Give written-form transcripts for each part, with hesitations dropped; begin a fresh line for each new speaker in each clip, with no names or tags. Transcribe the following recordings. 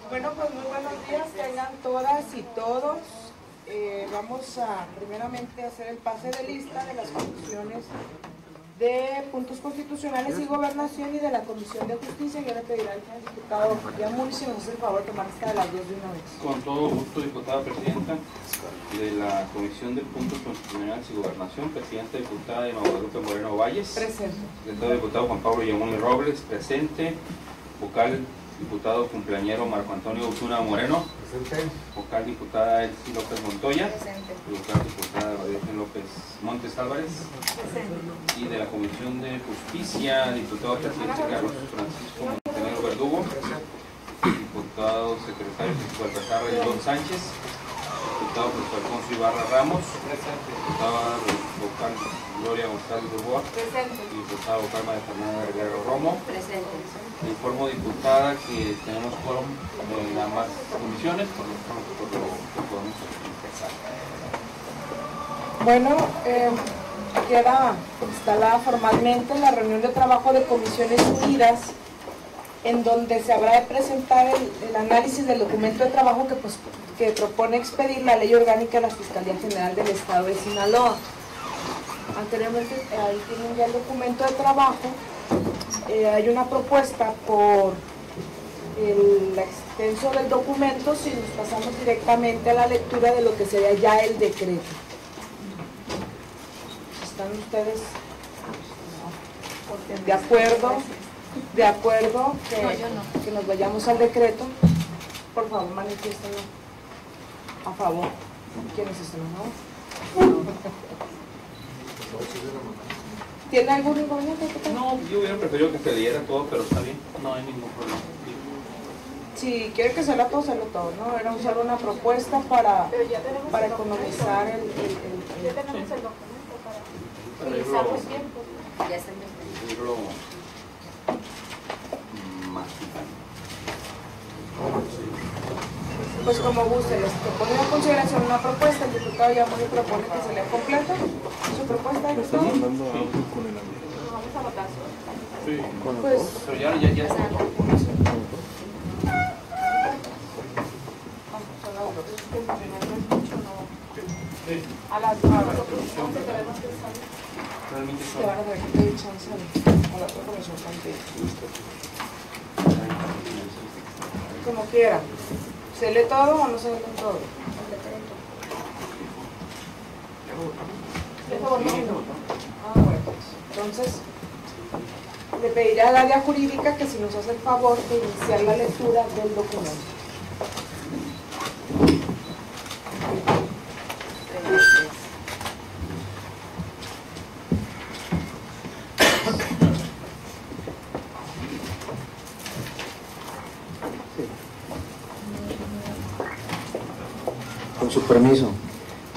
Bueno, pues muy buenos días, tengan todas y todos. Vamos a primeramente hacer el pase de lista de las comisiones de puntos constitucionales y gobernación y de la Comisión de Justicia. Yo le pediré al señor diputado Yamul si nos hace el favor de tomar esta de las dos de una vez.
Con todo gusto, diputada presidenta de la Comisión de Puntos Constitucionales y Gobernación, presidenta diputada Emma Guadalupe Moreno Valles.
Presente.
Secretario diputado Juan Pablo Yamul Robles, presente. Vocal diputado cumpleañero Marco Antonio Osuna Moreno. Presente. Vocal diputada Elsie López Montoya. Presente. Vocal diputada Virgen López Montes Álvarez. Presente. Y de la Comisión de Justicia, diputado presidente Carlos Francisco Montenegro Verdugo. Presente. Diputado secretario Baltasar Rendón Sánchez. Diputado José Alfonso Ibarra Ramos. Presente. Diputada vocal Gloria González Burboa. Presente. Diputada vocal María Fernanda Guerrero Romo. Presente. Informo, diputada, que tenemos quórum en ambas comisiones, por lo que podemos empezar.
Bueno, queda instalada formalmente la reunión de trabajo de Comisiones Unidas, en donde se habrá de presentar el análisis del documento de trabajo que propone expedir la Ley Orgánica de la Fiscalía General del Estado de Sinaloa. Anteriormente, ahí tienen ya el documento de trabajo. Hay una propuesta por el extenso del documento si nos pasamos directamente a la lectura de lo que sería ya el decreto. ¿Están ustedes de acuerdo? De acuerdo que nos vayamos al decreto. Por favor, manifiéstenlo a favor. ¿Quiénes están a favor? ¿Tiene algún inconveniente?
No, yo hubiera preferido que se diera todo, pero está bien, no hay ningún problema.
Si quiere que se lea todo, se lo todo, ¿no? Era usar una propuesta para economizar el
ya tenemos el documento para utilizar los tiempos. Ya está
irlo masticando.
Pues como guste, les propongo en consideración una propuesta. El diputado Yamul propone que se lea completa su propuesta. ¿De todo?
Vamos a votar.
Sí,
pues,
pero ya.
A las 9. Se van a tener que pedir chance a la otra comisión también. Como quiera. ¿Se lee todo o no se lee todo? Bueno, entonces le pediré al área jurídica que si nos hace el favor de iniciar la lectura del documento.
Con su permiso.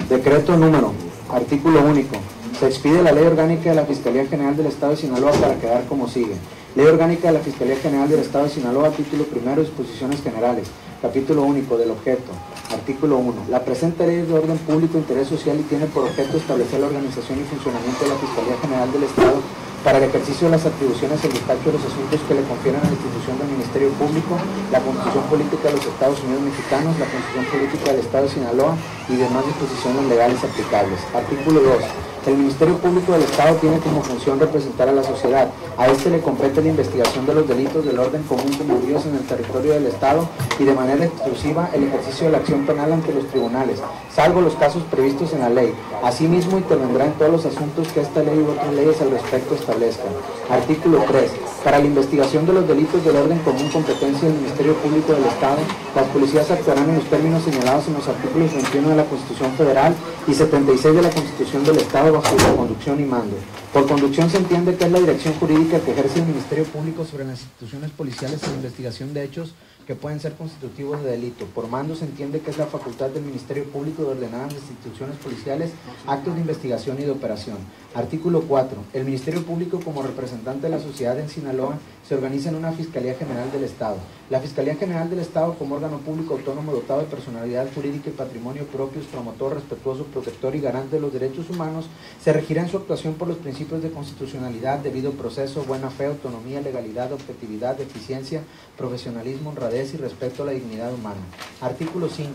Decreto número, artículo único. Se expide la Ley Orgánica de la Fiscalía General del Estado de Sinaloa para quedar como sigue. Ley Orgánica de la Fiscalía General del Estado de Sinaloa, título primero, disposiciones generales. Capítulo único del objeto. Artículo 1. La presente ley es de orden público, interés social y tiene por objeto establecer la organización y funcionamiento de la Fiscalía General del Estado para el ejercicio de las atribuciones y el despacho de los asuntos que le confieran a la institución del Ministerio Público, la Constitución Política de los Estados Unidos Mexicanos, la Constitución Política del Estado de Sinaloa y demás disposiciones legales aplicables. Artículo 2. El Ministerio Público del Estado tiene como función representar a la sociedad. A este le compete la investigación de los delitos del orden común cometidos en el territorio del Estado y de manera exclusiva el ejercicio de la acción penal ante los tribunales, salvo los casos previstos en la ley. Asimismo, intervendrá en todos los asuntos que esta ley u otras leyes al respecto establezcan. Artículo 3. Para la investigación de los delitos del orden común competencia del Ministerio Público del Estado, las policías actuarán en los términos señalados en los artículos 21 de la Constitución Federal y 76 de la Constitución del Estado bajo la conducción y mando. Por conducción se entiende que es la dirección jurídica que ejerce el Ministerio Público sobre las instituciones policiales en la investigación de hechos que pueden ser constitutivos de delito. Por mando se entiende que es la facultad del Ministerio Público de ordenar a las instituciones policiales actos de investigación y de operación. Artículo 4. El Ministerio Público, como representante de la sociedad en Sinaloa, Sinaloa se organiza en una Fiscalía General del Estado. La Fiscalía General del Estado, como órgano público autónomo dotado de personalidad jurídica y patrimonio propios, promotor, respetuoso, protector y garante de los derechos humanos, se regirá en su actuación por los principios de constitucionalidad, debido proceso, buena fe, autonomía, legalidad, objetividad, eficiencia, profesionalismo, honradez y respeto a la dignidad humana. Artículo 5.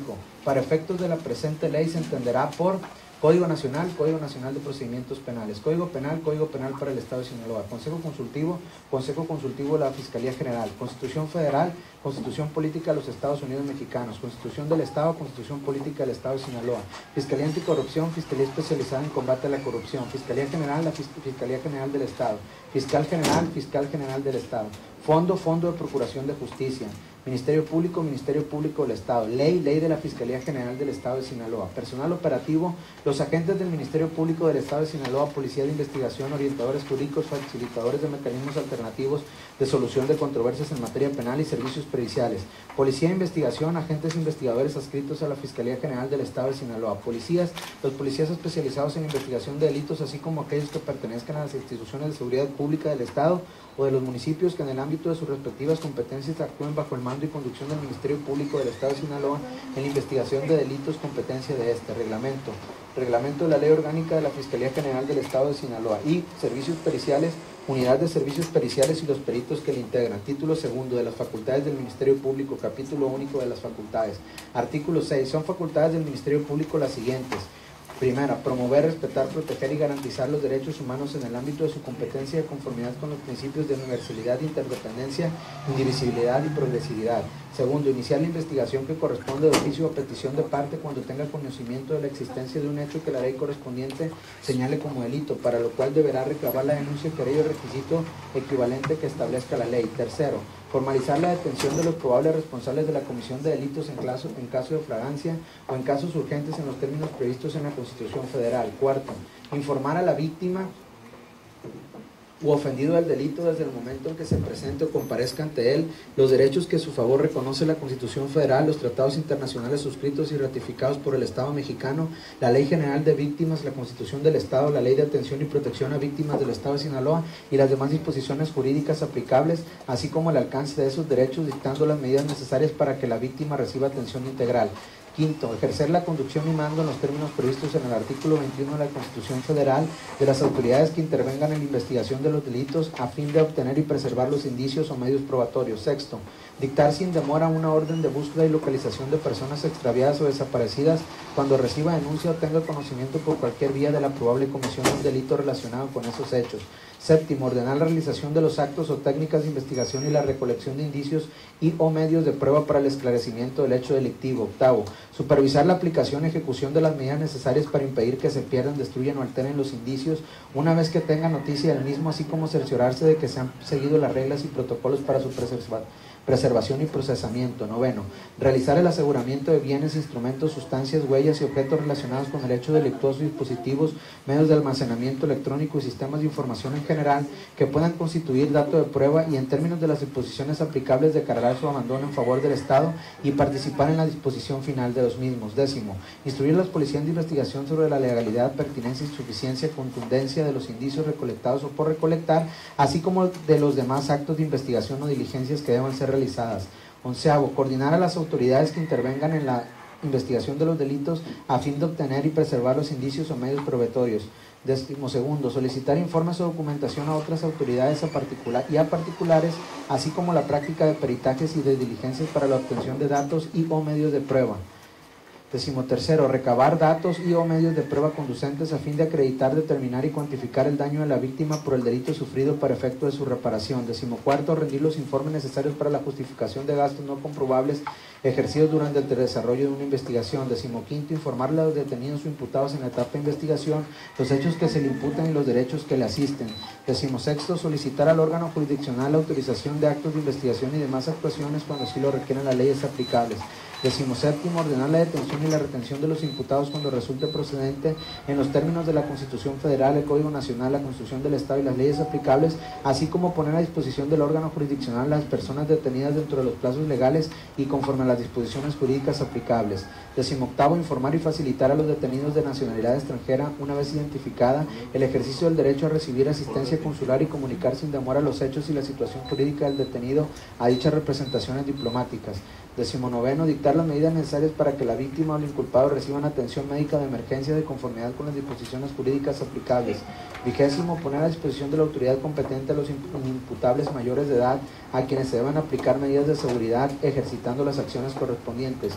Para efectos de la presente ley se entenderá por Código Nacional de Procedimientos Penales, Código Penal para el Estado de Sinaloa, Consejo Consultivo de la Fiscalía General, Constitución Federal, Constitución Política de los Estados Unidos Mexicanos, Constitución del Estado, Constitución Política del Estado de Sinaloa, Fiscalía Anticorrupción, Fiscalía Especializada en Combate a la Corrupción, Fiscalía General, la Fiscalía General del Estado, Fiscal General del Estado, Fondo de Procuración de Justicia, Ministerio Público del Estado, Ley de la Fiscalía General del Estado de Sinaloa, personal operativo, los agentes del Ministerio Público del Estado de Sinaloa, Policía de Investigación, orientadores jurídicos, facilitadores de mecanismos alternativos de solución de controversias en materia penal y servicios periciales, Policía de Investigación, agentes investigadores adscritos a la Fiscalía General del Estado de Sinaloa, policías, los policías especializados en investigación de delitos, así como aquellos que pertenezcan a las instituciones de seguridad pública del Estado o de los municipios que en el ámbito de sus respectivas competencias actúen bajo el mando y conducción del Ministerio Público del Estado de Sinaloa en la investigación de delitos, competencia de este. Reglamento de la Ley Orgánica de la Fiscalía General del Estado de Sinaloa y servicios periciales, unidad de servicios periciales y los peritos que le integran. Título segundo de las facultades del Ministerio Público, capítulo único de las facultades. Artículo 6. Son facultades del Ministerio Público las siguientes. Primera, promover, respetar, proteger y garantizar los derechos humanos en el ámbito de su competencia de conformidad con los principios de universalidad, interdependencia, indivisibilidad y progresividad. Segundo, iniciar la investigación que corresponde de oficio a petición de parte cuando tenga conocimiento de la existencia de un hecho que la ley correspondiente señale como delito, para lo cual deberá recabar la denuncia que ello requisito equivalente que establezca la ley. Tercero, formalizar la detención de los probables responsables de la comisión de delitos en caso de flagrancia o en casos urgentes en los términos previstos en la Constitución Federal. Cuarto, informar a la víctima u ofendido del delito desde el momento en que se presente o comparezca ante él, los derechos que a su favor reconoce la Constitución Federal, los tratados internacionales suscritos y ratificados por el Estado mexicano, la Ley General de Víctimas, la Constitución del Estado, la Ley de Atención y Protección a Víctimas del Estado de Sinaloa y las demás disposiciones jurídicas aplicables, así como el alcance de esos derechos, dictando las medidas necesarias para que la víctima reciba atención integral. Quinto, ejercer la conducción y mando en los términos previstos en el artículo 21 de la Constitución Federal de las autoridades que intervengan en la investigación de los delitos a fin de obtener y preservar los indicios o medios probatorios. Sexto, dictar sin demora una orden de búsqueda y localización de personas extraviadas o desaparecidas cuando reciba denuncia o tenga conocimiento por cualquier vía de la probable comisión de un delito relacionado con esos hechos. Séptimo, ordenar la realización de los actos o técnicas de investigación y la recolección de indicios y o medios de prueba para el esclarecimiento del hecho delictivo. Octavo, supervisar la aplicación y ejecución de las medidas necesarias para impedir que se pierdan, destruyan o alteren los indicios una vez que tenga noticia del mismo, así como cerciorarse de que se han seguido las reglas y protocolos para su preservación y procesamiento. Noveno, realizar el aseguramiento de bienes, instrumentos, sustancias, huellas y objetos relacionados con el hecho delictuoso, dispositivos, medios de almacenamiento electrónico y sistemas de información en general que puedan constituir dato de prueba y en términos de las disposiciones aplicables declarar su abandono en favor del Estado y participar en la disposición final de los mismos. Décimo, instruir a las policías de investigación sobre la legalidad, pertinencia, insuficiencia, contundencia de los indicios recolectados o por recolectar, así como de los demás actos de investigación o diligencias que deban ser realizadas. Onceavo, coordinar a las autoridades que intervengan en la investigación de los delitos a fin de obtener y preservar los indicios o medios probatorios. 12º, solicitar informes o documentación a otras autoridades y a particulares, así como la práctica de peritajes y de diligencias para la obtención de datos y o medios de prueba. 13º, recabar datos y o medios de prueba conducentes a fin de acreditar, determinar y cuantificar el daño de la víctima por el delito sufrido para efecto de su reparación. 14º, rendir los informes necesarios para la justificación de gastos no comprobables ejercidos durante el desarrollo de una investigación. 15º, informarle a los detenidos o imputados en la etapa de investigación los hechos que se le imputan y los derechos que le asisten. 16º, solicitar al órgano jurisdiccional la autorización de actos de investigación y demás actuaciones cuando así lo requieran las leyes aplicables. 17º, ordenar la detención y y la retención de los imputados cuando resulte procedente en los términos de la Constitución Federal, el Código Nacional, la Constitución del Estado y las leyes aplicables, así como poner a disposición del órgano jurisdiccional las personas detenidas dentro de los plazos legales y conforme a las disposiciones jurídicas aplicables. 18º, informar y facilitar a los detenidos de nacionalidad extranjera, una vez identificada, el ejercicio del derecho a recibir asistencia consular y comunicar sin demora los hechos y la situación jurídica del detenido a dichas representaciones diplomáticas. 19º, dictar las medidas necesarias para que la víctima o el inculpado reciban atención médica de emergencia de conformidad con las disposiciones jurídicas aplicables. 20º, poner a disposición de la autoridad competente a los imputables mayores de edad a quienes se deban aplicar medidas de seguridad ejercitando las acciones correspondientes.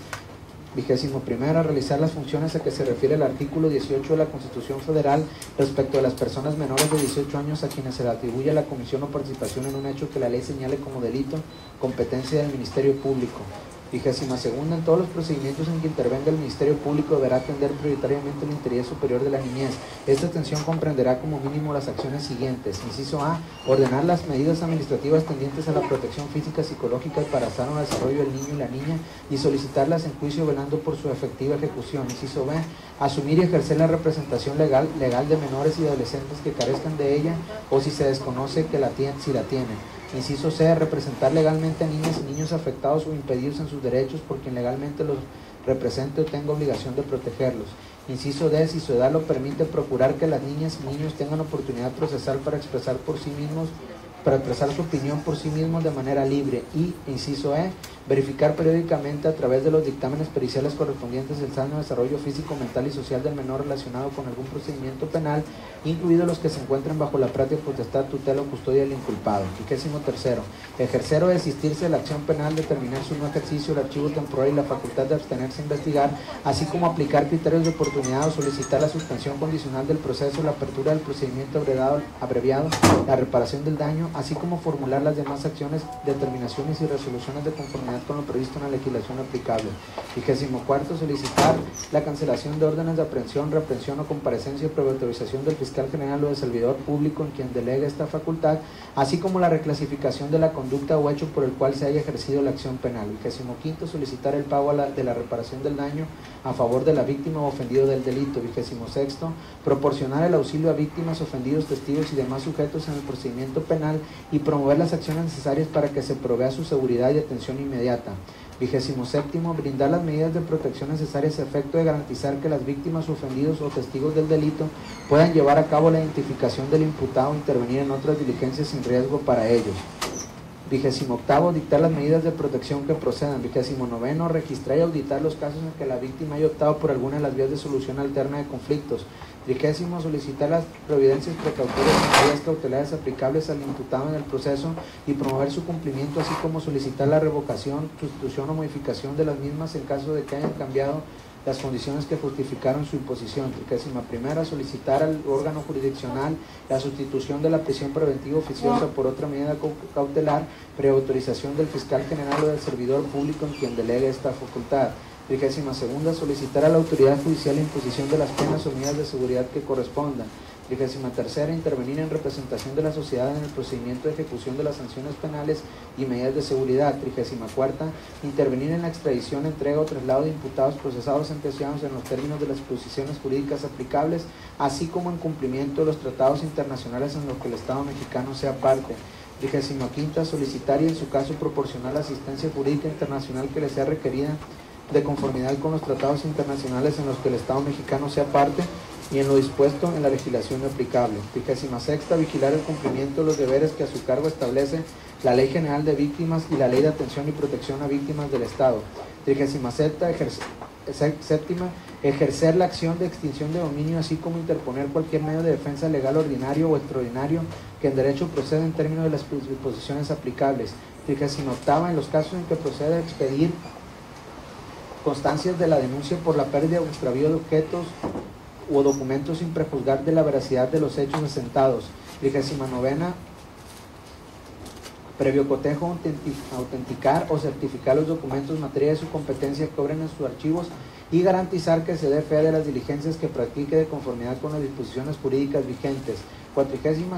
21º, realizar las funciones a que se refiere el artículo 18 de la Constitución Federal respecto a las personas menores de 18 años a quienes se le atribuye la comisión o participación en un hecho que la ley señale como delito, competencia del Ministerio Público. 22º, en todos los procedimientos en que intervenga el Ministerio Público deberá atender prioritariamente el interés superior de la niñez. Esta atención comprenderá como mínimo las acciones siguientes. Inciso A, ordenar las medidas administrativas tendientes a la protección física, psicológica y para sano desarrollo del niño y la niña y solicitarlas en juicio velando por su efectiva ejecución. Inciso B, asumir y ejercer la representación legal de menores y adolescentes que carezcan de ella o si se desconoce que si la tienen. Inciso C, representar legalmente a niñas y niños afectados o impedidos en sus derechos por quien legalmente los represente o tenga obligación de protegerlos. Inciso D, si su edad lo permite, procurar que las niñas y niños tengan oportunidad procesal para expresar su opinión por sí mismos de manera libre. Y, inciso E, verificar periódicamente a través de los dictámenes periciales correspondientes el sano desarrollo físico, mental y social del menor relacionado con algún procedimiento penal, incluidos los que se encuentren bajo la práctica potestad, tutela o custodia del inculpado. 23º, ejercer o desistirse de la acción penal, determinar su no ejercicio, el archivo temporal y la facultad de abstenerse a investigar, así como aplicar criterios de oportunidad o solicitar la suspensión condicional del proceso, la apertura del procedimiento abreviado, la reparación del daño, así como formular las demás acciones, determinaciones y resoluciones de conformidad con lo previsto en la legislación aplicable. 24º, solicitar la cancelación de órdenes de aprehensión, reprehensión o comparecencia previa autorización del fiscal general o del servidor público en quien delegue esta facultad, así como la reclasificación de la conducta o hecho por el cual se haya ejercido la acción penal. 25º, solicitar el pago de la reparación del daño a favor de la víctima o ofendido del delito. 26º, proporcionar el auxilio a víctimas, ofendidos, testigos y demás sujetos en el procedimiento penal y promover las acciones necesarias para que se provea su seguridad y atención inmediata. 27º, brindar las medidas de protección necesarias a efecto de garantizar que las víctimas, ofendidos o testigos del delito puedan llevar a cabo la identificación del imputado o intervenir en otras diligencias sin riesgo para ellos. 28º, dictar las medidas de protección que procedan. 29º, registrar y auditar los casos en que la víctima haya optado por alguna de las vías de solución alterna de conflictos. 30º, solicitar las providencias precautorias y medidas cautelares aplicables al imputado en el proceso y promover su cumplimiento, así como solicitar la revocación, sustitución o modificación de las mismas en caso de que hayan cambiado las condiciones que justificaron su imposición. 31ª, solicitar al órgano jurisdiccional la sustitución de la prisión preventiva oficiosa por otra medida cautelar, preautorización del fiscal general o del servidor público en quien delegue esta facultad. 32ª, solicitar a la autoridad judicial la imposición de las penas o medidas de seguridad que correspondan. 33ª, intervenir en representación de la sociedad en el procedimiento de ejecución de las sanciones penales y medidas de seguridad. 34ª, intervenir en la extradición, entrega o traslado de imputados procesados sentenciados en los términos de las disposiciones jurídicas aplicables, así como en cumplimiento de los tratados internacionales en los que el Estado mexicano sea parte. 35ª, solicitar y en su caso proporcionar la asistencia jurídica internacional que le sea requerida de conformidad con los tratados internacionales en los que el Estado mexicano sea parte y en lo dispuesto en la legislación aplicable. 36ª, vigilar el cumplimiento de los deberes que a su cargo establece la Ley General de Víctimas y la Ley de Atención y Protección a Víctimas del Estado. 37ª, ejercer la acción de extinción de dominio, así como interponer cualquier medio de defensa legal ordinario o extraordinario que en derecho proceda en términos de las disposiciones aplicables. 38ª, en los casos en que proceda a expedir constancias de la denuncia por la pérdida o extravío de objetos o documentos sin prejuzgar de la veracidad de los hechos asentados. 39ª, previo cotejo, autenticar o certificar los documentos materia de su competencia que obren en sus archivos y garantizar que se dé fe de las diligencias que practique de conformidad con las disposiciones jurídicas vigentes. 40ª,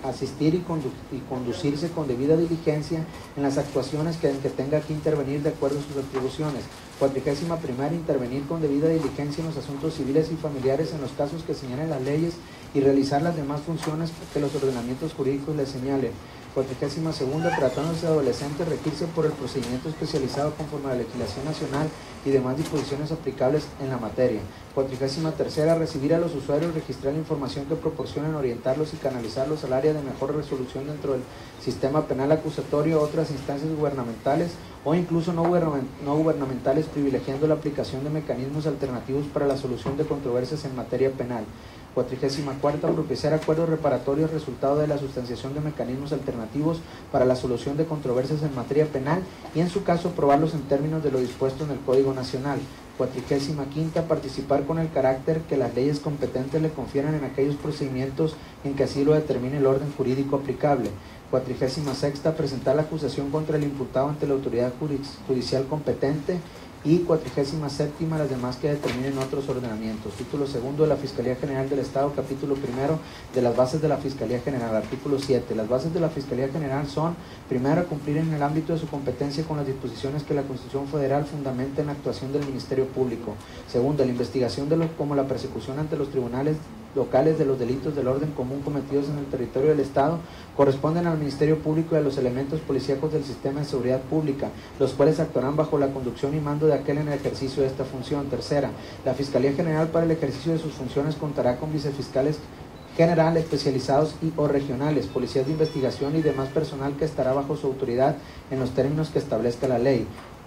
asistir y conducirse con debida diligencia en las actuaciones en que tenga que intervenir de acuerdo a sus atribuciones. 41ª, intervenir con debida diligencia en los asuntos civiles y familiares en los casos que señalen las leyes y realizar las demás funciones que los ordenamientos jurídicos le señalen. 42ª, tratándose de adolescentes, regirse por el procedimiento especializado conforme a la legislación nacional y demás disposiciones aplicables en la materia. 43ª, recibir a los usuarios, registrar la información que proporcionan, orientarlos y canalizarlos al área de mejor resolución dentro del sistema penal acusatorio, otras instancias gubernamentales o incluso no gubernamentales, privilegiando la aplicación de mecanismos alternativos para la solución de controversias en materia penal. 44ª, propiciar acuerdos reparatorios resultado de la sustanciación de mecanismos alternativos para la solución de controversias en materia penal y en su caso aprobarlos en términos de lo dispuesto en el Código Nacional. 45ª, participar con el carácter que las leyes competentes le confieran en aquellos procedimientos en que así lo determine el orden jurídico aplicable. 46ª, presentar la acusación contra el imputado ante la autoridad judicial competente. Y 47ª, las demás que determinen otros ordenamientos. Título segundo de la Fiscalía General del Estado, capítulo primero de las bases de la Fiscalía General, artículo 7. Las bases de la Fiscalía General son: primero, cumplir en el ámbito de su competencia con las disposiciones que la Constitución Federal fundamenta en la actuación del Ministerio Público. Segundo, la investigación como la persecución ante los tribunales locales de los delitos del orden común cometidos en el territorio del Estado corresponden al Ministerio Público y a los elementos policíacos del sistema de seguridad pública, los cuales actuarán bajo la conducción y mando de aquel en el ejercicio de esta función. Tercera, la Fiscalía General para el ejercicio de sus funciones contará con vicefiscales general, especializados o regionales, policías de investigación y demás personal que estará bajo su autoridad en los términos que establezca la ley.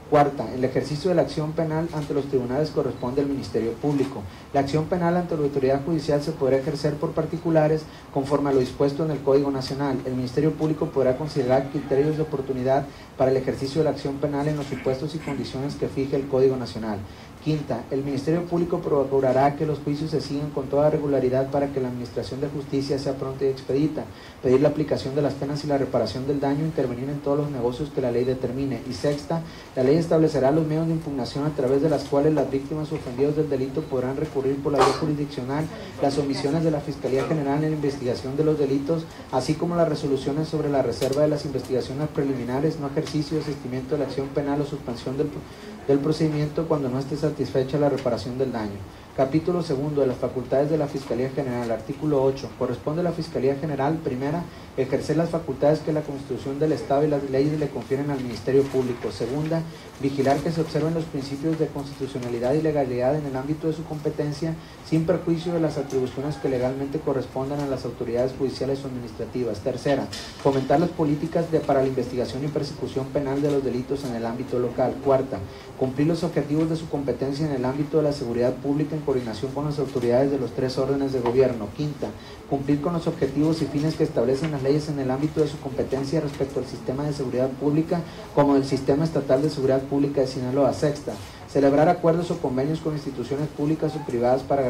Cuarta, el ejercicio de la acción penal ante los tribunales corresponde al Ministerio Público. La acción penal ante la autoridad judicial se podrá ejercer por particulares conforme a lo dispuesto en el Código Nacional. El Ministerio Público podrá considerar criterios de oportunidad para el ejercicio de la acción penal en los supuestos y condiciones que fije el Código Nacional. Quinta, el Ministerio Público procurará que los juicios se sigan con toda regularidad para que la administración de justicia sea pronta y expedita, pedir la aplicación de las penas y la reparación del daño, intervenir en todos los negocios que la ley determine. Y sexta, la ley establecerá los medios de impugnación a través de las cuales las víctimas ofendidas del delito podrán recurrir por la vía jurisdiccional las omisiones de la Fiscalía General en la investigación de los delitos, así como las resoluciones sobre la reserva de las investigaciones preliminares, no ejercicio, desistimiento de la acción penal o suspensión del procedimiento cuando no esté satisfecha la reparación del daño. Capítulo segundo de las facultades de la Fiscalía General, artículo 8. Corresponde a la Fiscalía General, primera, ejercer las facultades que la Constitución del Estado y las leyes le confieren al Ministerio Público. Segunda, vigilar que se observen los principios de constitucionalidad y legalidad en el ámbito de su competencia, sin perjuicio de las atribuciones que legalmente correspondan a las autoridades judiciales o administrativas. Tercera, fomentar las políticas para la investigación y persecución penal de los delitos en el ámbito local. Cuarta, cumplir los objetivos de su competencia en el ámbito de la seguridad pública en coordinación con las autoridades de los tres órdenes de gobierno. Quinta, cumplir con los objetivos y fines que establecen las leyes en el ámbito de su competencia respecto al sistema de seguridad pública como el Sistema Estatal de Seguridad Pública de Sinaloa. Sexta, celebrar acuerdos o convenios con instituciones públicas o privadas para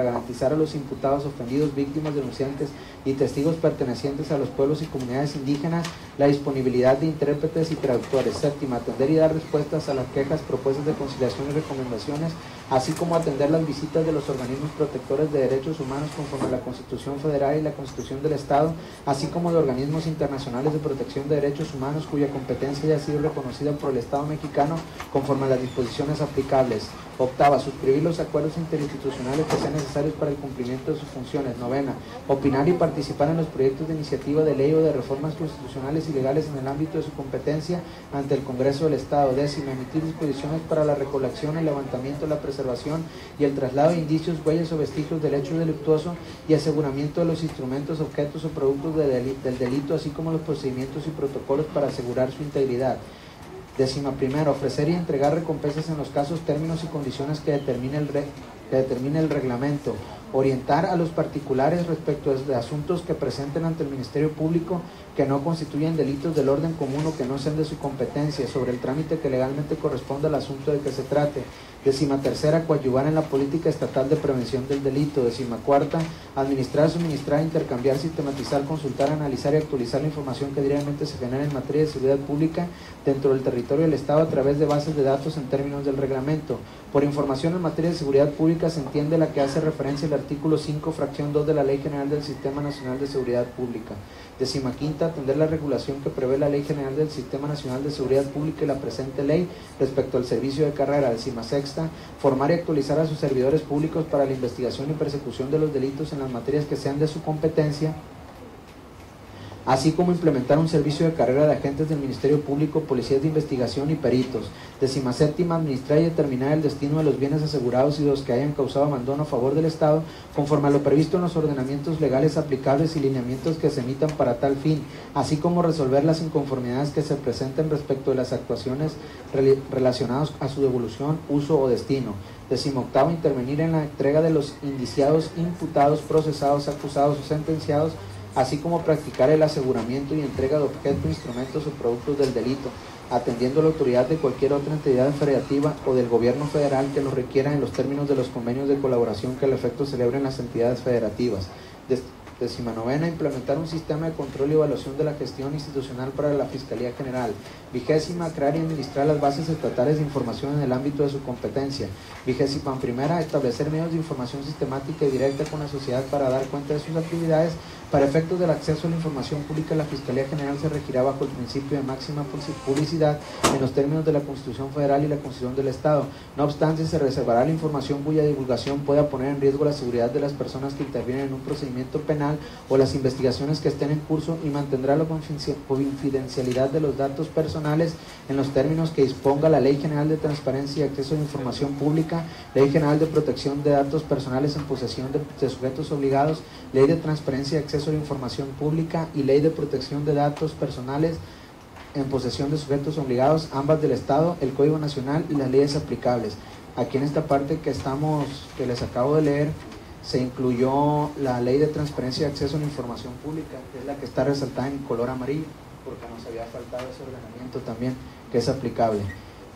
garantizar a los imputados, ofendidos, víctimas, denunciantes y testigos pertenecientes a los pueblos y comunidades indígenas la disponibilidad de intérpretes y traductores. Séptima, atender y dar respuestas a las quejas, propuestas de conciliación y recomendaciones, así como atender las visitas de los organismos protectores de derechos humanos conforme a la Constitución Federal y la Constitución del Estado, así como de organismos internacionales de protección de derechos humanos cuya competencia haya sido reconocida por el Estado mexicano conforme a las disposiciones aplicables. Octava, suscribir los acuerdos interinstitucionales que sean necesarios para el cumplimiento de sus funciones. Novena, opinar y participar en los proyectos de iniciativa de ley o de reformas constitucionales y legales en el ámbito de su competencia ante el Congreso del Estado. Décima, emitir disposiciones para la recolección, el levantamiento, la preservación y el traslado de indicios, huellas o vestigios del hecho delictuoso y aseguramiento de los instrumentos, objetos o productos del delito, así como los procedimientos y protocolos para asegurar su integridad. Décima primera, ofrecer y entregar recompensas en los casos, términos y condiciones que determine el reglamento. Orientar a los particulares respecto de asuntos que presenten ante el Ministerio Público que no constituyen delitos del orden común o que no sean de su competencia, sobre el trámite que legalmente corresponda al asunto de que se trate. 13ª, coadyuvar en la política estatal de prevención del delito. 14ª, administrar, suministrar, intercambiar, sistematizar, consultar, analizar y actualizar la información que diariamente se genera en materia de seguridad pública dentro del territorio del Estado a través de bases de datos en términos del reglamento. Por información en materia de seguridad pública se entiende la que hace referencia al artículo 5, fracción 2 de la Ley General del Sistema Nacional de Seguridad Pública. 15ª, atender la regulación que prevé la Ley General del Sistema Nacional de Seguridad Pública y la presente ley respecto al servicio de carrera. 16ª, formar y actualizar a sus servidores públicos para la investigación y persecución de los delitos en las materias que sean de su competencia, así como implementar un servicio de carrera de agentes del Ministerio Público, policías de investigación y peritos. 17ª, administrar y determinar el destino de los bienes asegurados y de los que hayan causado abandono a favor del Estado, conforme a lo previsto en los ordenamientos legales aplicables y lineamientos que se emitan para tal fin, así como resolver las inconformidades que se presenten respecto de las actuaciones relacionadas a su devolución, uso o destino. 18º, intervenir en la entrega de los indiciados, imputados, procesados, acusados o sentenciados, así como practicar el aseguramiento y entrega de objetos, instrumentos o productos del delito, atendiendo la autoridad de cualquier otra entidad federativa o del gobierno federal que lo requiera en los términos de los convenios de colaboración que al efecto celebren las entidades federativas. 19ª, implementar un sistema de control y evaluación de la gestión institucional para la Fiscalía General. 20ª, crear y administrar las bases estatales de información en el ámbito de su competencia. 21ª, establecer medios de información sistemática y directa con la sociedad para dar cuenta de sus actividades. Para efectos del acceso a la información pública, la Fiscalía General se regirá bajo el principio de máxima publicidad en los términos de la Constitución Federal y la Constitución del Estado. No obstante, se reservará la información cuya divulgación pueda poner en riesgo la seguridad de las personas que intervienen en un procedimiento penal o las investigaciones que estén en curso, y mantendrá la confidencialidad de los datos personales en los términos que disponga la Ley General de Transparencia y Acceso a la Información Pública, Ley General de Protección de Datos Personales en posesión de sujetos obligados, Ley de Transparencia y Acceso a la Información Pública y Ley de Protección de Datos Personales en posesión de sujetos obligados, ambas del Estado, el Código Nacional y las leyes aplicables. Aquí en esta parte que les acabo de leer, se incluyó la Ley de Transparencia y Acceso a la Información Pública, que es la que está resaltada en color amarillo, porque nos había faltado ese ordenamiento también, que es aplicable.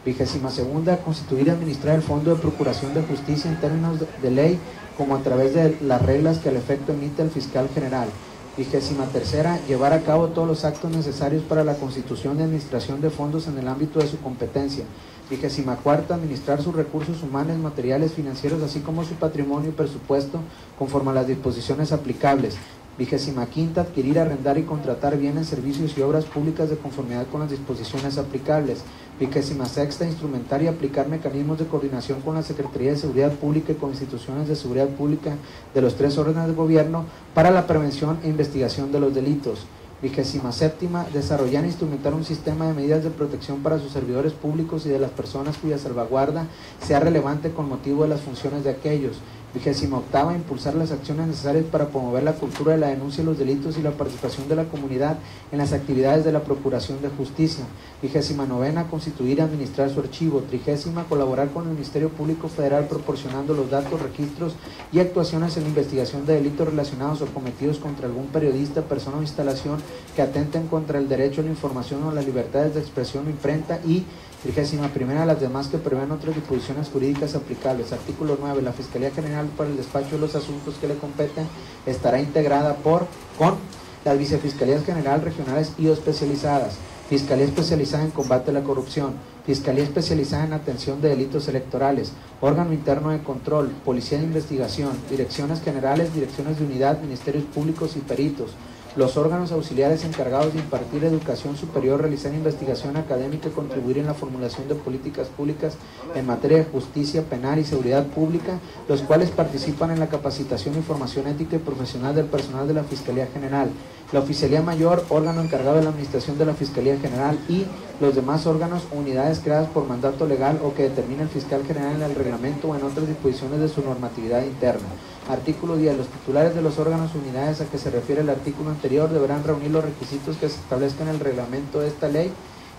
22ª, constituir y administrar el Fondo de Procuración de Justicia en términos de ley, como a través de las reglas que al efecto emite el Fiscal General. 23ª, llevar a cabo todos los actos necesarios para la constitución y administración de fondos en el ámbito de su competencia. 24ª, administrar sus recursos humanos, materiales, financieros, así como su patrimonio y presupuesto, conforme a las disposiciones aplicables. 25ª, adquirir, arrendar y contratar bienes, servicios y obras públicas de conformidad con las disposiciones aplicables. 26ª, instrumentar y aplicar mecanismos de coordinación con la Secretaría de Seguridad Pública y con instituciones de seguridad pública de los 3 órdenes de gobierno para la prevención e investigación de los delitos. 27ª, desarrollar e instrumentar un sistema de medidas de protección para sus servidores públicos y de las personas cuya salvaguarda sea relevante con motivo de las funciones de aquellos. 28ª, impulsar las acciones necesarias para promover la cultura de la denuncia de los delitos y la participación de la comunidad en las actividades de la Procuración de Justicia. 29ª, constituir y administrar su archivo. 30ª, colaborar con el Ministerio Público Federal proporcionando los datos, registros y actuaciones en la investigación de delitos relacionados o cometidos contra algún periodista, persona o instalación que atenten contra el derecho a la información o las libertades de expresión o imprenta. Y 31ª, las demás que prevén otras disposiciones jurídicas aplicables. Artículo 9. La Fiscalía General, para el despacho de los asuntos que le competen, estará integrada con las vicefiscalías general, regionales y especializadas, Fiscalía especializada en combate a la corrupción, Fiscalía especializada en atención de delitos electorales, órgano interno de control, Policía de investigación, direcciones generales, direcciones de unidad, ministerios públicos y peritos, los órganos auxiliares encargados de impartir educación superior, realizar investigación académica y contribuir en la formulación de políticas públicas en materia de justicia penal y seguridad pública, los cuales participan en la capacitación y formación ética y profesional del personal de la Fiscalía General, la Oficialía Mayor, órgano encargado de la administración de la Fiscalía General, y los demás órganos o unidades creadas por mandato legal o que determine el Fiscal General en el reglamento o en otras disposiciones de su normatividad interna. Artículo 10. Los titulares de los órganos o unidades a que se refiere el artículo anterior deberán reunir los requisitos que se establezcan en el reglamento de esta ley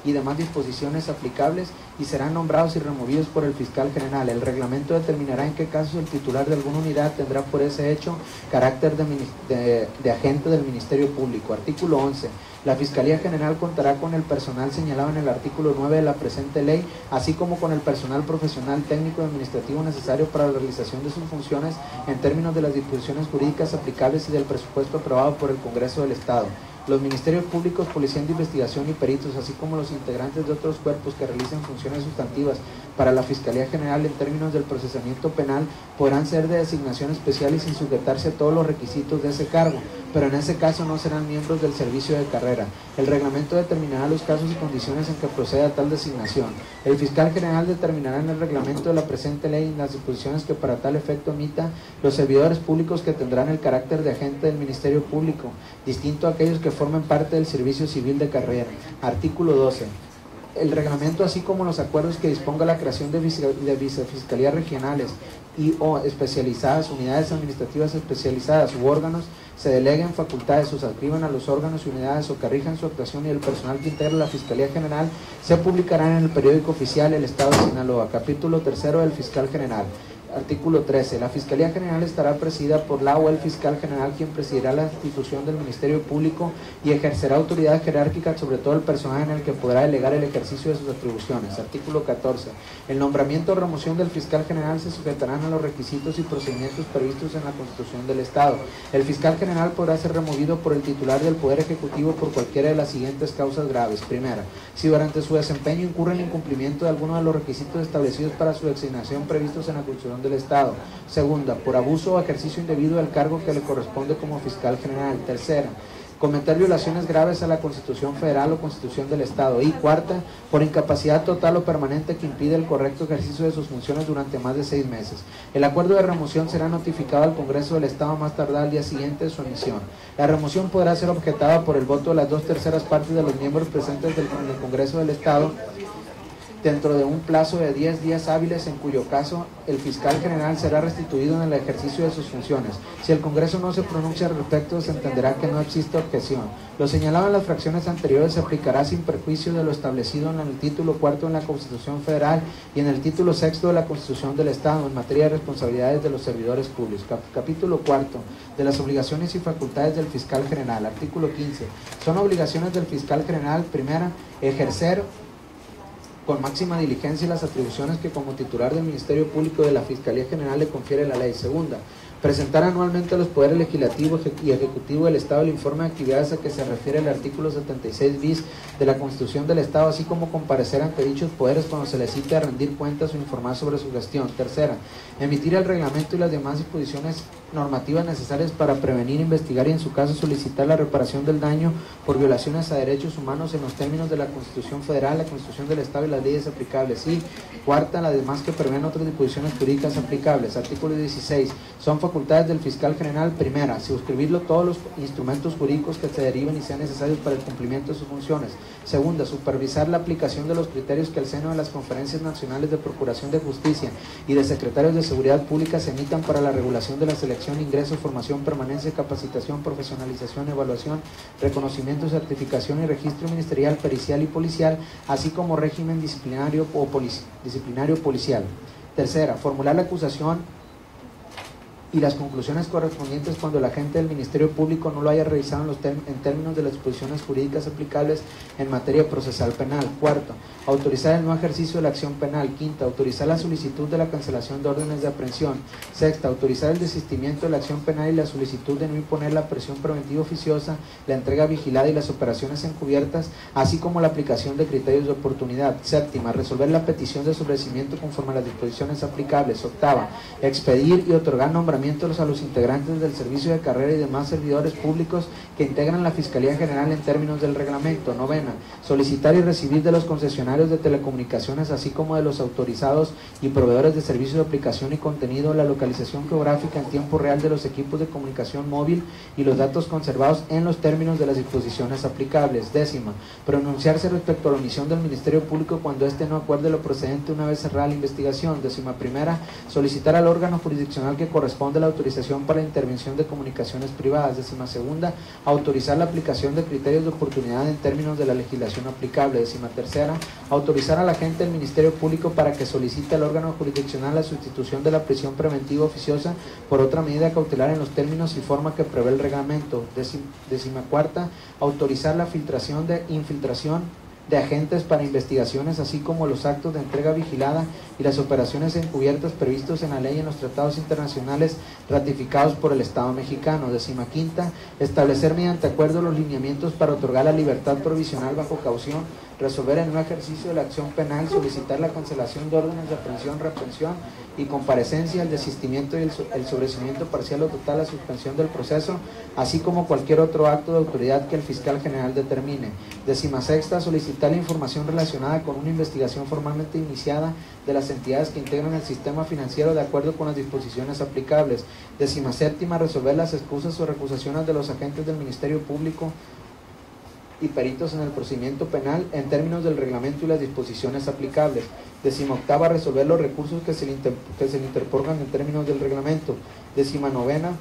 y demás disposiciones aplicables y serán nombrados y removidos por el fiscal general. El reglamento determinará en qué casos el titular de alguna unidad tendrá por ese hecho carácter de agente del Ministerio Público. Artículo 11. La Fiscalía General contará con el personal señalado en el artículo 9 de la presente ley, así como con el personal profesional, técnico y administrativo necesario para la realización de sus funciones en términos de las disposiciones jurídicas aplicables y del presupuesto aprobado por el Congreso del Estado. Los ministerios públicos, policía de investigación y peritos, así como los integrantes de otros cuerpos que realicen funciones sustantivas para la Fiscalía General en términos del procesamiento penal, podrán ser de designación especial y sin sujetarse a todos los requisitos de ese cargo, pero en ese caso no serán miembros del servicio de carrera. El reglamento determinará los casos y condiciones en que proceda tal designación. El fiscal general determinará en el reglamento de la presente ley las disposiciones que para tal efecto emita los servidores públicos que tendrán el carácter de agente del Ministerio Público, distinto a aquellos que formen parte del servicio civil de carrera. Artículo 12. El reglamento, así como los acuerdos que disponga la creación de vicefiscalías regionales y o especializadas, unidades administrativas especializadas u órganos, se deleguen facultades o se adscriban a los órganos y unidades o que rijan su actuación y el personal que integra la Fiscalía General, se publicarán en el periódico oficial El Estado de Sinaloa. Capítulo 3 del Fiscal General. Artículo 13. La Fiscalía General estará presidida por la o el Fiscal General, quien presidirá la institución del Ministerio Público y ejercerá autoridad jerárquica sobre todo el personal en el que podrá delegar el ejercicio de sus atribuciones. Artículo 14. El nombramiento o remoción del Fiscal General se sujetarán a los requisitos y procedimientos previstos en la Constitución del Estado. El Fiscal General podrá ser removido por el titular del Poder Ejecutivo por cualquiera de las siguientes causas graves. Primera, si durante su desempeño incurre en incumplimiento de alguno de los requisitos establecidos para su designación previstos en la Constitución del Estado. Segunda, por abuso o ejercicio indebido del cargo que le corresponde como fiscal general. Tercera, cometer violaciones graves a la Constitución Federal o Constitución del Estado. Y cuarta, por incapacidad total o permanente que impide el correcto ejercicio de sus funciones durante más de 6 meses. El acuerdo de remoción será notificado al Congreso del Estado más tardar al día siguiente de su emisión. La remoción podrá ser objetada por el voto de las 2/3 partes de los miembros presentes del Congreso del Estado dentro de un plazo de 10 días hábiles, en cuyo caso el fiscal general será restituido en el ejercicio de sus funciones. Si el Congreso no se pronuncia al respecto, se entenderá que no existe objeción. Lo señalado en las fracciones anteriores se aplicará sin perjuicio de lo establecido en el título 4 de la Constitución Federal y en el título 6 de la Constitución del Estado en materia de responsabilidades de los servidores públicos. Capítulo 4 de las obligaciones y facultades del fiscal general. Artículo 15. Son obligaciones del fiscal general: primera, ejercer con máxima diligencia las atribuciones que como titular del Ministerio Público de la Fiscalía General le confiere la ley. Segunda, presentar anualmente a los poderes legislativo y ejecutivo del Estado el informe de actividades a que se refiere el artículo 76 bis de la Constitución del Estado, así como comparecer ante dichos poderes cuando se les cite a rendir cuentas o informar sobre su gestión. Tercera, emitir el reglamento y las demás disposiciones normativas necesarias para prevenir, investigar y en su caso solicitar la reparación del daño por violaciones a derechos humanos en los términos de la Constitución Federal, la Constitución del Estado y las leyes aplicables. Y cuarta, las demás que prevén otras disposiciones jurídicas aplicables. Artículo 16. Son facultades del fiscal general: primera, suscribirlo todos los instrumentos jurídicos que se deriven y sean necesarios para el cumplimiento de sus funciones. Segunda, supervisar la aplicación de los criterios que el seno de las conferencias nacionales de Procuración de Justicia y de secretarios de Seguridad Pública se emitan para la regulación de la selección, ingreso, formación, permanencia, capacitación, profesionalización, evaluación, reconocimiento, certificación y registro ministerial, pericial y policial, así como régimen disciplinario o disciplinario policial. Tercera, formular la acusación y las conclusiones correspondientes cuando el agente del Ministerio Público no lo haya revisado en términos de las disposiciones jurídicas aplicables en materia procesal penal. Cuarto, autorizar el no ejercicio de la acción penal. Quinta, autorizar la solicitud de la cancelación de órdenes de aprehensión. Sexta, autorizar el desistimiento de la acción penal y la solicitud de no imponer la prisión preventiva oficiosa, la entrega vigilada y las operaciones encubiertas, así como la aplicación de criterios de oportunidad. Séptima, resolver la petición de sobrecimiento conforme a las disposiciones aplicables. Octava, expedir y otorgar nombramientos a los integrantes del servicio de carrera y demás servidores públicos que integran la Fiscalía General en términos del reglamento. Novena, solicitar y recibir de los concesionarios de telecomunicaciones, así como de los autorizados y proveedores de servicios de aplicación y contenido, la localización geográfica en tiempo real de los equipos de comunicación móvil y los datos conservados en los términos de las disposiciones aplicables. Décima, pronunciarse respecto a la omisión del Ministerio Público cuando éste no acuerde lo procedente una vez cerrada la investigación. Décima primera, solicitar al órgano jurisdiccional que corresponde corresponde la autorización para la intervención de comunicaciones privadas. 12ª, autorizar la aplicación de criterios de oportunidad en términos de la legislación aplicable. 13ª, autorizar al agente del Ministerio Público para que solicite al órgano jurisdiccional la sustitución de la prisión preventiva oficiosa por otra medida cautelar en los términos y forma que prevé el reglamento. 14ª, autorizar la infiltración de agentes para investigaciones, así como los actos de entrega vigilada y las operaciones encubiertas previstos en la ley y en los tratados internacionales ratificados por el Estado mexicano. 15ª, establecer mediante acuerdo los lineamientos para otorgar la libertad provisional bajo caución, resolver en un ejercicio de la acción penal, solicitar la cancelación de órdenes de aprehensión, retención y comparecencia, el desistimiento y el sobreseimiento parcial o total, la suspensión del proceso, así como cualquier otro acto de autoridad que el fiscal general determine. 16ª, solicitar la información relacionada con una investigación formalmente iniciada de las entidades que integran el sistema financiero de acuerdo con las disposiciones aplicables. 17ª, resolver las excusas o recusaciones de los agentes del Ministerio Público y peritos en el procedimiento penal en términos del reglamento y las disposiciones aplicables. 18ª, resolver los recursos que se le interpongan en términos del reglamento. 19ª,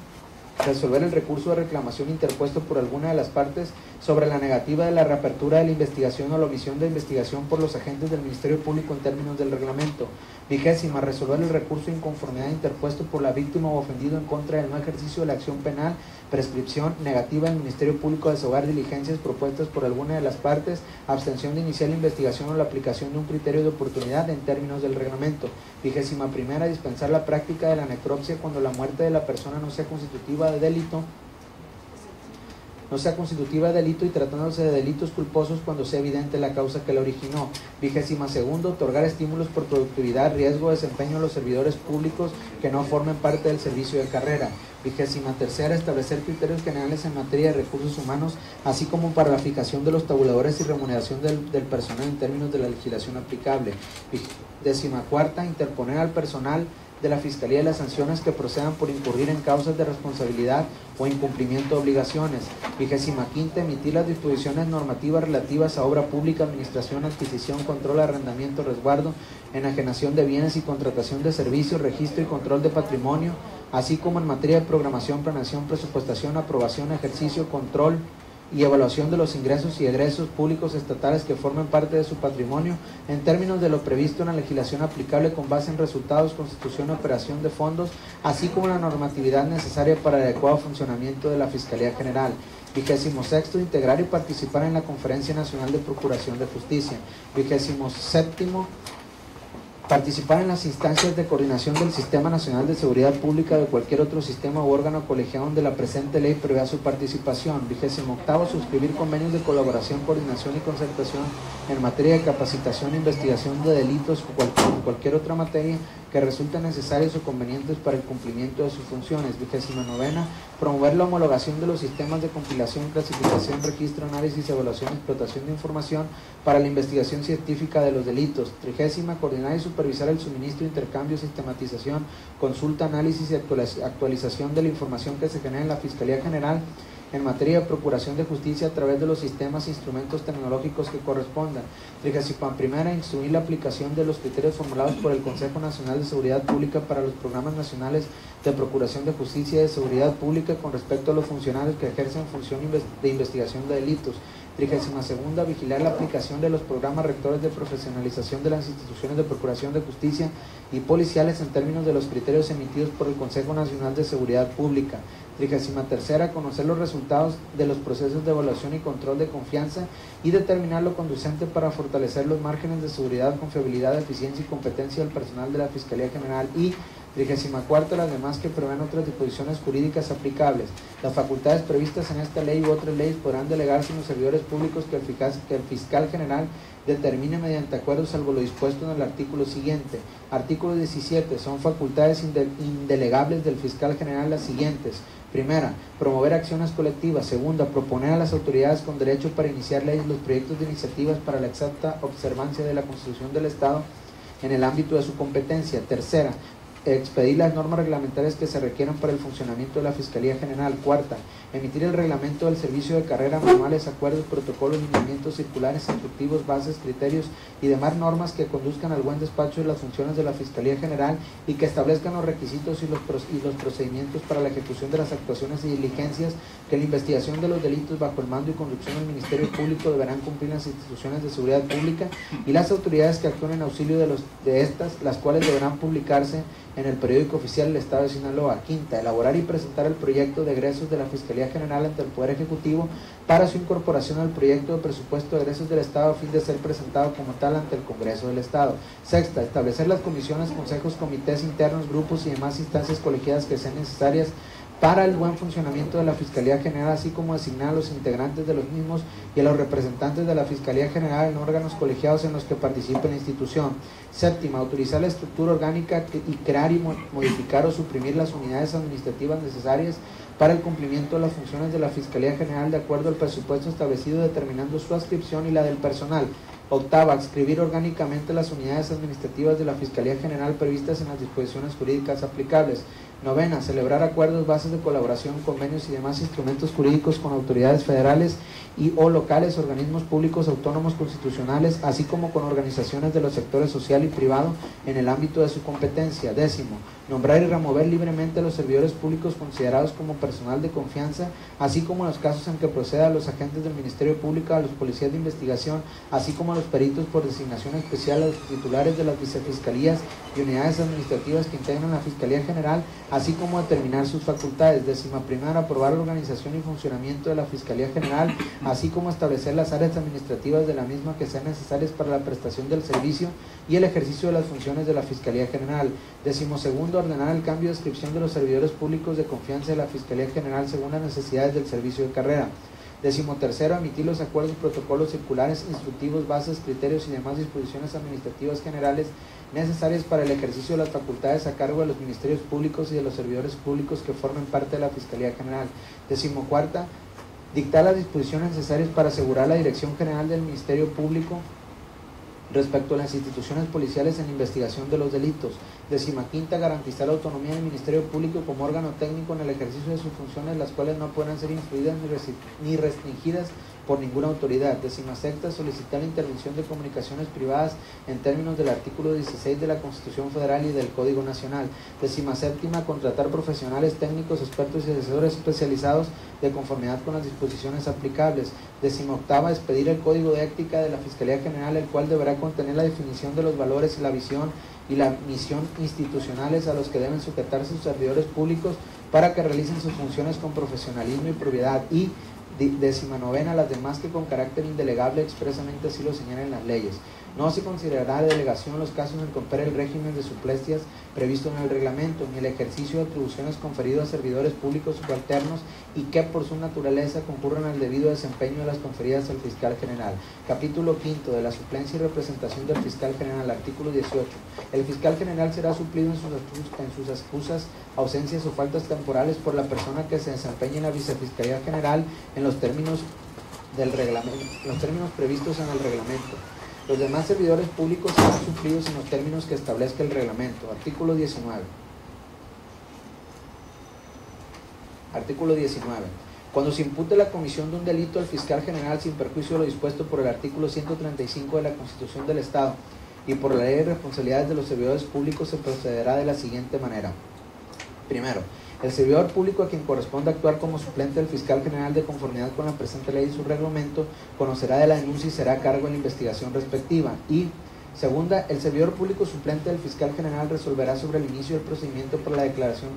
resolver el recurso de reclamación interpuesto por alguna de las partes sobre la negativa de la reapertura de la investigación o la omisión de investigación por los agentes del Ministerio Público en términos del reglamento. 20ª, resolver el recurso de inconformidad interpuesto por la víctima o ofendido en contra del no ejercicio de la acción penal, prescripción, negativa del Ministerio Público a desahogar diligencias propuestas por alguna de las partes, abstención de iniciar la investigación o la aplicación de un criterio de oportunidad en términos del reglamento. 21ª, dispensar la práctica de la necropsia cuando la muerte de la persona no sea constitutiva de delito y tratándose de delitos culposos cuando sea evidente la causa que la originó. 22ª, otorgar estímulos por productividad, riesgo o desempeño a los servidores públicos que no formen parte del servicio de carrera. 23ª, establecer criterios generales en materia de recursos humanos, así como para la fijación de los tabuladores y remuneración del personal en términos de la legislación aplicable. 14ª, interponer al personal de la Fiscalía de las sanciones que procedan por incurrir en causas de responsabilidad o incumplimiento de obligaciones. 25ª, emitir las disposiciones normativas relativas a obra pública, administración, adquisición, control, arrendamiento, resguardo, enajenación de bienes y contratación de servicios, registro y control de patrimonio, así como en materia de programación, planeación, presupuestación, aprobación, ejercicio, control y evaluación de los ingresos y egresos públicos estatales que formen parte de su patrimonio en términos de lo previsto en la legislación aplicable con base en resultados, constitución y operación de fondos, así como la normatividad necesaria para el adecuado funcionamiento de la Fiscalía General. 26º, integrar y participar en la Conferencia Nacional de Procuración de Justicia. 27º, participar en las instancias de coordinación del Sistema Nacional de Seguridad Pública o de cualquier otro sistema u órgano colegiado donde la presente ley prevea su participación. 28º, suscribir convenios de colaboración, coordinación y concertación en materia de capacitación e investigación de delitos o cualquier otra materia que resulten necesarios o convenientes para el cumplimiento de sus funciones. 29ª, promover la homologación de los sistemas de compilación, clasificación, registro, análisis, evaluación y explotación de información para la investigación científica de los delitos. 30ª, coordinar y supervisar el suministro, intercambio, sistematización, consulta, análisis y actualización de la información que se genera en la Fiscalía General en materia de procuración de justicia a través de los sistemas e instrumentos tecnológicos que correspondan. 31ª, instruir la aplicación de los criterios formulados por el Consejo Nacional de Seguridad Pública para los programas nacionales de procuración de justicia y de seguridad pública con respecto a los funcionarios que ejercen función de investigación de delitos. 32ª, vigilar la aplicación de los programas rectores de profesionalización de las instituciones de procuración de justicia y policiales en términos de los criterios emitidos por el Consejo Nacional de Seguridad Pública. 33ª, conocer los resultados de los procesos de evaluación y control de confianza y determinar lo conducente para fortalecer los márgenes de seguridad, confiabilidad, eficiencia y competencia del personal de la Fiscalía General. Y 34ª, las demás que prevén otras disposiciones jurídicas aplicables. Las facultades previstas en esta ley u otras leyes podrán delegarse en los servidores públicos que el fiscal general determine mediante acuerdo, salvo lo dispuesto en el artículo siguiente. Artículo 17. Son facultades indelegables del fiscal general las siguientes. Primera, promover acciones colectivas. Segunda, proponer a las autoridades con derecho para iniciar leyes los proyectos de iniciativas para la exacta observancia de la Constitución del Estado en el ámbito de su competencia. Tercera, expedir las normas reglamentarias que se requieran para el funcionamiento de la Fiscalía General. Cuarta, emitir el reglamento del servicio de carrera, manuales, acuerdos, protocolos, lineamientos, circulares, instructivos, bases, criterios y demás normas que conduzcan al buen despacho de las funciones de la Fiscalía General y que establezcan los requisitos y los procedimientos para la ejecución de las actuaciones y diligencias que la investigación de los delitos bajo el mando y conducción del Ministerio Público deberán cumplir las instituciones de seguridad pública y las autoridades que actúen en auxilio de estas, las cuales deberán publicarse en el periódico oficial del Estado de Sinaloa. Quinta, elaborar y presentar el proyecto de egresos de la Fiscalía General ante el Poder Ejecutivo para su incorporación al proyecto de presupuesto de egresos del Estado a fin de ser presentado como tal ante el Congreso del Estado. Sexta, establecer las comisiones, consejos, comités internos, grupos y demás instancias colegiadas que sean necesarias para el buen funcionamiento de la Fiscalía General, así como asignar a los integrantes de los mismos y a los representantes de la Fiscalía General en órganos colegiados en los que participe la institución. Séptima, autorizar la estructura orgánica y crear y modificar o suprimir las unidades administrativas necesarias para el cumplimiento de las funciones de la Fiscalía General de acuerdo al presupuesto establecido, determinando su adscripción y la del personal. Octava, adscribir orgánicamente las unidades administrativas de la Fiscalía General previstas en las disposiciones jurídicas aplicables. Novena, celebrar acuerdos, bases de colaboración, convenios y demás instrumentos jurídicos con autoridades federales y o locales, organismos públicos autónomos constitucionales, así como con organizaciones de los sectores social y privado en el ámbito de su competencia. Décimo, nombrar y remover libremente a los servidores públicos considerados como personal de confianza, así como en los casos en que proceda a los agentes del Ministerio Público, a los policías de investigación, así como a los peritos por designación especial, a los titulares de las vicefiscalías y unidades administrativas que integran la Fiscalía General, así como determinar sus facultades. Décima primera, aprobar la organización y funcionamiento de la Fiscalía General, así como establecer las áreas administrativas de la misma que sean necesarias para la prestación del servicio y el ejercicio de las funciones de la Fiscalía General. Décimo segundo, ordenar el cambio de adscripción de los servidores públicos de confianza de la Fiscalía General según las necesidades del servicio de carrera. Décimo tercero, emitir los acuerdos, protocolos, circulares, instructivos, bases, criterios y demás disposiciones administrativas generales necesarias para el ejercicio de las facultades a cargo de los ministerios públicos y de los servidores públicos que formen parte de la Fiscalía General. Décimo cuarta, dictar las disposiciones necesarias para asegurar la dirección general del Ministerio Público respecto a las instituciones policiales en la investigación de los delitos. Décima quinta, garantizar la autonomía del Ministerio Público como órgano técnico en el ejercicio de sus funciones, las cuales no puedan ser influidas ni restringidas por ninguna autoridad. Décima sexta, solicitar la intervención de comunicaciones privadas en términos del artículo 16 de la Constitución Federal y del Código Nacional. Décima séptima, contratar profesionales técnicos, expertos y asesores especializados de conformidad con las disposiciones aplicables. Décima octava, expedir el Código de Ética de la Fiscalía General, el cual deberá contener la definición de los valores y la visión y la misión institucionales a los que deben sujetarse sus servidores públicos para que realicen sus funciones con profesionalismo y probidad. Y décima novena, las demás que con carácter indelegable expresamente así lo señalan las leyes. No se considerará de delegación los casos en que opere el régimen de suplecias previsto en el reglamento, ni el ejercicio de atribuciones conferidas a servidores públicos subalternos y que por su naturaleza concurran al debido desempeño de las conferidas al fiscal general. Capítulo quinto, de la suplencia y representación del fiscal general. Artículo 18. El fiscal general será suplido en sus excusas, ausencias o faltas temporales por la persona que se desempeñe en la vicefiscalía general en los términos del reglamento, los términos previstos en el reglamento. Los demás servidores públicos serán suplidos en los términos que establezca el reglamento. Artículo 19. Artículo 19. Cuando se impute la comisión de un delito al fiscal general sin perjuicio de lo dispuesto por el artículo 135 de la Constitución del Estado y por la ley de responsabilidades de los servidores públicos, se procederá de la siguiente manera. Primero, el servidor público a quien corresponde actuar como suplente del fiscal general de conformidad con la presente ley y su reglamento conocerá de la denuncia y será a cargo de la investigación respectiva. Y segunda, el servidor público suplente del fiscal general resolverá sobre el inicio del procedimiento por la declaración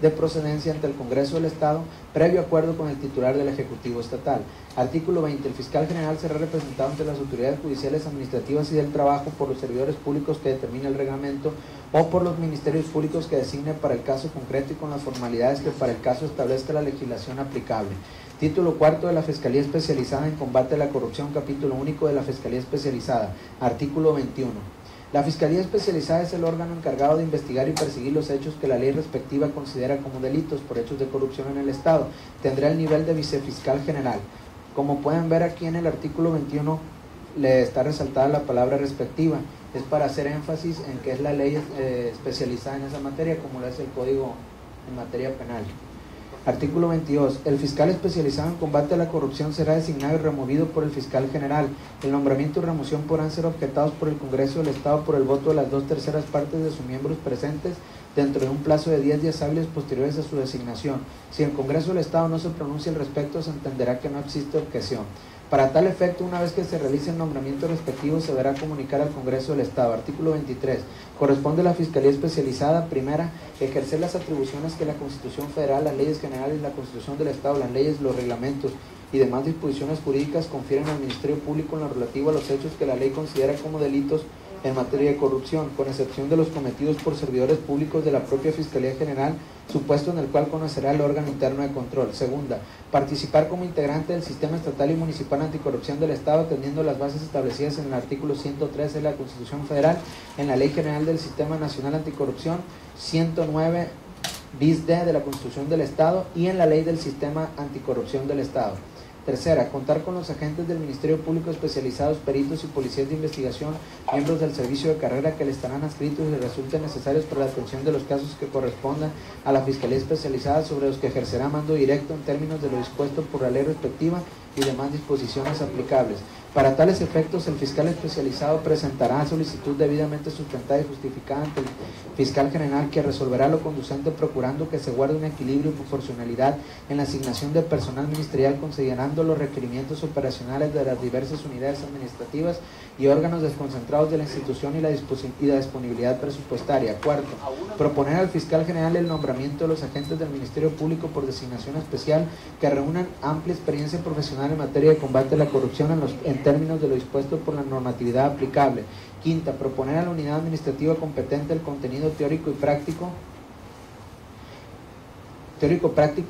de procedencia ante el Congreso del Estado, previo acuerdo con el titular del Ejecutivo Estatal. Artículo 20. El fiscal general será representado ante las autoridades judiciales, administrativas y del trabajo por los servidores públicos que determine el reglamento o por los ministerios públicos que designe para el caso concreto y con las formalidades que para el caso establezca la legislación aplicable. Título cuarto de la Fiscalía Especializada en Combate a la Corrupción. Capítulo único de la Fiscalía Especializada. Artículo 21. La Fiscalía Especializada es el órgano encargado de investigar y perseguir los hechos que la ley respectiva considera como delitos por hechos de corrupción en el Estado. Tendrá el nivel de vicefiscal general. Como pueden ver aquí en el artículo 21, le está resaltada la palabra respectiva. Es para hacer énfasis en que es la ley especializada en esa materia, como lo es el Código en materia penal. Artículo 22. El fiscal especializado en combate a la corrupción será designado y removido por el fiscal general. El nombramiento y remoción podrán ser objetados por el Congreso del Estado por el voto de las 2/3 partes de sus miembros presentes dentro de un plazo de 10 días hábiles posteriores a su designación. Si el Congreso del Estado no se pronuncia al respecto, se entenderá que no existe objeción. Para tal efecto, una vez que se realice el nombramiento respectivo, se deberá comunicar al Congreso del Estado. Artículo 23. Corresponde a la Fiscalía Especializada, primera, ejercer las atribuciones que la Constitución Federal, las leyes generales, la Constitución del Estado, las leyes, los reglamentos y demás disposiciones jurídicas confieren al Ministerio Público en lo relativo a los hechos que la ley considera como delitos en materia de corrupción, con excepción de los cometidos por servidores públicos de la propia Fiscalía General, supuesto en el cual conocerá el órgano interno de control. Segunda, participar como integrante del Sistema Estatal y Municipal Anticorrupción del Estado, atendiendo las bases establecidas en el artículo 113 de la Constitución Federal, en la Ley General del Sistema Nacional Anticorrupción, 109 bis D de la Constitución del Estado y en la Ley del Sistema Anticorrupción del Estado. Tercera, contar con los agentes del Ministerio Público especializados, peritos y policías de investigación, miembros del servicio de carrera que le estarán adscritos y resulten necesarios para la atención de los casos que correspondan a la Fiscalía Especializada, sobre los que ejercerá mando directo en términos de lo dispuesto por la ley respectiva y demás disposiciones aplicables. Para tales efectos, el fiscal especializado presentará solicitud debidamente sustentada y justificada ante el fiscal general, que resolverá lo conducente procurando que se guarde un equilibrio y proporcionalidad en la asignación de personal ministerial, considerando los requerimientos operacionales de las diversas unidades administrativas y órganos desconcentrados de la institución y la disponibilidad presupuestaria. Cuarto, proponer al fiscal general el nombramiento de los agentes del Ministerio Público por designación especial que reúnan amplia experiencia profesional en materia de combate a la corrupción en términos de lo dispuesto por la normatividad aplicable. Quinta, proponer a la unidad administrativa competente el contenido teórico práctico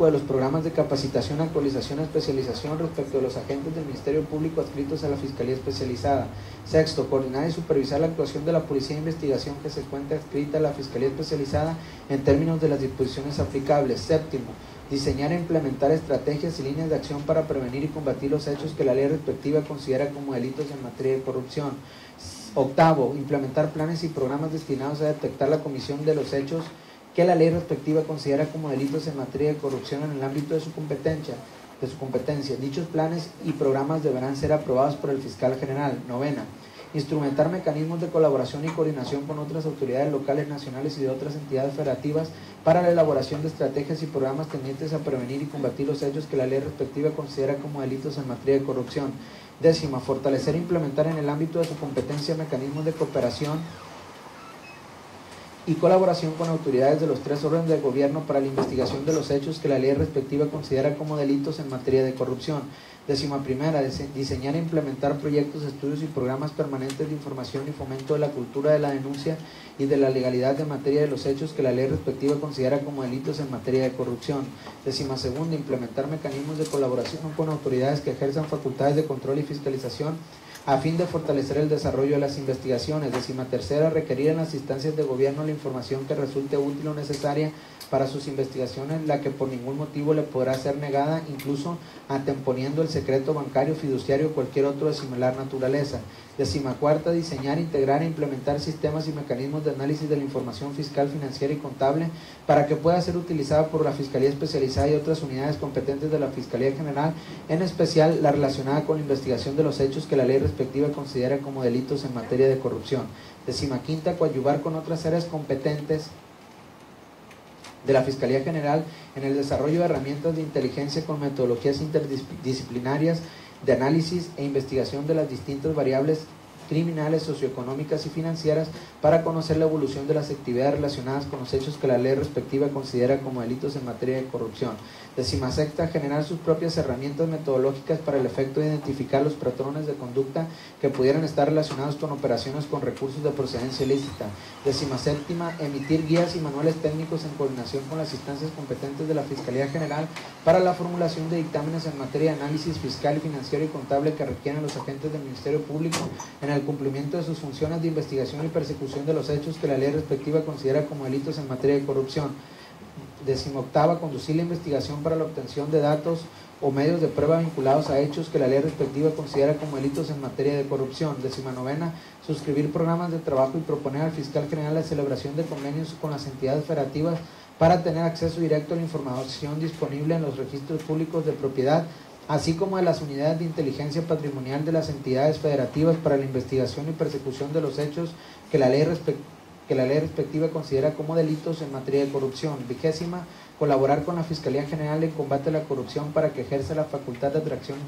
de los programas de capacitación, actualización, especialización respecto de los agentes del Ministerio Público adscritos a la Fiscalía Especializada. Sexto, coordinar y supervisar la actuación de la Policía de Investigación que se encuentra adscrita a la Fiscalía Especializada en términos de las disposiciones aplicables. Séptimo, diseñar e implementar estrategias y líneas de acción para prevenir y combatir los hechos que la ley respectiva considera como delitos en materia de corrupción. Octavo, implementar planes y programas destinados a detectar la comisión de los hechos que la ley respectiva considera como delitos en materia de corrupción en el ámbito de su competencia. Dichos planes y programas deberán ser aprobados por el fiscal general. Novena, instrumentar mecanismos de colaboración y coordinación con otras autoridades locales, nacionales y de otras entidades federativas para la elaboración de estrategias y programas tendientes a prevenir y combatir los hechos que la ley respectiva considera como delitos en materia de corrupción. Décima, fortalecer e implementar en el ámbito de su competencia mecanismos de cooperación y colaboración con autoridades de los tres órdenes de gobierno para la investigación de los hechos que la ley respectiva considera como delitos en materia de corrupción. Décima primera, diseñar e implementar proyectos, estudios y programas permanentes de información y fomento de la cultura de la denuncia y de la legalidad de materia de los hechos que la ley respectiva considera como delitos en materia de corrupción. Décima segunda, implementar mecanismos de colaboración con autoridades que ejerzan facultades de control y fiscalización a fin de fortalecer el desarrollo de las investigaciones. Décima tercera, requerir en las instancias de gobierno la información que resulte útil o necesaria para sus investigaciones, la que por ningún motivo le podrá ser negada, incluso anteponiendo el secreto bancario, fiduciario o cualquier otro de similar naturaleza. Décima cuarta, diseñar, integrar e implementar sistemas y mecanismos de análisis de la información fiscal, financiera y contable para que pueda ser utilizada por la Fiscalía Especializada y otras unidades competentes de la Fiscalía General, en especial la relacionada con la investigación de los hechos que la ley respectiva considera como delitos en materia de corrupción. Décima quinta, coadyuvar con otras áreas competentes de la Fiscalía General en el desarrollo de herramientas de inteligencia con metodologías interdisciplinarias de análisis e investigación de las distintas variables criminales, socioeconómicas y financieras para conocer la evolución de las actividades relacionadas con los hechos que la ley respectiva considera como delitos en materia de corrupción. Décima sexta, generar sus propias herramientas metodológicas para el efecto de identificar los patrones de conducta que pudieran estar relacionados con operaciones con recursos de procedencia ilícita. Décima séptima, emitir guías y manuales técnicos en coordinación con las instancias competentes de la Fiscalía General para la formulación de dictámenes en materia de análisis fiscal, financiero y contable que requieran los agentes del Ministerio Público en el cumplimiento de sus funciones de investigación y persecución de los hechos que la ley respectiva considera como delitos en materia de corrupción. Decimoctava, conducir la investigación para la obtención de datos o medios de prueba vinculados a hechos que la ley respectiva considera como delitos en materia de corrupción. 19ª, suscribir programas de trabajo y proponer al fiscal general la celebración de convenios con las entidades federativas para tener acceso directo a la información disponible en los registros públicos de propiedad, así como de las unidades de inteligencia patrimonial de las entidades federativas para la investigación y persecución de los hechos que la ley respectiva considera como delitos en materia de corrupción. 20ª, colaborar con la Fiscalía General en combate a la corrupción para que ejerza la facultad de atracción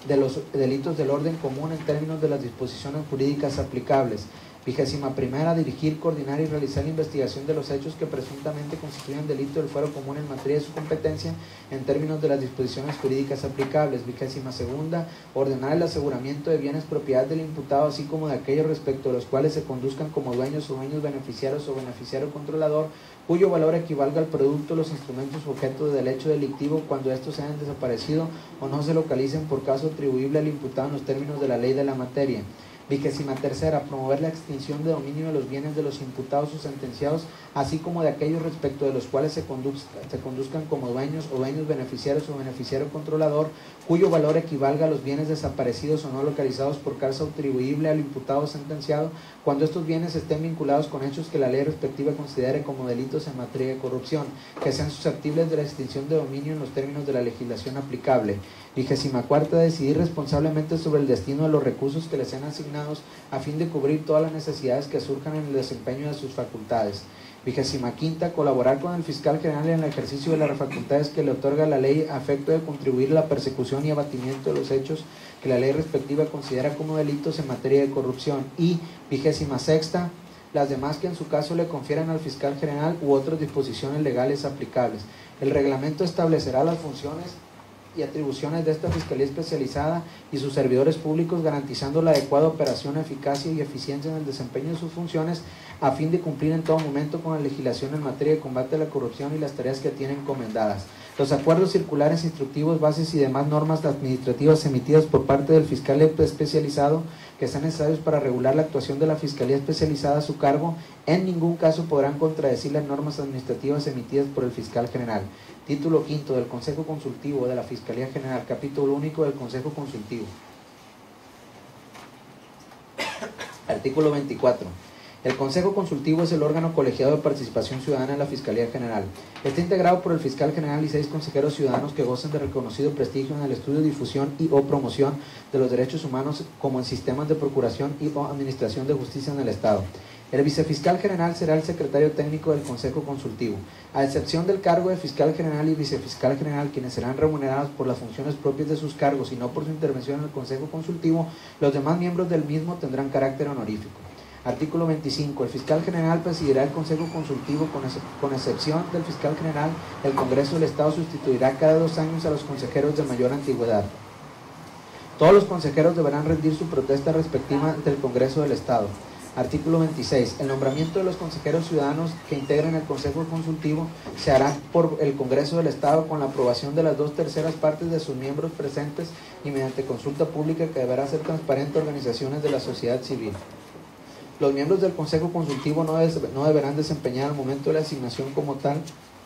de los delitos del orden común en términos de las disposiciones jurídicas aplicables. 21ª, dirigir, coordinar y realizar la investigación de los hechos que presuntamente constituyen delito del fuero común en materia de su competencia en términos de las disposiciones jurídicas aplicables. 22ª, ordenar el aseguramiento de bienes propiedad del imputado, así como de aquellos respecto a los cuales se conduzcan como dueños o dueños beneficiarios o beneficiario controlador, cuyo valor equivalga al producto, los instrumentos objeto del hecho delictivo cuando estos hayan desaparecido o no se localicen por caso atribuible al imputado en los términos de la ley de la materia. 23ª, promover la extinción de dominio de los bienes de los imputados o sentenciados, así como de aquellos respecto de los cuales se conduzcan como dueños o dueños beneficiarios o beneficiario controlador, cuyo valor equivalga a los bienes desaparecidos o no localizados por causa atribuible al imputado o sentenciado, cuando estos bienes estén vinculados con hechos que la ley respectiva considere como delitos en materia de corrupción, que sean susceptibles de la extinción de dominio en los términos de la legislación aplicable. 24ª, decidir responsablemente sobre el destino de los recursos que les sean asignados a fin de cubrir todas las necesidades que surjan en el desempeño de sus facultades. 25ª, colaborar con el fiscal general en el ejercicio de las facultades que le otorga la ley a efecto de contribuir a la persecución y abatimiento de los hechos que la ley respectiva considera como delitos en materia de corrupción. Y 26ª, las demás que en su caso le confieran al fiscal general u otras disposiciones legales aplicables. El reglamento establecerá las funciones y atribuciones de esta Fiscalía Especializada y sus servidores públicos, garantizando la adecuada operación, eficacia y eficiencia en el desempeño de sus funciones, a fin de cumplir en todo momento con la legislación en materia de combate a la corrupción y las tareas que tienen encomendadas. Los acuerdos circulares, instructivos, bases y demás normas administrativas emitidas por parte del fiscal especializado que sean necesarios para regular la actuación de la Fiscalía Especializada a su cargo, en ningún caso podrán contradecir las normas administrativas emitidas por el fiscal general. Título quinto del Consejo Consultivo de la Fiscalía General, capítulo único del Consejo Consultivo. Artículo 24. El Consejo Consultivo es el órgano colegiado de participación ciudadana en la Fiscalía General. Está integrado por el fiscal general y 6 consejeros ciudadanos que gozan de reconocido prestigio en el estudio, difusión y o promoción de los derechos humanos, como en sistemas de procuración y o administración de justicia en el Estado. El vicefiscal general será el secretario técnico del Consejo Consultivo. A excepción del cargo de fiscal general y vicefiscal general, quienes serán remunerados por las funciones propias de sus cargos y no por su intervención en el Consejo Consultivo, los demás miembros del mismo tendrán carácter honorífico. Artículo 25. El fiscal general presidirá el Consejo Consultivo, con excepción del fiscal general. El Congreso del Estado sustituirá cada 2 años a los consejeros de mayor antigüedad. Todos los consejeros deberán rendir su protesta respectiva ante el Congreso del Estado. Artículo 26. El nombramiento de los consejeros ciudadanos que integren el Consejo Consultivo se hará por el Congreso del Estado con la aprobación de las 2/3 partes de sus miembros presentes y mediante consulta pública que deberá ser transparente a organizaciones de la sociedad civil. Los miembros del Consejo Consultivo no deberán desempeñar al momento de la asignación como tal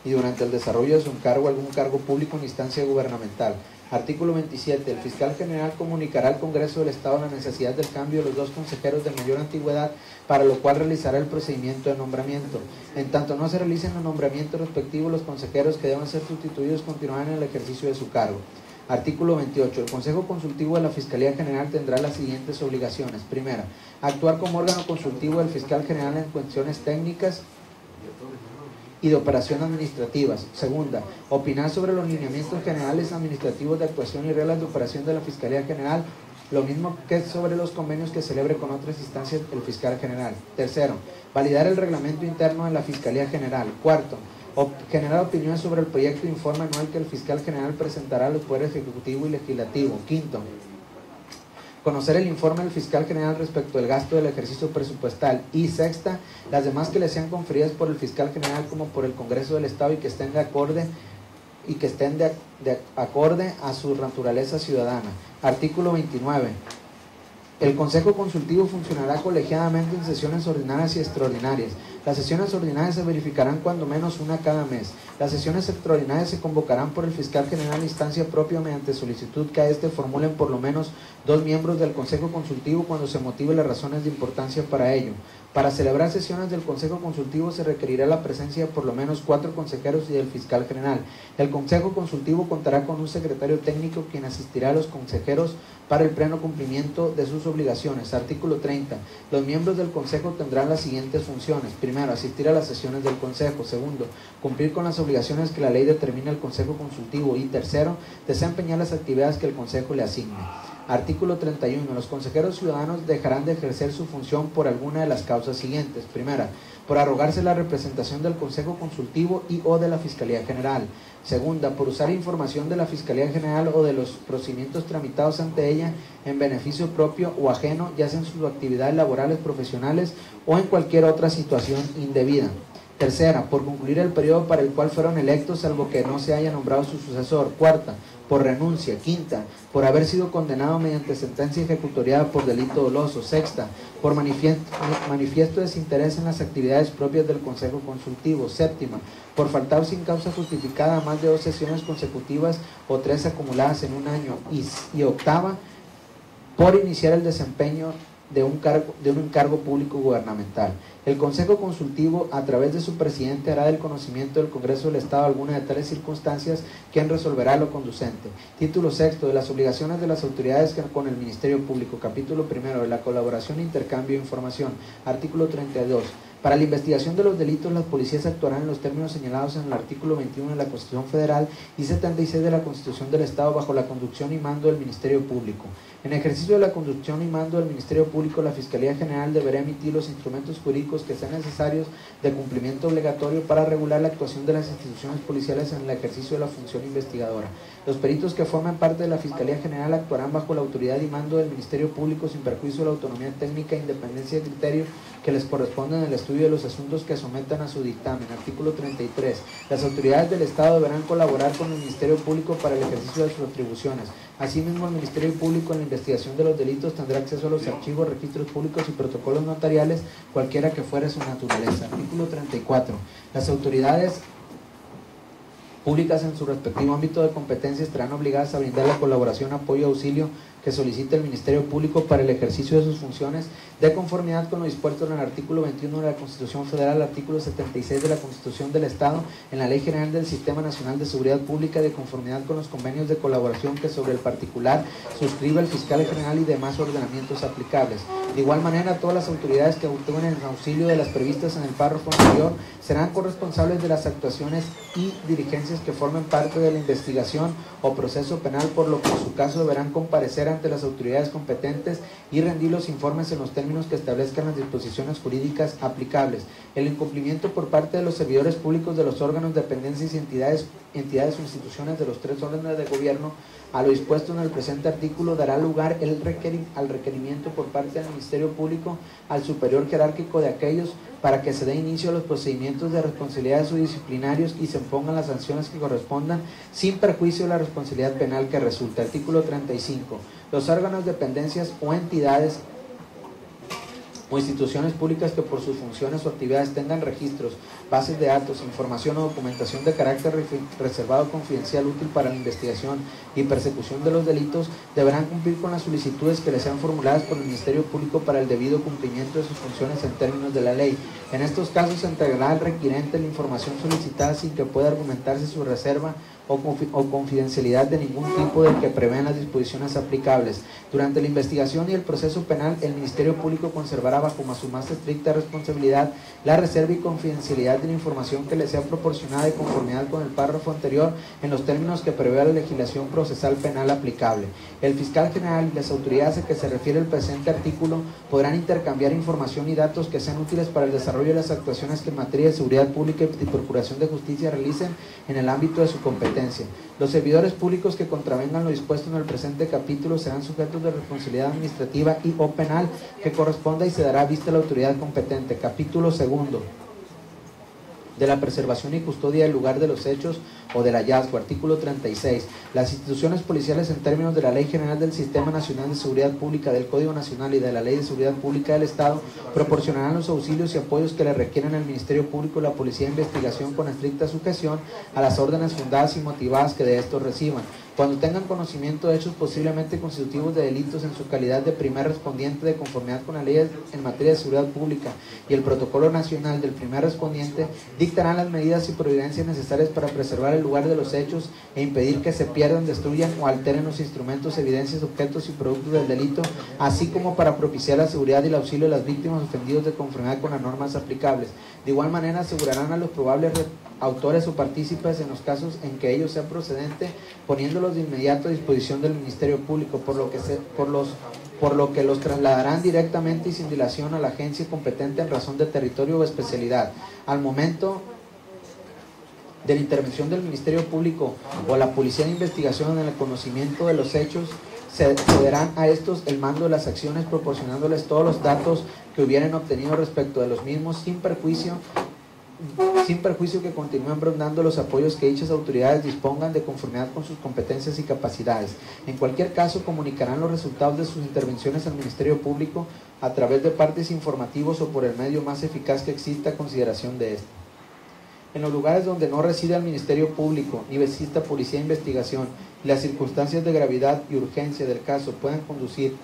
y durante el desarrollo de su encargo algún cargo público en instancia gubernamental. Artículo 27. El fiscal general comunicará al Congreso del Estado la necesidad del cambio de los 2 consejeros de mayor antigüedad, para lo cual realizará el procedimiento de nombramiento. En tanto no se realicen los nombramientos respectivos, los consejeros que deban ser sustituidos continuarán en el ejercicio de su cargo. Artículo 28. El Consejo Consultivo de la Fiscalía General tendrá las siguientes obligaciones. Primera, actuar como órgano consultivo del fiscal general en cuestiones técnicas y de operación administrativas. Segunda, opinar sobre los lineamientos generales administrativos de actuación y reglas de operación de la Fiscalía General, lo mismo que sobre los convenios que celebre con otras instancias el fiscal general. Tercero, validar el reglamento interno de la Fiscalía General. Cuarto, generar opiniones sobre el proyecto de informe anual que el fiscal general presentará a los poderes ejecutivo y legislativo. Quinto, conocer el informe del fiscal general respecto del gasto del ejercicio presupuestal. Y sexta, las demás que le sean conferidas por el fiscal general como por el Congreso del Estado y que estén de acorde a su naturaleza ciudadana. Artículo 29. El Consejo Consultivo funcionará colegiadamente en sesiones ordinarias y extraordinarias. Las sesiones ordinarias se verificarán cuando menos una cada mes. Las sesiones extraordinarias se convocarán por el fiscal general de instancia propia mediante solicitud que a éste formulen por lo menos 2 miembros del Consejo Consultivo cuando se motive las razones de importancia para ello. Para celebrar sesiones del Consejo Consultivo se requerirá la presencia de por lo menos 4 consejeros y del fiscal general. El Consejo Consultivo contará con un secretario técnico quien asistirá a los consejeros para el pleno cumplimiento de sus obligaciones. Artículo 30. Los miembros del Consejo tendrán las siguientes funciones. Primero, asistir a las sesiones del Consejo. Segundo, cumplir con las obligaciones que la ley determina al Consejo Consultivo. Y tercero, desempeñar las actividades que el Consejo le asigne. Artículo 31. Los consejeros ciudadanos dejarán de ejercer su función por alguna de las causas siguientes. Primera, por arrogarse la representación del Consejo Consultivo y o de la Fiscalía General. Segunda, por usar información de la Fiscalía General o de los procedimientos tramitados ante ella en beneficio propio o ajeno, ya sea en sus actividades laborales, profesionales o en cualquier otra situación indebida. Tercera, por concluir el periodo para el cual fueron electos, salvo que no se haya nombrado su sucesor. Cuarta, por renuncia. Quinta, por haber sido condenado mediante sentencia ejecutoriada por delito doloso. Sexta, por manifiesto desinterés en las actividades propias del Consejo Consultivo. Séptima, por faltar sin causa justificada a más de 2 sesiones consecutivas o 3 acumuladas en un año. Y octava, por iniciar el desempeño de un encargo público gubernamental. El Consejo Consultivo, a través de su presidente, hará del conocimiento del Congreso del Estado alguna de tales circunstancias, quien resolverá lo conducente. Título 6. De las obligaciones de las autoridades con el Ministerio Público. Capítulo 1. De la colaboración e intercambio de información. Artículo 32. Para la investigación de los delitos, las policías actuarán en los términos señalados en el artículo 21 de la Constitución Federal y 76 de la Constitución del Estado bajo la conducción y mando del Ministerio Público. En ejercicio de la conducción y mando del Ministerio Público, la Fiscalía General deberá emitir los instrumentos jurídicos que sean necesarios de cumplimiento obligatorio para regular la actuación de las instituciones policiales en el ejercicio de la función investigadora. Los peritos que forman parte de la Fiscalía General actuarán bajo la autoridad y mando del Ministerio Público sin perjuicio de la autonomía técnica e independencia de criterio que les corresponde en el estudio de los asuntos que sometan a su dictamen. Artículo 33. Las autoridades del Estado deberán colaborar con el Ministerio Público para el ejercicio de sus atribuciones. Asimismo, el Ministerio Público en la investigación de los delitos tendrá acceso a los archivos, registros públicos y protocolos notariales, cualquiera que fuera su naturaleza. Artículo 34. Las autoridades públicas en su respectivo ámbito de competencia estarán obligadas a brindar la colaboración, apoyo y auxilio que solicite el Ministerio Público para el ejercicio de sus funciones de conformidad con lo dispuesto en el artículo 21 de la Constitución Federal, el artículo 76 de la Constitución del Estado, en la Ley General del Sistema Nacional de Seguridad Pública, de conformidad con los convenios de colaboración que sobre el particular suscriba el fiscal general y demás ordenamientos aplicables. De igual manera, todas las autoridades que actúen en auxilio de las previstas en el párrafo anterior serán corresponsables de las actuaciones y diligencias que formen parte de la investigación o proceso penal, por lo que en su caso deberán comparecer ante las autoridades competentes y rendir los informes en los términos que establezcan las disposiciones jurídicas aplicables. El incumplimiento por parte de los servidores públicos de los órganos, dependencias y entidades o instituciones de los 3 órdenes de gobierno a lo dispuesto en el presente artículo dará lugar al requerimiento por parte del Ministerio Público al superior jerárquico de aquellos para que se dé inicio a los procedimientos de responsabilidades o disciplinarios y se impongan las sanciones que correspondan sin perjuicio de la responsabilidad penal que resulte. Artículo 35. Los órganos, dependencias o entidades o instituciones públicas que por sus funciones o actividades tengan registros, bases de datos, información o documentación de carácter reservado confidencial útil para la investigación y persecución de los delitos deberán cumplir con las solicitudes que les sean formuladas por el Ministerio Público para el debido cumplimiento de sus funciones en términos de la ley. En estos casos se entregará al requirente la información solicitada sin que pueda argumentarse su reserva o confidencialidad de ningún tipo del que prevén las disposiciones aplicables. Durante la investigación y el proceso penal, el Ministerio Público conservará bajo su más estricta responsabilidad la reserva y confidencialidad de la información que le sea proporcionada de conformidad con el párrafo anterior en los términos que prevé la legislación procesal penal aplicable. El fiscal general y las autoridades a que se refiere el presente artículo podrán intercambiar información y datos que sean útiles para el desarrollo de las actuaciones que en materia de seguridad pública y procuración de justicia realicen en el ámbito de su competencia. Los servidores públicos que contravengan lo dispuesto en el presente capítulo serán sujetos de responsabilidad administrativa y o penal que corresponda y se dará vista a la autoridad competente. Capítulo 2. de la preservación y custodia del lugar de los hechos o del hallazgo. Artículo 36. Las instituciones policiales, en términos de la Ley General del Sistema Nacional de Seguridad Pública, del Código Nacional y de la Ley de Seguridad Pública del Estado, proporcionarán los auxilios y apoyos que le requieran al Ministerio Público y la Policía de Investigación con estricta sujeción a las órdenes fundadas y motivadas que de estos reciban. Cuando tengan conocimiento de hechos posiblemente constitutivos de delitos en su calidad de primer respondiente de conformidad con la ley en materia de seguridad pública y el protocolo nacional del primer respondiente, dictarán las medidas y providencias necesarias para preservar el lugar de los hechos e impedir que se pierdan, destruyan o alteren los instrumentos, evidencias, objetos y productos del delito, así como para propiciar la seguridad y el auxilio de las víctimas ofendidos de conformidad con las normas aplicables. De igual manera asegurarán a los probables autores o partícipes en los casos en que ello sea procedente, poniéndolos de inmediato a disposición del Ministerio Público, por lo que los trasladarán directamente y sin dilación a la agencia competente en razón de territorio o especialidad. Al momento de la intervención del Ministerio Público o la Policía de Investigación en el conocimiento de los hechos, se cederán a estos el mando de las acciones, proporcionándoles todos los datos que hubieran obtenido respecto de los mismos, sin perjuicio que continúen brindando los apoyos que dichas autoridades dispongan de conformidad con sus competencias y capacidades. En cualquier caso, comunicarán los resultados de sus intervenciones al Ministerio Público a través de partes informativos o por el medio más eficaz que exista a consideración de este. En los lugares donde no resida el Ministerio Público ni exista Policía de Investigación y las circunstancias de gravedad y urgencia del caso puedan conducir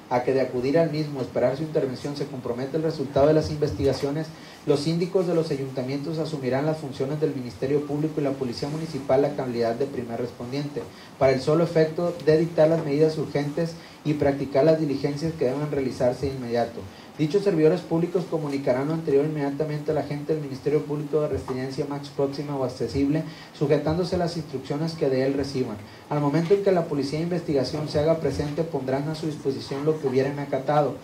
a que de acudir al mismo, esperar su intervención, se compromete el resultado de las investigaciones, los síndicos de los ayuntamientos asumirán las funciones del Ministerio Público y la Policía Municipal la calidad de primer respondiente, para el solo efecto de dictar las medidas urgentes y practicar las diligencias que deben realizarse de inmediato. Dichos servidores públicos comunicarán lo anterior inmediatamente al agente del Ministerio Público de residencia más próxima o accesible, sujetándose a las instrucciones que de él reciban. Al momento en que la Policía de Investigación se haga presente, pondrán a su disposición lo que hubieran actuado,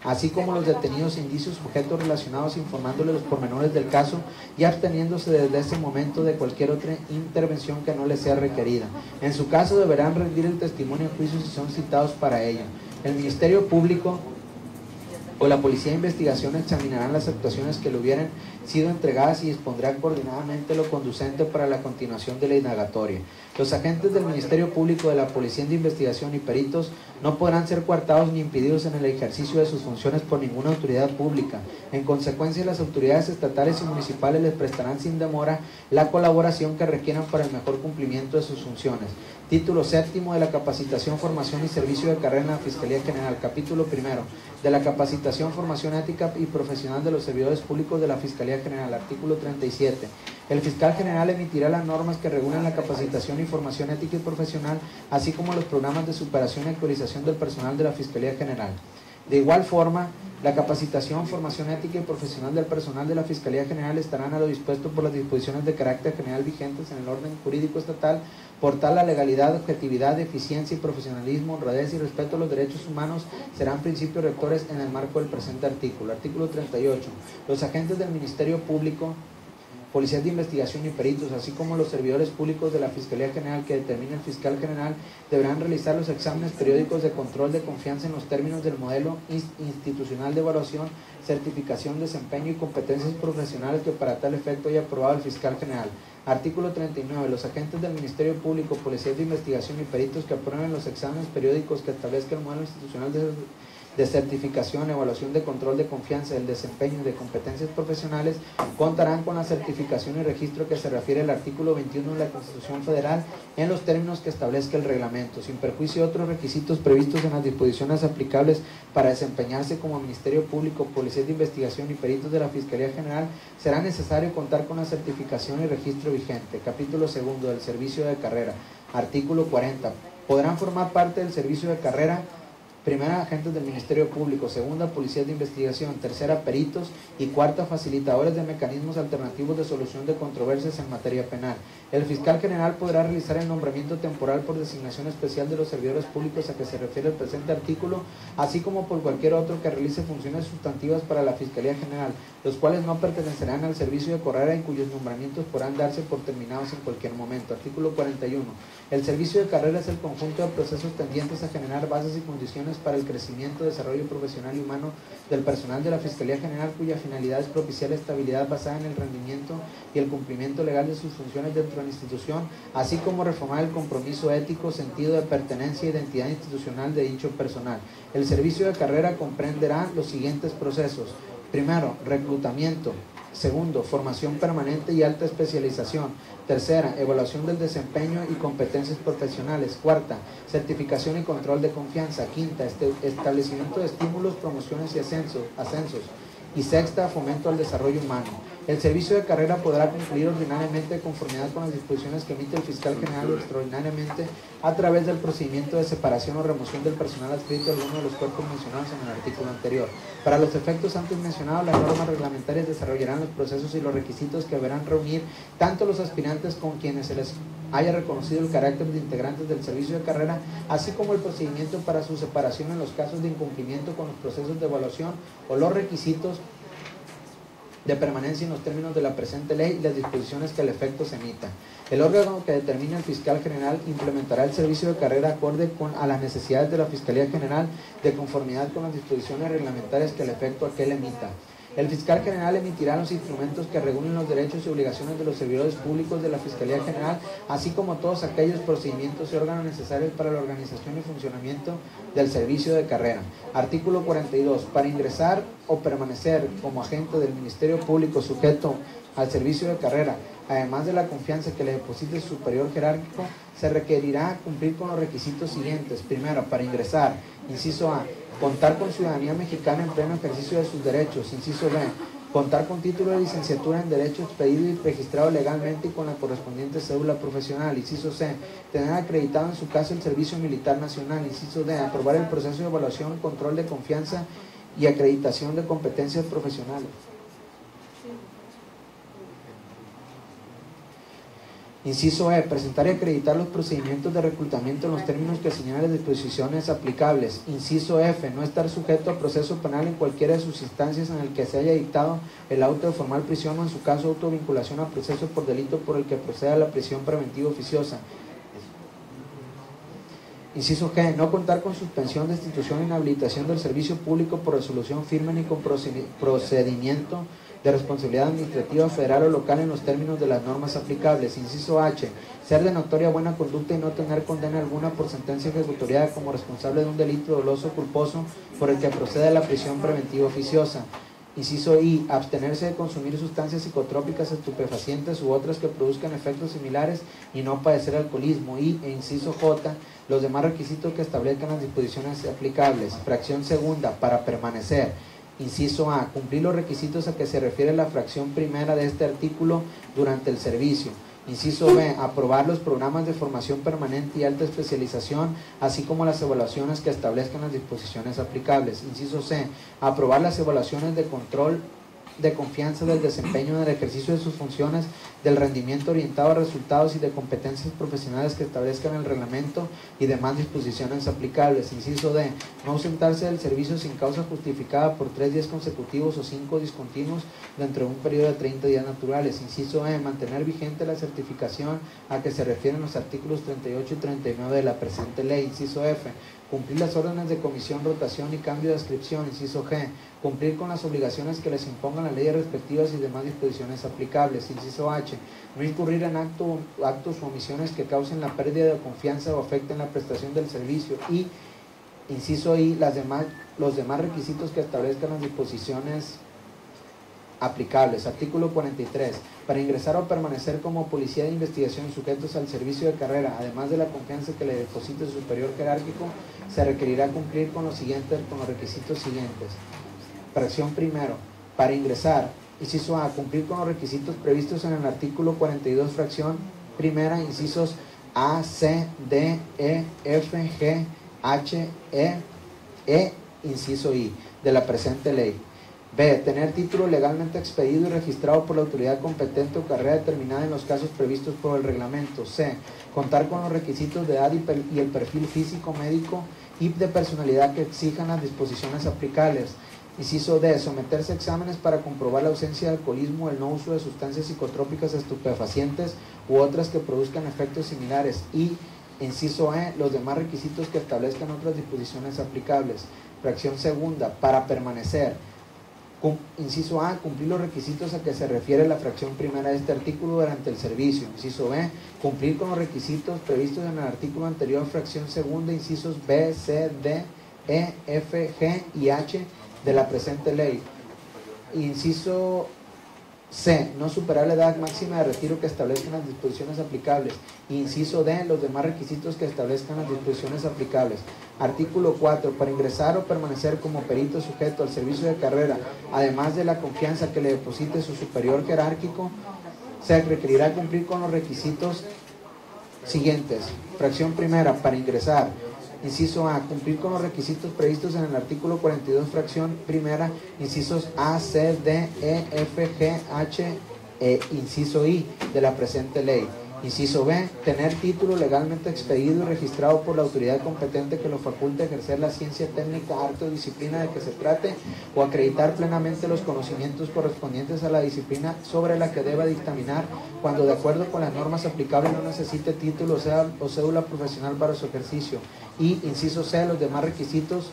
así como los detenidos indicios sujetos relacionados, informándole los pormenores del caso y absteniéndose desde ese momento de cualquier otra intervención que no les sea requerida. En su caso deberán rendir el testimonio en juicio si son citados para ello. El Ministerio Público o la Policía de Investigación examinarán las actuaciones que le hubieran sido entregadas y dispondrán coordinadamente lo conducente para la continuación de la indagatoria. Los agentes del Ministerio Público, de la Policía de Investigación y peritos no podrán ser coartados ni impedidos en el ejercicio de sus funciones por ninguna autoridad pública. En consecuencia, las autoridades estatales y municipales les prestarán sin demora la colaboración que requieran para el mejor cumplimiento de sus funciones. Título séptimo de la capacitación, formación y servicio de carrera en la Fiscalía General. Capítulo primero de la capacitación, formación ética y profesional de los servidores públicos de la Fiscalía General. Artículo 37. El fiscal general emitirá las normas que regulan la capacitación y formación ética y profesional, así como los programas de superación y actualización del personal de la Fiscalía General. De igual forma, la capacitación, formación ética y profesional del personal de la Fiscalía General estarán a lo dispuesto por las disposiciones de carácter general vigentes en el orden jurídico estatal, por tal la legalidad, objetividad, eficiencia y profesionalismo, honradez y respeto a los derechos humanos serán principios rectores en el marco del presente artículo. Artículo 38. Los agentes del Ministerio Público, policías de investigación y peritos, así como los servidores públicos de la Fiscalía General que determine el fiscal general, deberán realizar los exámenes periódicos de control de confianza en los términos del modelo institucional de evaluación, certificación, desempeño y competencias profesionales que para tal efecto haya aprobado el fiscal general. Artículo 39. Los agentes del Ministerio Público, policías de investigación y peritos que aprueben los exámenes periódicos que establezca el modelo institucional de certificación, evaluación de control de confianza, del desempeño y de competencias profesionales, contarán con la certificación y registro que se refiere al artículo 21 de la Constitución Federal en los términos que establezca el reglamento, sin perjuicio de otros requisitos previstos en las disposiciones aplicables para desempeñarse como Ministerio Público, policías de investigación y peritos de la Fiscalía General. Será necesario contar con la certificación y registro vigente. Capítulo segundo del servicio de carrera. Artículo 40. Podrán formar parte del servicio de carrera: primera, agentes del Ministerio Público; segunda, policías de investigación; tercera, peritos; y cuarta, facilitadores de mecanismos alternativos de solución de controversias en materia penal. El fiscal general podrá realizar el nombramiento temporal por designación especial de los servidores públicos a que se refiere el presente artículo, así como por cualquier otro que realice funciones sustantivas para la Fiscalía General, los cuales no pertenecerán al servicio de carrera y cuyos nombramientos podrán darse por terminados en cualquier momento. Artículo 41. El servicio de carrera es el conjunto de procesos tendientes a generar bases y condiciones para el crecimiento, desarrollo profesional y humano del personal de la Fiscalía General, cuya finalidad es propiciar la estabilidad basada en el rendimiento y el cumplimiento legal de sus funciones dentro de la institución, así como reformar el compromiso ético, sentido de pertenencia e identidad institucional de dicho personal. El servicio de carrera comprenderá los siguientes procesos. Primero, reclutamiento. Segundo, formación permanente y alta especialización. Tercera, evaluación del desempeño y competencias profesionales. Cuarta, certificación y control de confianza. Quinta, establecimiento de estímulos, promociones y ascensos. Y sexta, fomento al desarrollo humano. El servicio de carrera podrá concluir ordinariamente de conformidad con las disposiciones que emite el fiscal general o extraordinariamente a través del procedimiento de separación o remoción del personal adscrito a alguno de los cuerpos mencionados en el artículo anterior. Para los efectos antes mencionados, las normas reglamentarias desarrollarán los procesos y los requisitos que deberán reunir tanto los aspirantes con quienes se les haya reconocido el carácter de integrantes del servicio de carrera, así como el procedimiento para su separación en los casos de incumplimiento con los procesos de evaluación o los requisitos de permanencia en los términos de la presente ley y las disposiciones que al efecto se emitan. El órgano que determine el fiscal general implementará el servicio de carrera acorde a las necesidades de la Fiscalía General de conformidad con las disposiciones reglamentarias que al efecto aquel emita. El fiscal general emitirá los instrumentos que regulen los derechos y obligaciones de los servidores públicos de la Fiscalía General, así como todos aquellos procedimientos y órganos necesarios para la organización y funcionamiento del servicio de carrera. Artículo 42. Para ingresar o permanecer como agente del Ministerio Público sujeto al servicio de carrera, además de la confianza que le deposite su superior jerárquico, se requerirá cumplir con los requisitos siguientes. Primero, para ingresar, inciso A, contar con ciudadanía mexicana en pleno ejercicio de sus derechos. Inciso B, contar con título de licenciatura en Derecho expedido y registrado legalmente y con la correspondiente cédula profesional. Inciso C, tener acreditado en su caso el Servicio Militar Nacional. Inciso D, aprobar el proceso de evaluación, control de confianza y acreditación de competencias profesionales. Inciso E, presentar y acreditar los procedimientos de reclutamiento en los términos que señalan las disposiciones aplicables. Inciso F, no estar sujeto a proceso penal en cualquiera de sus instancias en el que se haya dictado el auto de formal prisión o en su caso autovinculación a proceso por delito por el que proceda la prisión preventiva oficiosa. Inciso G, no contar con suspensión, destitución e inhabilitación del servicio público por resolución firme ni con procedimiento de responsabilidad administrativa federal o local en los términos de las normas aplicables. Inciso H, ser de notoria buena conducta y no tener condena alguna por sentencia ejecutoriada como responsable de un delito doloso o culposo por el que procede la prisión preventiva oficiosa. Inciso I, abstenerse de consumir sustancias psicotrópicas, estupefacientes u otras que produzcan efectos similares y no padecer alcoholismo. Inciso J, los demás requisitos que establezcan las disposiciones aplicables. Fracción segunda, para permanecer. Inciso A, cumplir los requisitos a que se refiere la fracción primera de este artículo durante el servicio. Inciso B, aprobar los programas de formación permanente y alta especialización, así como las evaluaciones que establezcan las disposiciones aplicables. Inciso C, aprobar las evaluaciones de control de confianza del desempeño en el ejercicio de sus funciones, del rendimiento orientado a resultados y de competencias profesionales que establezcan el reglamento y demás disposiciones aplicables. Inciso D, no ausentarse del servicio sin causa justificada por 3 días consecutivos o 5 discontinuos dentro de un periodo de 30 días naturales. Inciso E, mantener vigente la certificación a que se refieren los artículos 38 y 39 de la presente ley. Inciso F, cumplir las órdenes de comisión, rotación y cambio de adscripción. Inciso G, cumplir con las obligaciones que les impongan las leyes respectivas y demás disposiciones aplicables. Inciso H, no incurrir en actos o omisiones que causen la pérdida de confianza o afecten la prestación del servicio. Y, inciso I, los demás requisitos que establezcan las disposiciones aplicables. Artículo 43. Para ingresar o permanecer como policía de investigación sujetos al servicio de carrera, además de la confianza que le deposite su superior jerárquico, se requerirá cumplir con los requisitos siguientes. Fracción primero. Para ingresar, inciso A, cumplir con los requisitos previstos en el artículo 42, fracción primera, incisos A, C, D, E, F, G, H, E, inciso I, de la presente ley. B, tener título legalmente expedido y registrado por la autoridad competente o carrera determinada en los casos previstos por el reglamento. C, contar con los requisitos de edad y el perfil físico, médico y de personalidad que exijan las disposiciones aplicables. Inciso D, someterse a exámenes para comprobar la ausencia de alcoholismo, el no uso de sustancias psicotrópicas, estupefacientes u otras que produzcan efectos similares. Y Inciso E, los demás requisitos que establezcan otras disposiciones aplicables. Fracción segunda, para permanecer. Inciso A, cumplir los requisitos a que se refiere la fracción primera de este artículo durante el servicio. Inciso B, cumplir con los requisitos previstos en el artículo anterior, fracción segunda, incisos B, C, D, E, F, G y H de la presente ley. Inciso C, no superar la edad máxima de retiro que establezcan las disposiciones aplicables. Inciso D, los demás requisitos que establezcan las disposiciones aplicables. Artículo 4, para ingresar o permanecer como perito sujeto al servicio de carrera, además de la confianza que le deposite su superior jerárquico, se requerirá cumplir con los requisitos siguientes. Fracción primera, para ingresar. Inciso A, cumplir con los requisitos previstos en el artículo 42, fracción primera, incisos A, C, D, E, F, G, H e inciso I de la presente ley. Inciso B, tener título legalmente expedido y registrado por la autoridad competente que lo faculte ejercer la ciencia técnica, arte o disciplina de que se trate, o acreditar plenamente los conocimientos correspondientes a la disciplina sobre la que deba dictaminar, cuando de acuerdo con las normas aplicables no necesite título o cédula profesional para su ejercicio. Y inciso C, los demás requisitos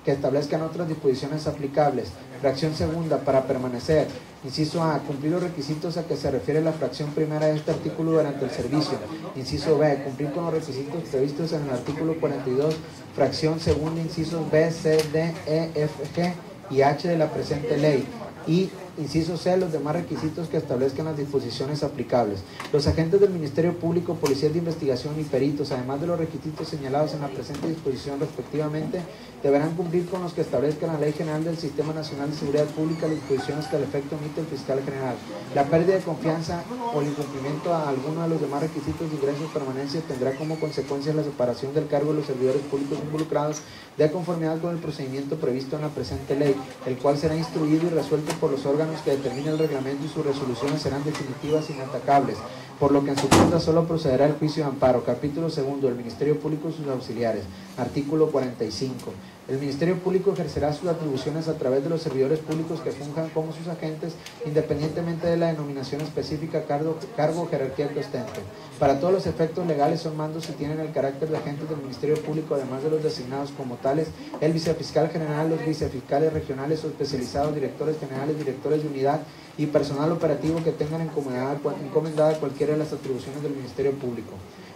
que establezcan otras disposiciones aplicables. Fracción segunda, para permanecer. Inciso A, cumplir los requisitos a que se refiere la fracción primera de este artículo durante el servicio. Inciso B, cumplir con los requisitos previstos en el artículo 42, fracción segunda, incisos B, C, D, E, F, G y H de la presente ley. Y inciso C, los demás requisitos que establezcan las disposiciones aplicables. Los agentes del Ministerio Público, policías de investigación y peritos, además de los requisitos señalados en la presente disposición respectivamente, deberán cumplir con los que establezcan la Ley General del Sistema Nacional de Seguridad Pública, las disposiciones que al efecto emite el fiscal general. La pérdida de confianza o el incumplimiento a alguno de los demás requisitos de ingreso o permanencia tendrá como consecuencia la separación del cargo de los servidores públicos involucrados, de conformidad con el procedimiento previsto en la presente ley, el cual será instruido y resuelto por los órganos que determine el reglamento, y sus resoluciones serán definitivas e inatacables, por lo que en su contra solo procederá el juicio de amparo. Capítulo segundo, el Ministerio Público y sus auxiliares. Artículo 45. El Ministerio Público ejercerá sus atribuciones a través de los servidores públicos que funjan como sus agentes, independientemente de la denominación específica, cargo o jerarquía que ostenten. Para todos los efectos legales son mandos y tienen el carácter de agentes del Ministerio Público, además de los designados como tales, el vicefiscal general, los vicefiscales regionales o especializados, directores generales, directores de unidad y personal operativo que tengan encomendada cualquiera de las atribuciones del Ministerio Público.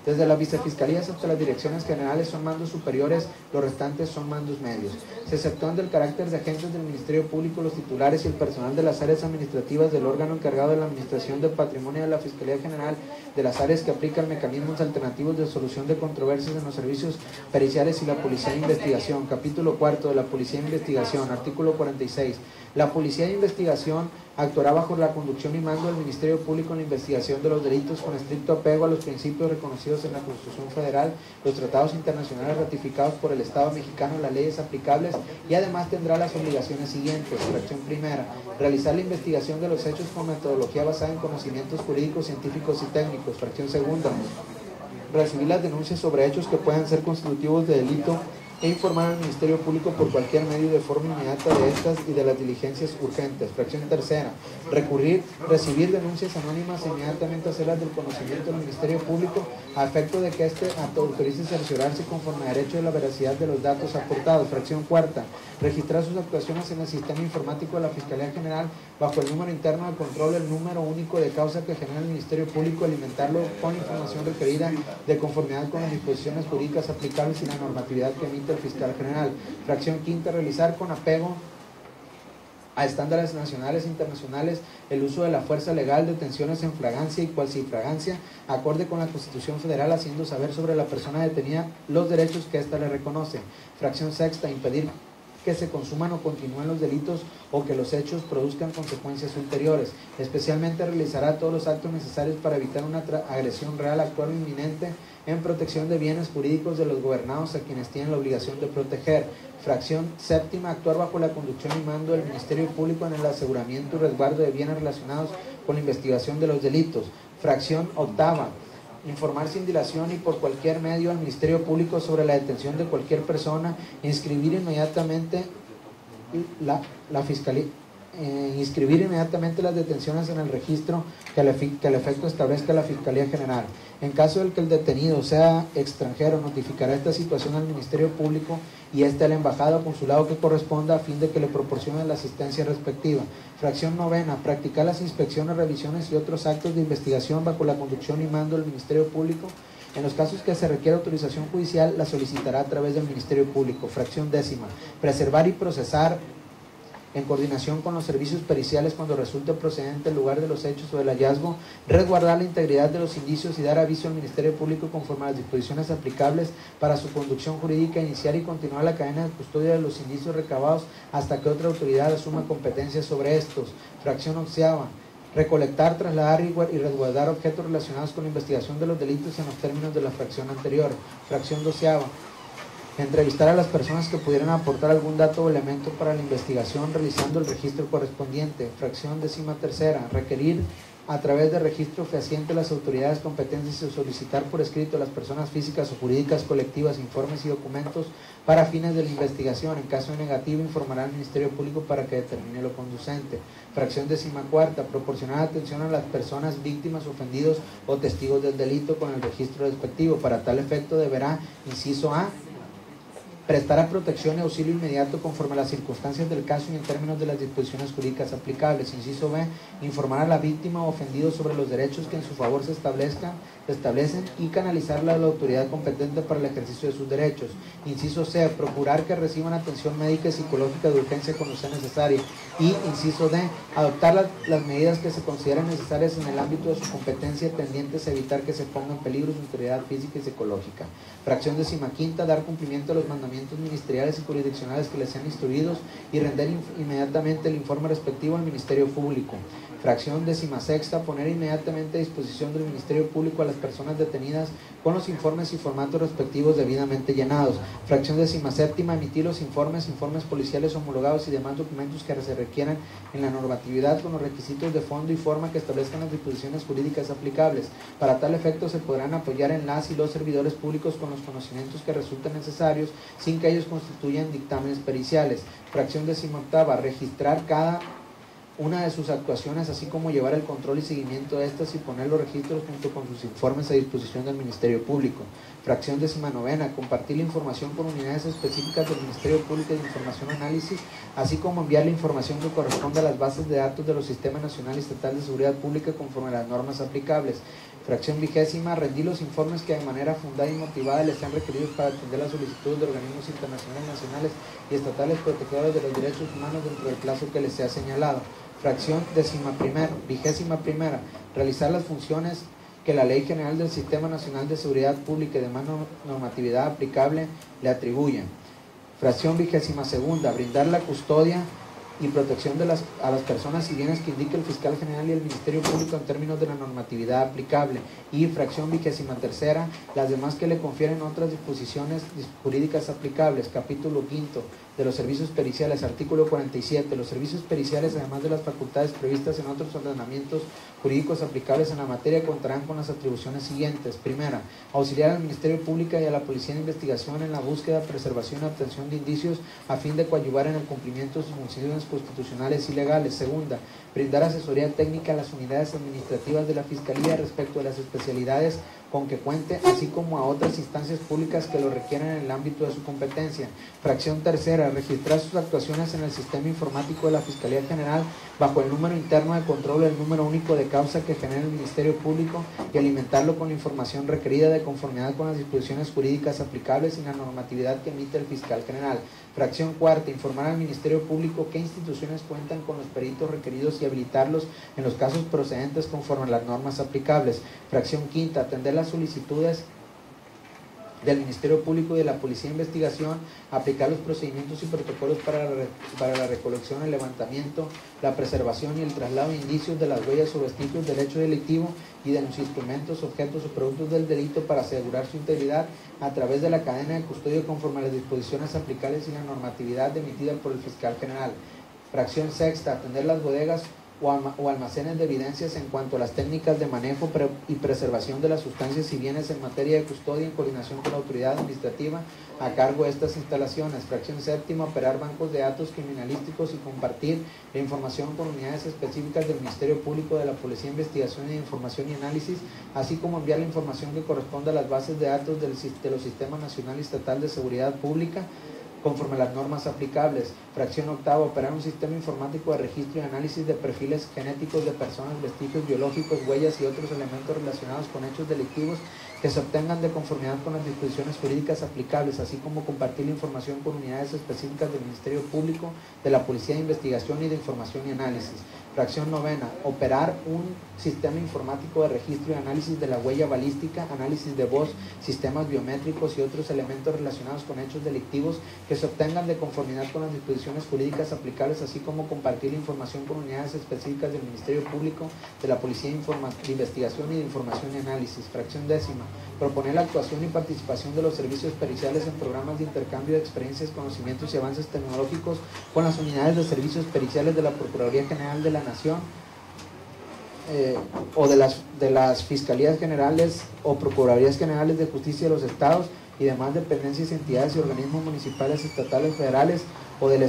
Desde las vicefiscalías hasta las direcciones generales son mandos superiores, los restantes son mandos medios. Se exceptúan del carácter de agentes del Ministerio Público los titulares y el personal de las áreas administrativas del órgano encargado de la administración del patrimonio de la Fiscalía General, de las áreas que aplican mecanismos alternativos de solución de controversias en los servicios periciales y la Policía de Investigación. Capítulo cuarto de la Policía de Investigación. Artículo 46. La Policía de Investigación actuará bajo la conducción y mando del Ministerio Público en la investigación de los delitos con estricto apego a los principios reconocidos en la Constitución Federal, los tratados internacionales ratificados por el Estado mexicano, las leyes aplicables, y además tendrá las obligaciones siguientes. Fracción primera, realizar la investigación de los hechos con metodología basada en conocimientos jurídicos, científicos y técnicos. Fracción segunda, recibir las denuncias sobre hechos que puedan ser constitutivos de delito e informar al Ministerio Público por cualquier medio de forma inmediata de estas y de las diligencias urgentes. Fracción tercera, recibir denuncias anónimas e inmediatamente hacerlas del conocimiento del Ministerio Público a efecto de que éste autorice cerciorarse conforme a derecho de la veracidad de los datos aportados. Fracción cuarta, registrar sus actuaciones en el sistema informático de la Fiscalía General bajo el número interno de control, el número único de causa que genera el Ministerio Público, alimentarlo con información requerida de conformidad con las disposiciones jurídicas aplicables y la normatividad que emite el fiscal general. Fracción quinta, realizar con apego a estándares nacionales e internacionales el uso de la fuerza legal, detenciones en flagrancia y cuasiflagrancia, acorde con la Constitución Federal, haciendo saber sobre la persona detenida los derechos que ésta le reconoce. Fracción sexta, impedir que se consuman o continúen los delitos o que los hechos produzcan consecuencias ulteriores. Especialmente realizará todos los actos necesarios para evitar una agresión real, actual o inminente en protección de bienes jurídicos de los gobernados a quienes tienen la obligación de proteger. Fracción séptima, actuar bajo la conducción y mando del Ministerio Público en el aseguramiento y resguardo de bienes relacionados con la investigación de los delitos. Fracción octava, informar sin dilación y por cualquier medio al Ministerio Público sobre la detención de cualquier persona, inscribir inmediatamente la Fiscalía inscribir inmediatamente las detenciones en el registro que al efecto establezca la Fiscalía General. En caso de que el detenido sea extranjero, notificará esta situación al Ministerio Público y a la embajada o consulado que corresponda a fin de que le proporcione la asistencia respectiva. Fracción novena, practicar las inspecciones, revisiones y otros actos de investigación bajo la conducción y mando del Ministerio Público. En los casos que se requiera autorización judicial, la solicitará a través del Ministerio Público. Fracción décima, preservar y procesar en coordinación con los servicios periciales cuando resulte procedente el lugar de los hechos o del hallazgo, resguardar la integridad de los indicios y dar aviso al Ministerio Público conforme a las disposiciones aplicables para su conducción jurídica, iniciar y continuar la cadena de custodia de los indicios recabados hasta que otra autoridad asuma competencia sobre estos. Fracción onceava, recolectar, trasladar y resguardar objetos relacionados con la investigación de los delitos en los términos de la fracción anterior. Fracción doceava, entrevistar a las personas que pudieran aportar algún dato o elemento para la investigación realizando el registro correspondiente. Fracción décima tercera, requerir a través de registro fehaciente las autoridades competentes y solicitar por escrito a las personas físicas o jurídicas colectivas informes y documentos para fines de la investigación. En caso de negativo, informará al Ministerio Público para que determine lo conducente. Fracción décima cuarta, proporcionar atención a las personas víctimas, ofendidos o testigos del delito con el registro respectivo. Para tal efecto deberá, inciso A, prestará protección y auxilio inmediato conforme a las circunstancias del caso y en términos de las disposiciones jurídicas aplicables. Inciso B, informar a la víctima o ofendido sobre los derechos que en su favor se establecen y canalizarla a la autoridad competente para el ejercicio de sus derechos. Inciso C, procurar que reciban atención médica y psicológica de urgencia cuando sea necesaria. Y inciso D, adoptar las medidas que se consideren necesarias en el ámbito de su competencia tendientes a evitar que se ponga en peligro su integridad física y psicológica. Fracción décima quinta, dar cumplimiento a los mandamientos ministeriales y jurisdiccionales que les sean instruidos y render inmediatamente el informe respectivo al Ministerio Público. Fracción décima sexta, poner inmediatamente a disposición del Ministerio Público a las personas detenidas con los informes y formatos respectivos debidamente llenados. Fracción décima séptima, emitir los informes policiales homologados y demás documentos que se requieran en la normatividad con los requisitos de fondo y forma que establezcan las disposiciones jurídicas aplicables. Para tal efecto se podrán apoyar en las y los servidores públicos con los conocimientos que resulten necesarios sin que ellos constituyan dictámenes periciales. Fracción décima octava, registrar cada una de sus actuaciones, así como llevar el control y seguimiento de estas y poner los registros junto con sus informes a disposición del Ministerio Público. Fracción décima novena, compartir la información con unidades específicas del Ministerio Público de Información y Análisis, así como enviar la información que corresponde a las bases de datos de los Sistemas Nacional y Estatal de Seguridad Pública conforme a las normas aplicables. Fracción vigésima, rendir los informes que de manera fundada y motivada les sean requeridos para atender las solicitudes de organismos internacionales, nacionales y estatales protectores de los derechos humanos dentro del plazo que les sea señalado. Fracción vigésima primera, realizar las funciones que la Ley General del Sistema Nacional de Seguridad Pública y demás normatividad aplicable le atribuyen. Fracción vigésima segunda, brindar la custodia y protección a las personas y bienes que indique el Fiscal General y el Ministerio Público en términos de la normatividad aplicable. Y fracción vigésima tercera, las demás que le confieren otras disposiciones jurídicas aplicables. Capítulo quinto de los servicios periciales, artículo 47. Los servicios periciales, además de las facultades previstas en otros ordenamientos jurídicos aplicables en la materia, contarán con las atribuciones siguientes. Primera, auxiliar al Ministerio Público y a la Policía de Investigación en la búsqueda, preservación y obtención de indicios a fin de coadyuvar en el cumplimiento de sus funciones constitucionales y legales. Segunda, brindar asesoría técnica a las unidades administrativas de la Fiscalía respecto de las especialidades con que cuente, así como a otras instancias públicas que lo requieran en el ámbito de su competencia. Fracción tercera, registrar sus actuaciones en el sistema informático de la Fiscalía General bajo el número interno de control o el número único de causa que genere el Ministerio Público y alimentarlo con la información requerida de conformidad con las disposiciones jurídicas aplicables y la normatividad que emite el Fiscal General. Fracción cuarta, informar al Ministerio Público qué instituciones cuentan con los peritos requeridos y habilitarlos en los casos procedentes conforme a las normas aplicables. Fracción quinta, atender las solicitudes del Ministerio Público y de la Policía de Investigación, aplicar los procedimientos y protocolos para la recolección, el levantamiento, la preservación y el traslado de indicios de las huellas o vestigios del hecho delictivo y de los instrumentos, objetos o productos del delito para asegurar su integridad a través de la cadena de custodia conforme a las disposiciones aplicables y la normatividad emitida por el Fiscal General. Fracción sexta, atender las bodegas o almacenes de evidencias en cuanto a las técnicas de manejo y preservación de las sustancias y bienes en materia de custodia en coordinación con la autoridad administrativa a cargo de estas instalaciones. Fracción séptima, operar bancos de datos criminalísticos y compartir la información con unidades específicas del Ministerio Público, de la Policía de Investigación y Información y Análisis, así como enviar la información que corresponda a las bases de datos de los Sistemas Nacional y Estatal de Seguridad Pública, conforme a las normas aplicables. Fracción octava, operar un sistema informático de registro y análisis de perfiles genéticos de personas, vestigios biológicos, huellas y otros elementos relacionados con hechos delictivos que se obtengan de conformidad con las disposiciones jurídicas aplicables, así como compartir la información con unidades específicas del Ministerio Público, de la Policía de Investigación y de Información y Análisis. Fracción novena, operar un sistema informático de registro y análisis de la huella balística, análisis de voz, sistemas biométricos y otros elementos relacionados con hechos delictivos que se obtengan de conformidad con las disposiciones jurídicas aplicables, así como compartir la información con unidades específicas del Ministerio Público, de la Policía de Investigación y de Información y Análisis. Fracción décima, proponer la actuación y participación de los servicios periciales en programas de intercambio de experiencias, conocimientos y avances tecnológicos con las unidades de servicios periciales de la Procuraduría General de la Nación o de las Fiscalías Generales o Procuradurías Generales de Justicia de los Estados y demás dependencias, entidades y organismos municipales, estatales, federales o del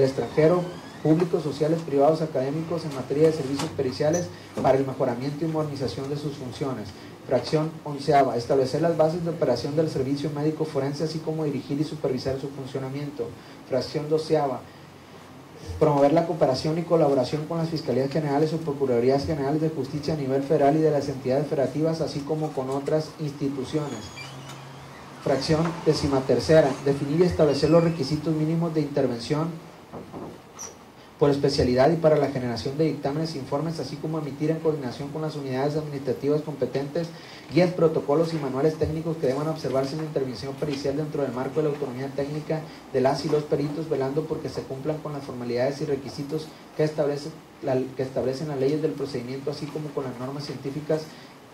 extranjero, públicos, sociales, privados, académicos en materia de servicios periciales para el mejoramiento y modernización de sus funciones. Fracción onceava, establecer las bases de operación del servicio médico forense, así como dirigir y supervisar su funcionamiento. Fracción doceava, promover la cooperación y colaboración con las Fiscalías Generales o Procuradurías Generales de Justicia a nivel federal y de las entidades federativas, así como con otras instituciones. Fracción decimatercera, definir y establecer los requisitos mínimos de intervención por especialidad y para la generación de dictámenes e informes, así como emitir en coordinación con las unidades administrativas competentes guías, protocolos y manuales técnicos que deban observarse en la intervención pericial dentro del marco de la autonomía técnica de las y los peritos, velando porque se cumplan con las formalidades y requisitos que establecen las leyes del procedimiento, así como con las normas científicas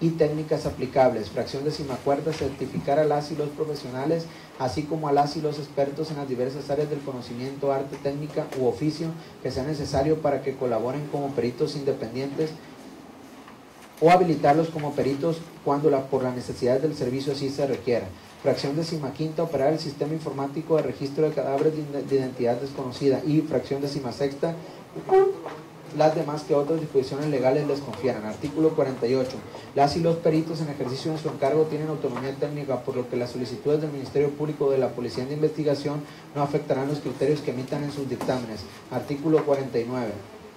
y técnicas aplicables. Fracción decimacuarta, certificar a las y los profesionales, así como a las y los expertos en las diversas áreas del conocimiento, arte, técnica u oficio que sea necesario para que colaboren como peritos independientes o habilitarlos como peritos cuando por la necesidad del servicio así se requiera. Fracción decimaquinta, operar el sistema informático de registro de cadáveres de identidad desconocida. Y fracción decimasexta, las demás que otras disposiciones legales les confieran. Artículo 48. Las y los peritos en ejercicio de su encargo tienen autonomía técnica, por lo que las solicitudes del Ministerio Público o de la Policía de Investigación no afectarán los criterios que emitan en sus dictámenes. Artículo 49.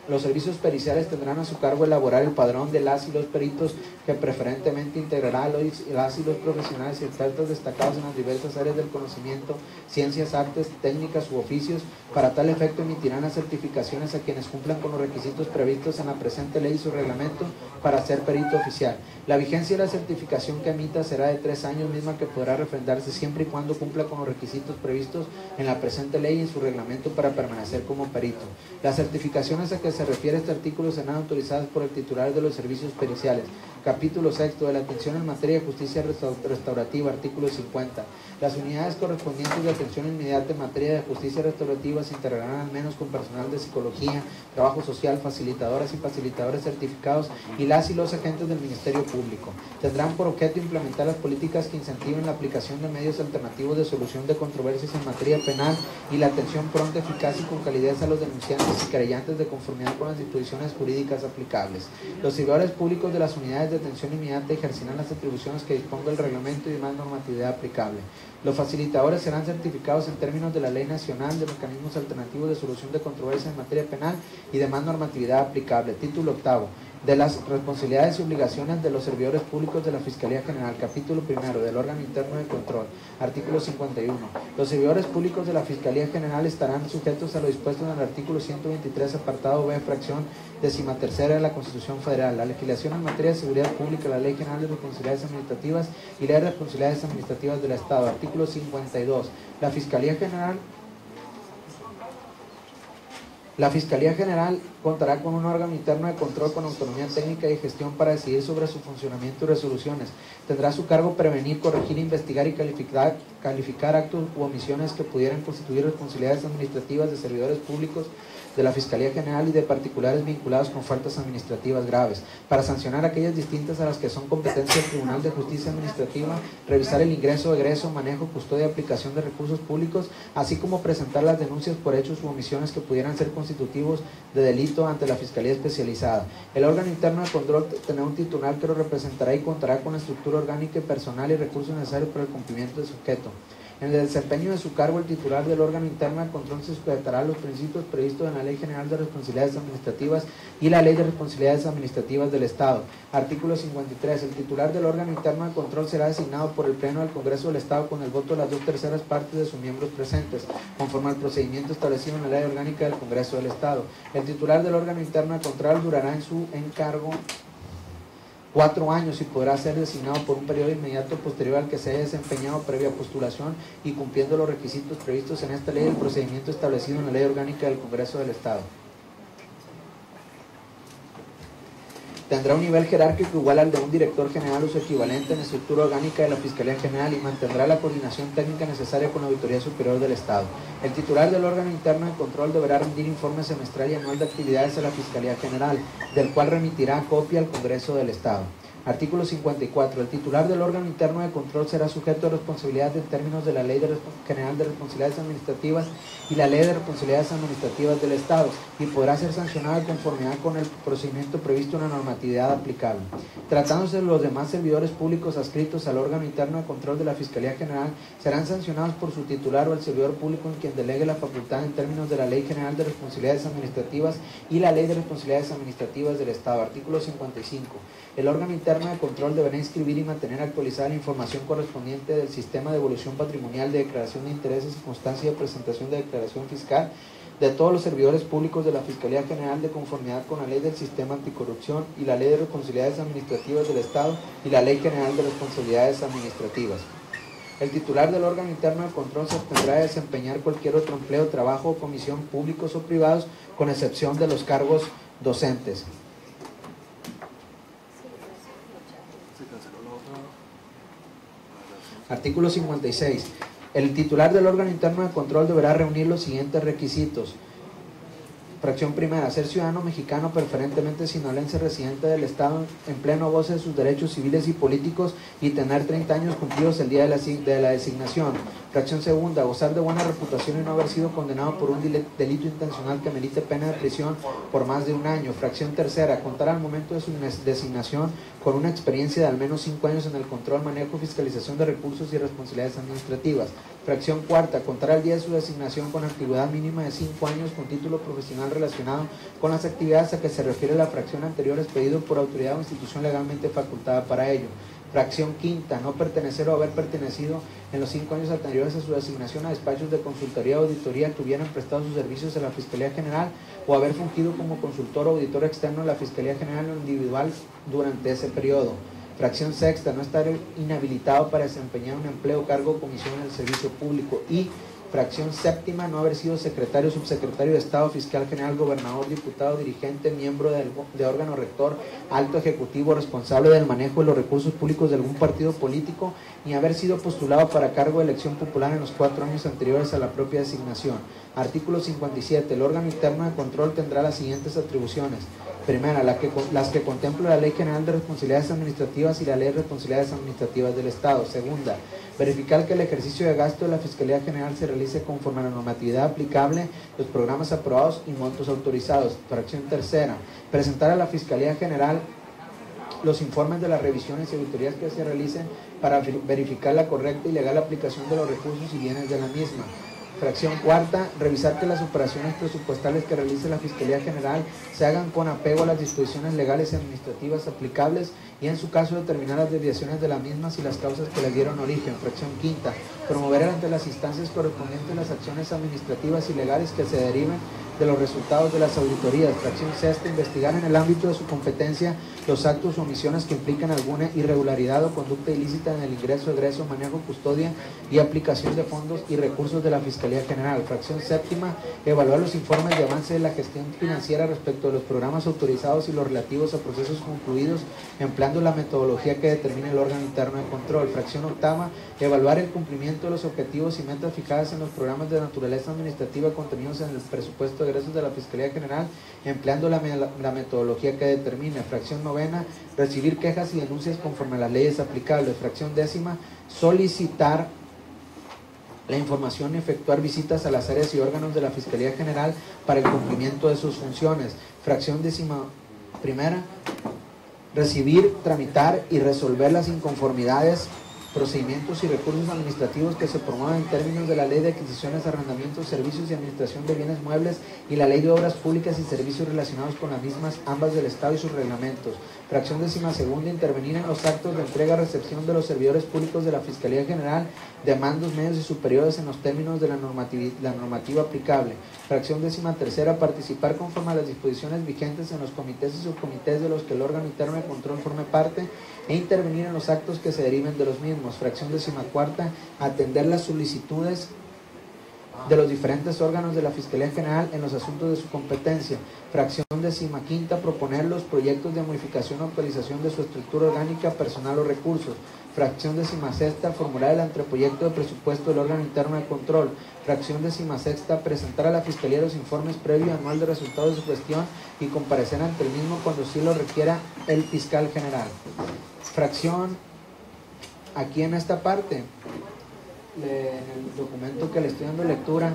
Los servicios periciales tendrán a su cargo elaborar el padrón de las y los peritos, que preferentemente integrará a las y los profesionales y expertos destacados en las diversas áreas del conocimiento, ciencias, artes, técnicas u oficios. Para tal efecto emitirán las certificaciones a quienes cumplan con los requisitos previstos en la presente ley y su reglamento para ser perito oficial. La vigencia de la certificación que emita será de 3 años, misma que podrá refrendarse siempre y cuando cumpla con los requisitos previstos en la presente ley y en su reglamento para permanecer como perito. Las certificaciones a que se refiere este artículo serán autorizadas por el titular de los servicios periciales. Capítulo 6 de la atención en materia de justicia restaurativa, artículo 50. Las unidades correspondientes de atención inmediata en materia de justicia restaurativa se integrarán al menos con personal de psicología, trabajo social, facilitadoras y facilitadores certificados y las y los agentes del Ministerio Público. Tendrán por objeto implementar las políticas que incentiven la aplicación de medios alternativos de solución de controversias en materia penal y la atención pronta, eficaz y con calidez a los denunciantes y querellantes de conformidad con las disposiciones jurídicas aplicables. Los servidores públicos de las unidades de atención inmediata ejercerán las atribuciones que disponga el reglamento y demás normatividad aplicable. Los facilitadores serán certificados en términos de la Ley Nacional de Mecanismos Alternativos de Solución de Controversias en materia penal y demás normatividad aplicable. Título octavo. De las responsabilidades y obligaciones de los servidores públicos de la Fiscalía General. Capítulo primero del órgano interno de control. Artículo 51. Los servidores públicos de la Fiscalía General estarán sujetos a lo dispuesto en el artículo 123, apartado B, fracción decimatercera de la Constitución Federal, la legislación en materia de seguridad pública, la Ley General de Responsabilidades Administrativas y Ley de Responsabilidades Administrativas del Estado. Artículo 52. La Fiscalía General La Fiscalía General contará con un órgano interno de control con autonomía técnica y gestión para decidir sobre su funcionamiento y resoluciones. Tendrá a su cargo prevenir, corregir, investigar y calificar actos u omisiones que pudieran constituir responsabilidades administrativas de servidores públicos de la Fiscalía General y de particulares vinculados con faltas administrativas graves, para sancionar aquellas distintas a las que son competencia del Tribunal de Justicia Administrativa, revisar el ingreso, egreso, manejo, custodia y aplicación de recursos públicos, así como presentar las denuncias por hechos u omisiones que pudieran ser constitutivos de delito ante la Fiscalía Especializada. El órgano interno de control tendrá un titular que lo representará y contará con la estructura orgánica y personal y recursos necesarios para el cumplimiento de su objeto. En el desempeño de su cargo, el titular del órgano interno de control se sujetará a los principios previstos en la Ley General de Responsabilidades Administrativas y la Ley de Responsabilidades Administrativas del Estado. Artículo 53. El titular del órgano interno de control será designado por el Pleno del Congreso del Estado con el voto de las 2/3 partes de sus miembros presentes, conforme al procedimiento establecido en la Ley Orgánica del Congreso del Estado. El titular del órgano interno de control durará en su encargo 4 años y podrá ser designado por un periodo inmediato posterior al que se haya desempeñado previa postulación y cumpliendo los requisitos previstos en esta ley del procedimiento establecido en la Ley Orgánica del Congreso del Estado. Tendrá un nivel jerárquico igual al de un director general o su equivalente en la estructura orgánica de la Fiscalía General y mantendrá la coordinación técnica necesaria con la Auditoría Superior del Estado. El titular del órgano interno de control deberá rendir informe semestral y anual de actividades a la Fiscalía General, del cual remitirá copia al Congreso del Estado. Artículo 54. El titular del órgano interno de control será sujeto a responsabilidad en términos de la Ley General de Responsabilidades Administrativas y la Ley de Responsabilidades Administrativas del Estado y podrá ser sancionado en conformidad con el procedimiento previsto en la normatividad aplicable. Tratándose de los demás servidores públicos adscritos al órgano interno de control de la Fiscalía General, serán sancionados por su titular o el servidor público en quien delegue la facultad en términos de la Ley General de Responsabilidades Administrativas y la Ley de Responsabilidades Administrativas del Estado. Artículo 55. El órgano interno de control deberá inscribir y mantener actualizada la información correspondiente del sistema de evolución patrimonial, de declaración de intereses y constancia de presentación de declaración fiscal de todos los servidores públicos de la Fiscalía General de conformidad con la Ley del Sistema Anticorrupción y la Ley de Responsabilidades Administrativas del Estado y la Ley General de Responsabilidades Administrativas. El titular del órgano interno de control se abstendrá de desempeñar cualquier otro empleo, trabajo o comisión públicos o privados, con excepción de los cargos docentes. Artículo 56. El titular del órgano interno de control deberá reunir los siguientes requisitos. Fracción primera. Ser ciudadano mexicano, preferentemente sinaloense, residente del Estado, en pleno goce de sus derechos civiles y políticos y tener 30 años cumplidos el día de la designación. Fracción segunda. Gozar de buena reputación y no haber sido condenado por un delito intencional que merite pena de prisión por más de 1 año. Fracción tercera. Contar al momento de su designación con una experiencia de al menos 5 años en el control, manejo, fiscalización de recursos y responsabilidades administrativas. Fracción cuarta. Contar al día de su designación con antigüedad mínima de 5 años con título profesional relacionado con las actividades a que se refiere la fracción anterior, expedido por autoridad o institución legalmente facultada para ello. Fracción quinta. No pertenecer o haber pertenecido en los 5 años anteriores a su designación a despachos de consultoría o auditoría que hubieran prestado sus servicios a la Fiscalía General o haber fungido como consultor o auditor externo de la Fiscalía General o individual durante ese periodo. Fracción sexta. No estar inhabilitado para desempeñar un empleo, cargo o comisión en el servicio público. Y fracción séptima. No haber sido secretario, subsecretario de Estado, fiscal general, gobernador, diputado, dirigente, miembro de órgano rector, alto ejecutivo, responsable del manejo de los recursos públicos de algún partido político, ni haber sido postulado para cargo de elección popular en los 4 años anteriores a la propia designación. Artículo 57. El órgano interno de control tendrá las siguientes atribuciones. Primera, las que contempla la Ley General de Responsabilidades Administrativas y la Ley de Responsabilidades Administrativas del Estado. Segunda, verificar que el ejercicio de gasto de la Fiscalía General se realice conforme a la normatividad aplicable, los programas aprobados y montos autorizados. Fracción tercera, presentar a la Fiscalía General los informes de las revisiones y auditorías que se realicen para verificar la correcta y legal aplicación de los recursos y bienes de la misma. Fracción cuarta, revisar que las operaciones presupuestales que realice la Fiscalía General se hagan con apego a las disposiciones legales y administrativas aplicables y en su caso determinar las desviaciones de las mismas y las causas que les dieron origen. Fracción quinta, promover ante las instancias correspondientes las acciones administrativas y legales que se deriven de los resultados de las auditorías. Fracción sexta, investigar en el ámbito de su competencia los actos o omisiones que implican alguna irregularidad o conducta ilícita en el ingreso, egreso, manejo, custodia y aplicación de fondos y recursos de la Fiscalía General. Fracción séptima, evaluar los informes de avance de la gestión financiera respecto de los programas autorizados y los relativos a procesos concluidos, empleando la metodología que determine el órgano interno de control. Fracción octava, evaluar el cumplimiento de los objetivos y metas fijadas en los programas de naturaleza administrativa contenidos en el presupuesto de egresos de la Fiscalía General, empleando la metodología que determine. Fracción novena, recibir quejas y denuncias conforme a las leyes aplicables. Fracción décima, solicitar la información y efectuar visitas a las áreas y órganos de la Fiscalía General para el cumplimiento de sus funciones. Fracción décima primera, recibir, tramitar y resolver las inconformidades, procedimientos y recursos administrativos que se promuevan en términos de la Ley de Adquisiciones, Arrendamientos, Servicios y Administración de Bienes Muebles y la Ley de Obras Públicas y Servicios relacionados con las mismas, ambas del Estado y sus reglamentos. Fracción décima segunda, intervenir en los actos de entrega-recepción de los servidores públicos de la Fiscalía General de mandos medios y superiores en los términos de la normativa aplicable. Fracción décima tercera, participar conforme a las disposiciones vigentes en los comités y subcomités de los que el órgano interno de control forme parte e intervenir en los actos que se deriven de los mismos. Fracción décima cuarta, atender las solicitudes de los diferentes órganos de la Fiscalía General en los asuntos de su competencia. Fracción décima quinta, proponer los proyectos de modificación o actualización de su estructura orgánica, personal o recursos. Fracción décima sexta, formular el anteproyecto de presupuesto del órgano interno de control. Fracción décima sexta, presentar a la Fiscalía los informes previo y anual de resultados de su gestión y comparecer ante el mismo cuando sí lo requiera el fiscal general. Fracción, aquí en esta parte, en el documento que le estoy dando lectura,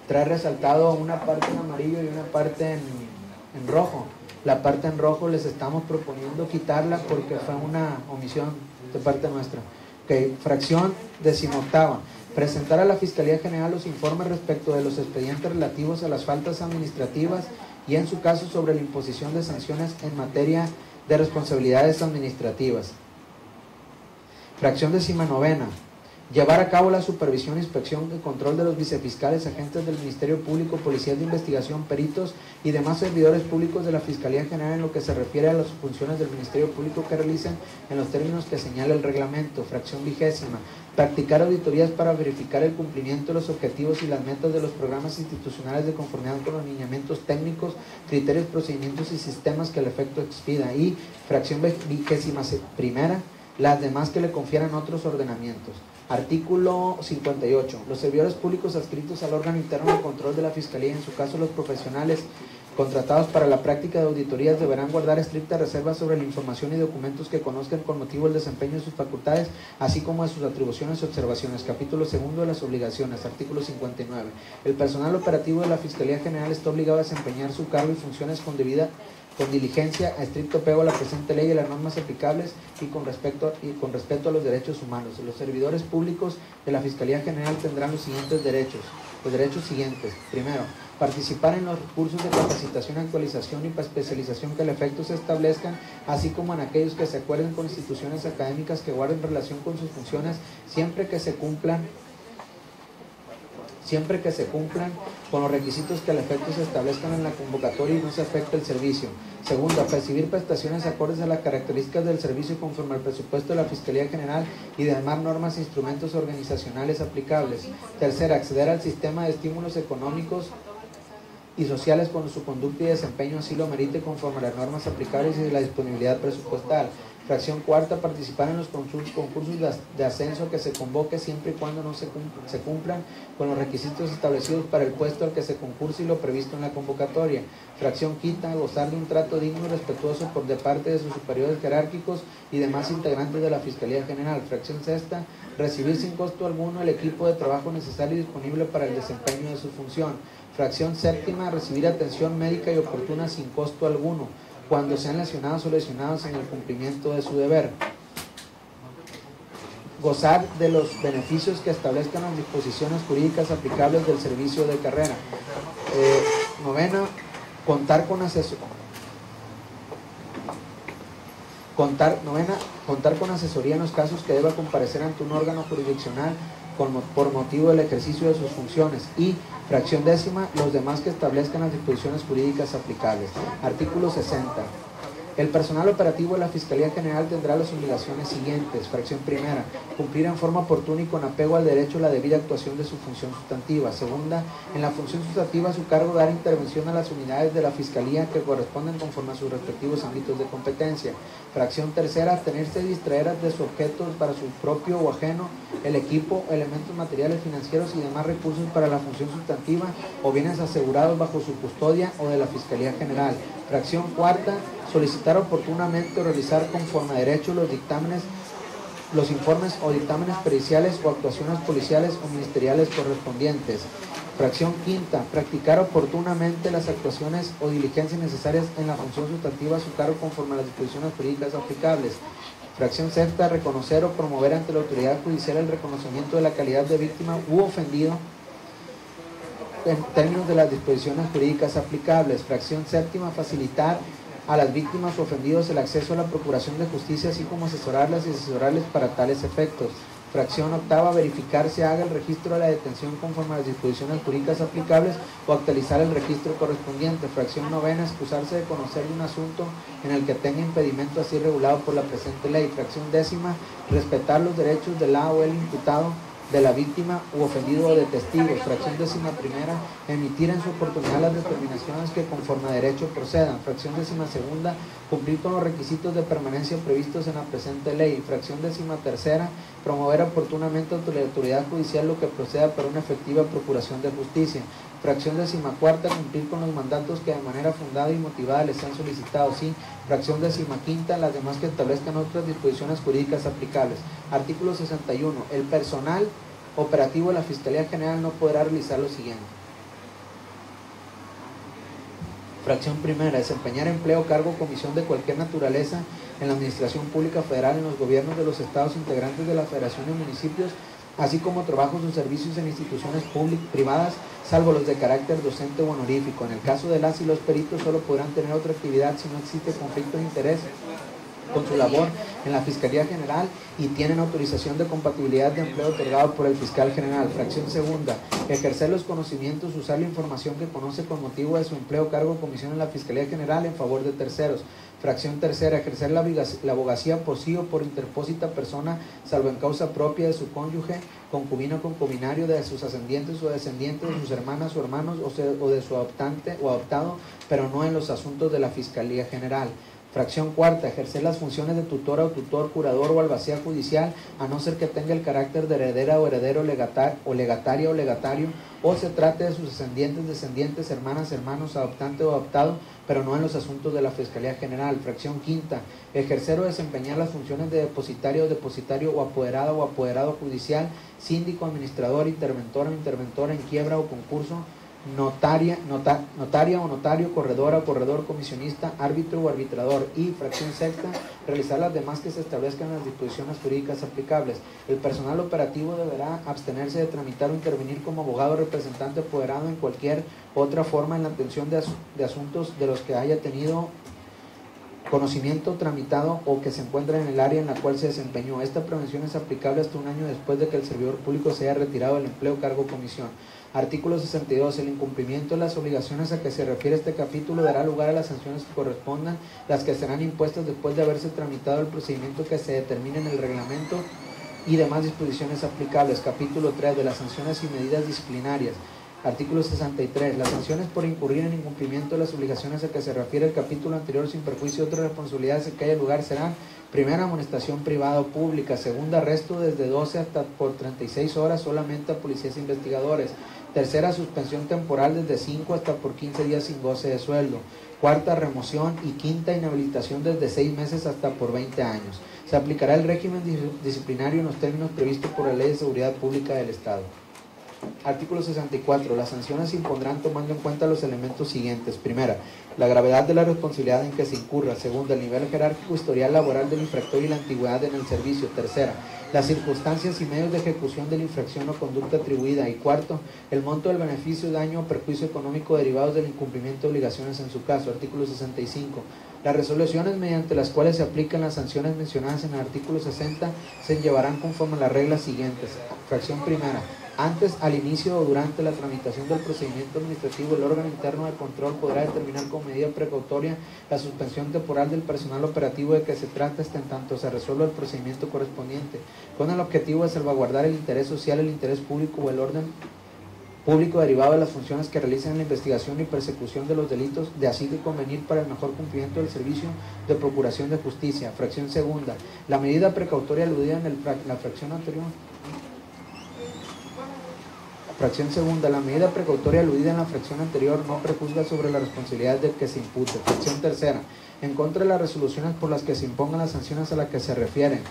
trae resaltado una parte en amarillo y una parte en rojo. La parte en rojo les estamos proponiendo quitarla porque fue una omisión de parte nuestra. Okay. Fracción decimoctava, presentar a la Fiscalía General los informes respecto de los expedientes relativos a las faltas administrativas y en su caso sobre la imposición de sanciones en materia de responsabilidades administrativas. Fracción décima novena, llevar a cabo la supervisión, inspección y control de los vicefiscales, agentes del Ministerio Público, policías de investigación, peritos y demás servidores públicos de la Fiscalía General en lo que se refiere a las funciones del Ministerio Público que realicen en los términos que señala el reglamento. Fracción vigésima, practicar auditorías para verificar el cumplimiento de los objetivos y las metas de los programas institucionales de conformidad con los lineamientos técnicos, criterios, procedimientos y sistemas que el efecto expida. Y fracción vigésima primera, las demás que le confieran otros ordenamientos. Artículo 58. Los servidores públicos adscritos al órgano interno de control de la Fiscalía, en su caso los profesionales contratados para la práctica de auditorías, deberán guardar estricta reserva sobre la información y documentos que conozcan con motivo del desempeño de sus facultades, así como de sus atribuciones y observaciones. Capítulo segundo de las obligaciones. Artículo 59. El personal operativo de la Fiscalía General está obligado a desempeñar su cargo y funciones con diligencia, a estricto apego a la presente ley y a las normas aplicables y con respeto a los derechos humanos. Los servidores públicos de la Fiscalía General tendrán los siguientes derechos. Los derechos siguientes. Primero, participar en los cursos de capacitación, actualización y especialización que al efecto se establezcan, así como en aquellos que se acuerden con instituciones académicas que guarden relación con sus funciones, siempre que se cumplan con los requisitos que al efecto se establezcan en la convocatoria y no se afecte el servicio. Segundo, percibir prestaciones acordes a las características del servicio conforme al presupuesto de la Fiscalía General y de demás normas e instrumentos organizacionales aplicables. Tercera, acceder al sistema de estímulos económicos y sociales cuando su conducta y desempeño así lo merite conforme a las normas aplicables y de la disponibilidad presupuestal. Fracción cuarta, participar en los concursos de ascenso que se convoque siempre y cuando no se cumplan con los requisitos establecidos para el puesto al que se concurse y lo previsto en la convocatoria. Fracción quinta, gozar de un trato digno y respetuoso de parte de sus superiores jerárquicos y demás integrantes de la Fiscalía General. Fracción sexta, recibir sin costo alguno el equipo de trabajo necesario y disponible para el desempeño de su función. Fracción séptima, recibir atención médica y oportuna sin costo alguno cuando sean lesionados o lesionados en el cumplimiento de su deber. Gozar de los beneficios que establezcan las disposiciones jurídicas aplicables del servicio de carrera. Novena, contar con asesoría en los casos que deba comparecer ante un órgano jurisdiccional por motivo del ejercicio de sus funciones. Y fracción décima, los demás que establezcan las disposiciones jurídicas aplicables. Artículo 60. El personal operativo de la Fiscalía General tendrá las obligaciones siguientes. Fracción primera, cumplir en forma oportuna y con apego al derecho la debida actuación de su función sustantiva. Segunda, en la función sustantiva a su cargo dar intervención a las unidades de la Fiscalía que corresponden conforme a sus respectivos ámbitos de competencia. Fracción tercera, abstenerse y distraer de su objeto para su propio o ajeno el equipo, elementos materiales, financieros y demás recursos para la función sustantiva o bienes asegurados bajo su custodia o de la Fiscalía General. Fracción cuarta, solicitar oportunamente o realizar conforme a derecho los dictámenes, los informes o dictámenes periciales o actuaciones policiales o ministeriales correspondientes. Fracción quinta, practicar oportunamente las actuaciones o diligencias necesarias en la función sustantiva a su cargo conforme a las disposiciones jurídicas aplicables. Fracción sexta, reconocer o promover ante la autoridad judicial el reconocimiento de la calidad de víctima u ofendido en términos de las disposiciones jurídicas aplicables. Fracción séptima, facilitar a las víctimas o ofendidos el acceso a la procuración de justicia, así como asesorarlas y asesorarles para tales efectos. Fracción octava, verificar se haga el registro de la detención conforme a las disposiciones jurídicas aplicables o actualizar el registro correspondiente. Fracción novena, excusarse de conocer de un asunto en el que tenga impedimento así regulado por la presente ley. Fracción décima, respetar los derechos del la o el imputado, de la víctima u ofendido o de testigos. Fracción décima primera, emitir en su oportunidad las determinaciones que conforme a derecho procedan. Fracción décima segunda, cumplir con los requisitos de permanencia previstos en la presente ley. Fracción décima tercera, promover oportunamente ante la autoridad judicial lo que proceda para una efectiva procuración de justicia. Fracción décima cuarta, cumplir con los mandatos que de manera fundada y motivada les sean solicitados. Sí. Fracción décima quinta, las demás que establezcan otras disposiciones jurídicas aplicables. Artículo 61. El personal operativo de la Fiscalía General no podrá realizar lo siguiente. Fracción primera, desempeñar empleo, cargo o comisión de cualquier naturaleza en la Administración Pública Federal, en los gobiernos de los estados integrantes de la Federación de Municipios, así como trabajos o servicios en instituciones privadas, salvo los de carácter docente o honorífico. En el caso de las y los peritos solo podrán tener otra actividad si no existe conflicto de interés con su labor en la Fiscalía General y tienen autorización de compatibilidad de empleo otorgado por el Fiscal General. Fracción segunda, ejercer los conocimientos, usar la información que conoce con motivo de su empleo, cargo o comisión en la Fiscalía General en favor de terceros. Fracción tercera, ejercer la abogacía por sí o por interpósita persona, salvo en causa propia de su cónyuge, concubino o concubinario, de sus ascendientes o descendientes, de sus hermanas o hermanos o de su adoptante o adoptado, pero no en los asuntos de la Fiscalía General. Fracción cuarta, ejercer las funciones de tutora o tutor, curador o albacea judicial, a no ser que tenga el carácter de heredera o heredero legataria o legatario, o se trate de sus ascendientes, descendientes, hermanas, hermanos, adoptante o adoptado, pero no en los asuntos de la Fiscalía General. Fracción quinta, ejercer o desempeñar las funciones de depositario o apoderado judicial, síndico, administrador, interventora o interventora en quiebra o concurso, notaria o notario, corredora o corredor, comisionista, árbitro o arbitrador. Y fracción sexta, realizar las demás que se establezcan en las disposiciones jurídicas aplicables. El personal operativo deberá abstenerse de tramitar o intervenir como abogado, representante, apoderado en cualquier otra forma en la atención de asuntos de los que haya tenido conocimiento tramitado o que se encuentra en el área en la cual se desempeñó. Esta prevención es aplicable hasta un año después de que el servidor público se haya retirado del empleo, cargo o comisión. Artículo 62. El incumplimiento de las obligaciones a que se refiere este capítulo dará lugar a las sanciones que correspondan, las que serán impuestas después de haberse tramitado el procedimiento que se determine en el reglamento y demás disposiciones aplicables. Capítulo 3. De las sanciones y medidas disciplinarias. Artículo 63. Las sanciones por incurrir en incumplimiento de las obligaciones a que se refiere el capítulo anterior sin perjuicio de otras responsabilidades que haya lugar serán: primera, amonestación privada o pública; segunda, arresto desde 12 hasta por 36 horas solamente a policías e investigadores; tercera, suspensión temporal desde 5 hasta por 15 días sin goce de sueldo; cuarta, remoción; y quinta, inhabilitación desde 6 meses hasta por 20 años. Se aplicará el régimen disciplinario en los términos previstos por la Ley de Seguridad Pública del Estado. Artículo 64. Las sanciones se impondrán tomando en cuenta los elementos siguientes. Primera, la gravedad de la responsabilidad en que se incurra. Segunda, el nivel jerárquico historial laboral del infractor y la antigüedad en el servicio. Tercera, las circunstancias y medios de ejecución de la infracción o conducta atribuida. Y cuarto, el monto del beneficio, daño o perjuicio económico derivados del incumplimiento de obligaciones en su caso. Artículo 65. Las resoluciones mediante las cuales se aplican las sanciones mencionadas en el artículo 60 se llevarán conforme a las reglas siguientes. Fracción primera. Antes, al inicio o durante la tramitación del procedimiento administrativo, el órgano interno de control podrá determinar como medida precautoria la suspensión temporal del personal operativo de que se trata hasta en tanto se resuelva el procedimiento correspondiente, con el objetivo de salvaguardar el interés social, el interés público o el orden público derivado de las funciones que realizan en la investigación y persecución de los delitos, de así de convenir para el mejor cumplimiento del servicio de procuración de justicia. Fracción segunda. La medida precautoria aludida en la fracción anterior. Fracción segunda. La medida precautoria aludida en la fracción anterior no prejuzga sobre la responsabilidad del que se impute. Fracción tercera. En contra de las resoluciones por las que se impongan las sanciones a las que se refieren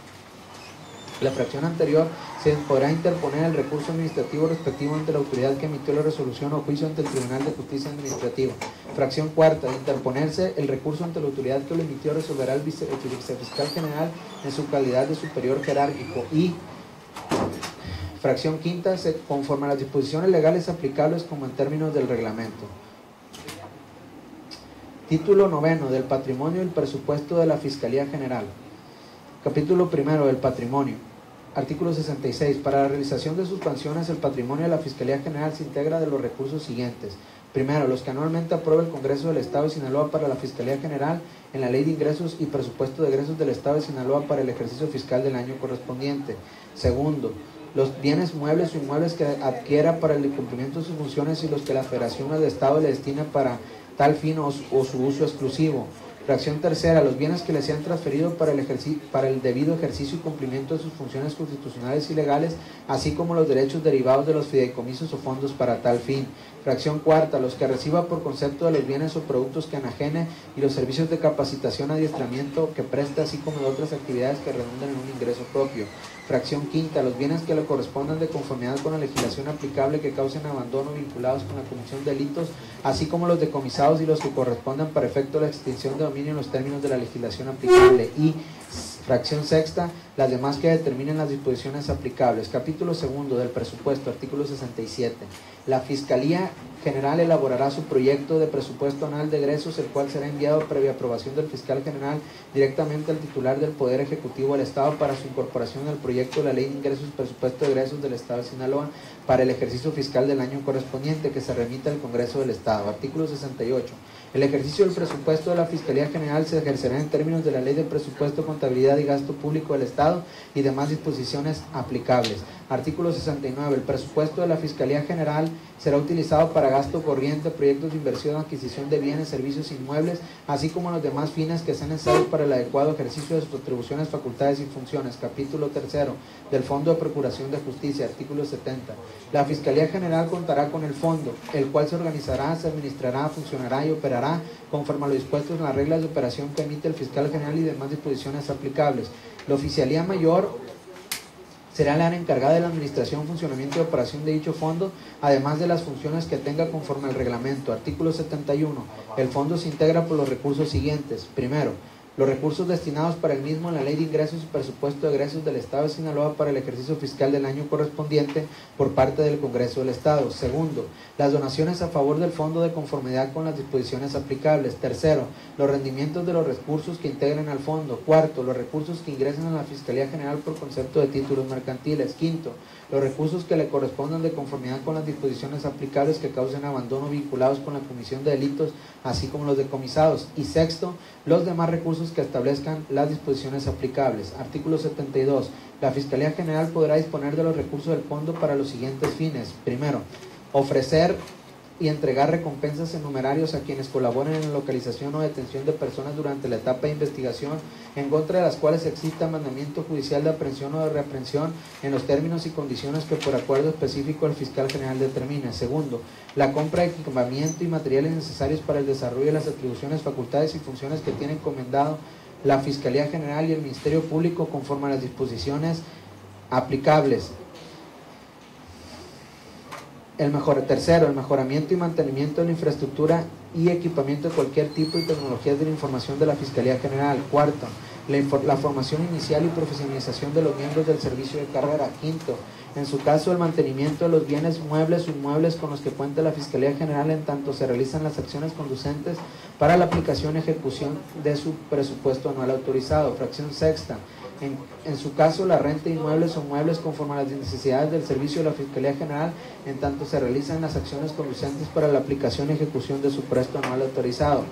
la fracción anterior, se podrá interponer el recurso administrativo respectivo ante la autoridad que emitió la resolución o juicio ante el Tribunal de Justicia Administrativa. Fracción cuarta. De interponerse el recurso ante la autoridad que lo emitió, resolverá el vicefiscal general en su calidad de superior jerárquico. Y fracción quinta, conforme a las disposiciones legales aplicables como en términos del reglamento. Título noveno del patrimonio y el presupuesto de la Fiscalía General. Capítulo primero del patrimonio. Artículo 66. Para la realización de sus funciones, el patrimonio de la Fiscalía General se integra de los recursos siguientes. Primero, los que anualmente aprueba el Congreso del Estado de Sinaloa para la Fiscalía General en la Ley de Ingresos y Presupuesto de Egresos del Estado de Sinaloa para el ejercicio fiscal del año correspondiente. Segundo, los bienes muebles o inmuebles que adquiera para el cumplimiento de sus funciones y los que la Federación del Estado le destina para tal fin o su uso exclusivo. Fracción tercera, los bienes que le sean transferidos para el debido ejercicio y cumplimiento de sus funciones constitucionales y legales, así como los derechos derivados de los fideicomisos o fondos para tal fin. Fracción cuarta, los que reciba por concepto de los bienes o productos que anajene y los servicios de capacitación, adiestramiento que presta, así como de otras actividades que redundan en un ingreso propio. Fracción quinta, los bienes que le correspondan de conformidad con la legislación aplicable que causen abandono vinculados con la comisión de delitos, así como los decomisados y los que correspondan para efecto de la extinción de dominio en los términos de la legislación aplicable. Y fracción sexta, las demás que determinen las disposiciones aplicables. Capítulo segundo del presupuesto, artículo 67. La Fiscalía General elaborará su proyecto de presupuesto anual de egresos, el cual será enviado previa aprobación del fiscal general directamente al titular del Poder Ejecutivo del Estado para su incorporación al proyecto de la Ley de Ingresos y Presupuesto de Egresos del Estado de Sinaloa para el ejercicio fiscal del año correspondiente, que se remita al Congreso del Estado. Artículo 68. El ejercicio del presupuesto de la Fiscalía General se ejercerá en términos de la Ley de Presupuesto, Contabilidad y Gasto Público del Estado y demás disposiciones aplicables. Artículo 69. El presupuesto de la Fiscalía General será utilizado para gasto corriente, proyectos de inversión, adquisición de bienes, servicios inmuebles, así como los demás fines que sean necesarios para el adecuado ejercicio de sus atribuciones, facultades y funciones. Capítulo tercero del Fondo de Procuración de Justicia. Artículo 70. La Fiscalía General contará con el fondo, el cual se organizará, se administrará, funcionará y operará conforme a lo dispuesto en las reglas de operación que emite el fiscal general y demás disposiciones aplicables. La Oficialía Mayor será la encargada de la administración, funcionamiento y operación de dicho fondo, además de las funciones que tenga conforme al reglamento. Artículo 71. El fondo se integra por los recursos siguientes. Primero, los recursos destinados para el mismo en la Ley de Ingresos y Presupuesto de Egresos del Estado de Sinaloa para el ejercicio fiscal del año correspondiente por parte del Congreso del Estado. Segundo, las donaciones a favor del fondo de conformidad con las disposiciones aplicables. Tercero, los rendimientos de los recursos que integren al fondo. Cuarto, los recursos que ingresen a la Fiscalía General por concepto de títulos mercantiles. Quinto, los recursos que le correspondan de conformidad con las disposiciones aplicables que causen abandono vinculados con la comisión de delitos, así como los decomisados. Y sexto, los demás recursos que establezcan las disposiciones aplicables. Artículo 72. La Fiscalía General podrá disponer de los recursos del fondo para los siguientes fines. Primero, ofrecer y entregar recompensas en numerarios a quienes colaboren en la localización o detención de personas durante la etapa de investigación en contra de las cuales exista mandamiento judicial de aprehensión o de reaprehensión en los términos y condiciones que por acuerdo específico el fiscal general determine. Segundo, la compra de equipamiento y materiales necesarios para el desarrollo de las atribuciones, facultades y funciones que tiene encomendado la Fiscalía General y el Ministerio Público conforme a las disposiciones aplicables. Tercero, el mejoramiento y mantenimiento de la infraestructura y equipamiento de cualquier tipo y tecnologías de la información de la Fiscalía General. Cuarto, la formación inicial y profesionalización de los miembros del servicio de carrera. Quinto, en su caso, el mantenimiento de los bienes muebles o inmuebles con los que cuenta la Fiscalía General en tanto se realizan las acciones conducentes para la aplicación y ejecución de su presupuesto anual autorizado. Fracción sexta, en su caso, la renta de inmuebles o muebles conforme a las necesidades del servicio de la Fiscalía General, en tanto se realizan las acciones conducentes para la aplicación y ejecución de su presupuesto anual autorizado.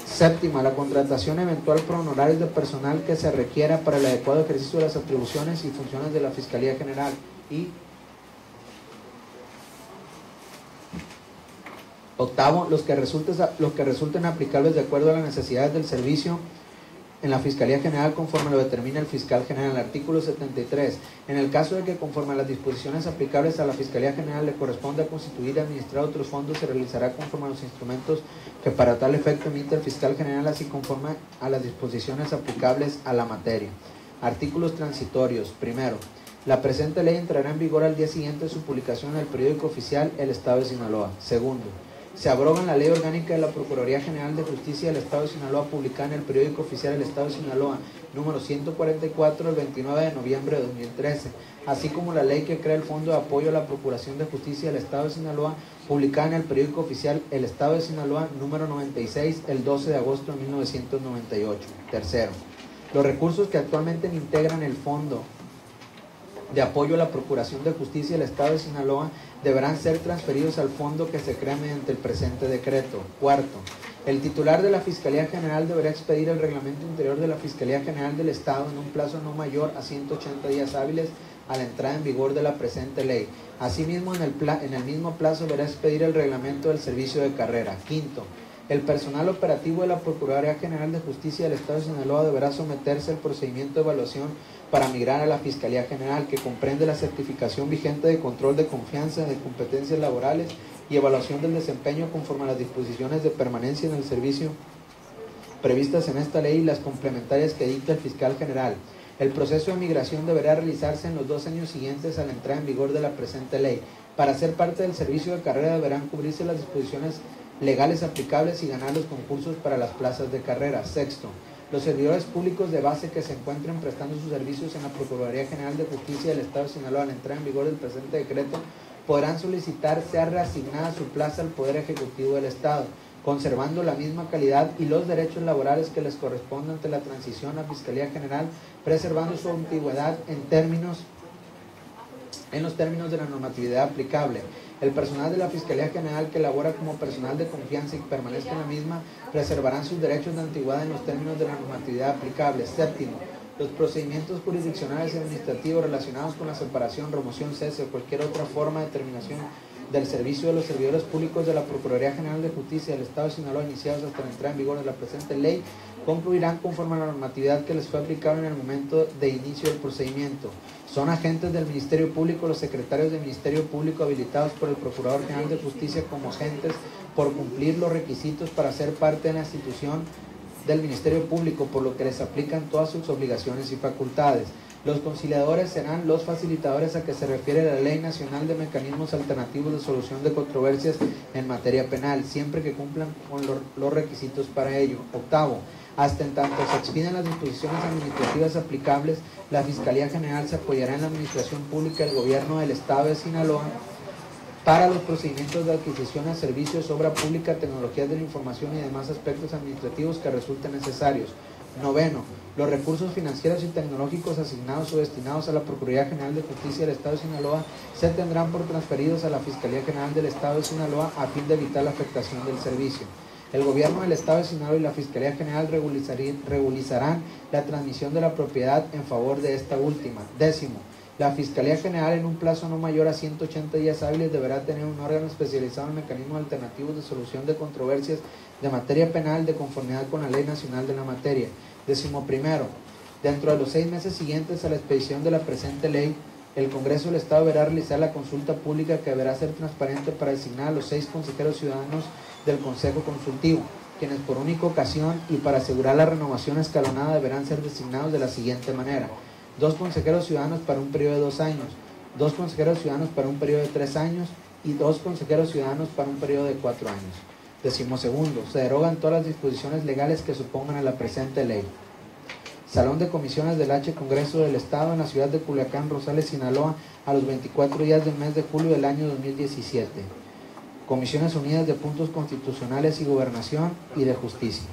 Séptima, la contratación eventual por honorarios de personal que se requiera para el adecuado ejercicio de las atribuciones y funciones de la Fiscalía General. Y octavo, los que resulten aplicables de acuerdo a las necesidades del servicio en la Fiscalía General conforme lo determina el Fiscal General. Artículo 73. En el caso de que conforme a las disposiciones aplicables a la Fiscalía General le corresponda constituir y administrar otros fondos, se realizará conforme a los instrumentos que para tal efecto emite el Fiscal General, así conforme a las disposiciones aplicables a la materia. Artículos transitorios. Primero, la presente ley entrará en vigor al día siguiente de su publicación en el periódico oficial El Estado de Sinaloa. Segundo, se abroga la Ley Orgánica de la Procuraduría General de Justicia del Estado de Sinaloa, publicada en el periódico oficial del Estado de Sinaloa, número 144, el 29 de noviembre de 2013, así como la ley que crea el Fondo de Apoyo a la Procuración de Justicia del Estado de Sinaloa, publicada en el periódico oficial El Estado de Sinaloa, número 96, el 12 de agosto de 1998. Tercero, los recursos que actualmente integran el Fondo de Apoyo a la Procuración de Justicia del Estado de Sinaloa deberán ser transferidos al fondo que se crea mediante el presente decreto. Cuarto, el titular de la Fiscalía General deberá expedir el reglamento interior de la Fiscalía General del Estado en un plazo no mayor a 180 días hábiles a la entrada en vigor de la presente ley. Asimismo, en el mismo plazo deberá expedir el reglamento del servicio de carrera. Quinto, el personal operativo de la Procuraduría General de Justicia del Estado de Sinaloa deberá someterse al procedimiento de evaluación para migrar a la Fiscalía General, que comprende la certificación vigente de control de confianza, de competencias laborales y evaluación del desempeño conforme a las disposiciones de permanencia en el servicio previstas en esta ley y las complementarias que dicta el Fiscal General. El proceso de migración deberá realizarse en los 2 años siguientes a la entrada en vigor de la presente ley. Para ser parte del servicio de carrera deberán cubrirse las disposiciones legales aplicables y ganar los concursos para las plazas de carrera. Sexto, los servidores públicos de base que se encuentren prestando sus servicios en la Procuraduría General de Justicia del Estado de Sinaloa a la entrada en vigor del presente decreto podrán solicitar sea reasignada su plaza al Poder Ejecutivo del Estado, conservando la misma calidad y los derechos laborales que les corresponden ante la transición a Fiscalía General, preservando su antigüedad en los términos de la normatividad aplicable. El personal de la Fiscalía General que labora como personal de confianza y que permanezca en la misma preservarán sus derechos de antigüedad en los términos de la normatividad aplicable. Séptimo, los procedimientos jurisdiccionales y administrativos relacionados con la separación, remoción, cese o cualquier otra forma de terminación del servicio de los servidores públicos de la Procuraduría General de Justicia del Estado de Sinaloa iniciados hasta la entrada en vigor de la presente ley concluirán conforme a la normatividad que les fue aplicable en el momento de inicio del procedimiento. Son agentes del Ministerio Público los secretarios del Ministerio Público habilitados por el Procurador General de Justicia como agentes por cumplir los requisitos para ser parte de la institución del Ministerio Público, por lo que les aplican todas sus obligaciones y facultades. Los conciliadores serán los facilitadores a que se refiere la Ley Nacional de Mecanismos Alternativos de Solución de Controversias en materia penal, siempre que cumplan con los requisitos para ello. Octavo, hasta en tanto se expiden las disposiciones administrativas aplicables, la Fiscalía General se apoyará en la Administración Pública del Gobierno del Estado de Sinaloa para los procedimientos de adquisición de servicios, obra pública, tecnologías de la información y demás aspectos administrativos que resulten necesarios. Noveno, los recursos financieros y tecnológicos asignados o destinados a la Procuraduría General de Justicia del Estado de Sinaloa se tendrán por transferidos a la Fiscalía General del Estado de Sinaloa a fin de evitar la afectación del servicio. El Gobierno del Estado de Sinaloa y la Fiscalía General regularizarán la transmisión de la propiedad en favor de esta última. Décimo, la Fiscalía General en un plazo no mayor a 180 días hábiles deberá tener un órgano especializado en mecanismos alternativos de solución de controversias de materia penal de conformidad con la Ley Nacional de la materia. Décimo primero, dentro de los 6 meses siguientes a la expedición de la presente ley, el Congreso del Estado deberá realizar la consulta pública que deberá ser transparente para designar a los 6 consejeros ciudadanos del Consejo Consultivo, quienes por única ocasión y para asegurar la renovación escalonada deberán ser designados de la siguiente manera: 2 consejeros ciudadanos para un periodo de 2 años, 2 consejeros ciudadanos para un periodo de 3 años y 2 consejeros ciudadanos para un periodo de 4 años. 12º, se derogan todas las disposiciones legales que supongan a la presente ley. Salón de Comisiones del H. Congreso del Estado en la ciudad de Culiacán, Rosales, Sinaloa, a los 24 días del mes de julio del año 2017. Comisiones Unidas de Puntos Constitucionales y Gobernación y de Justicia.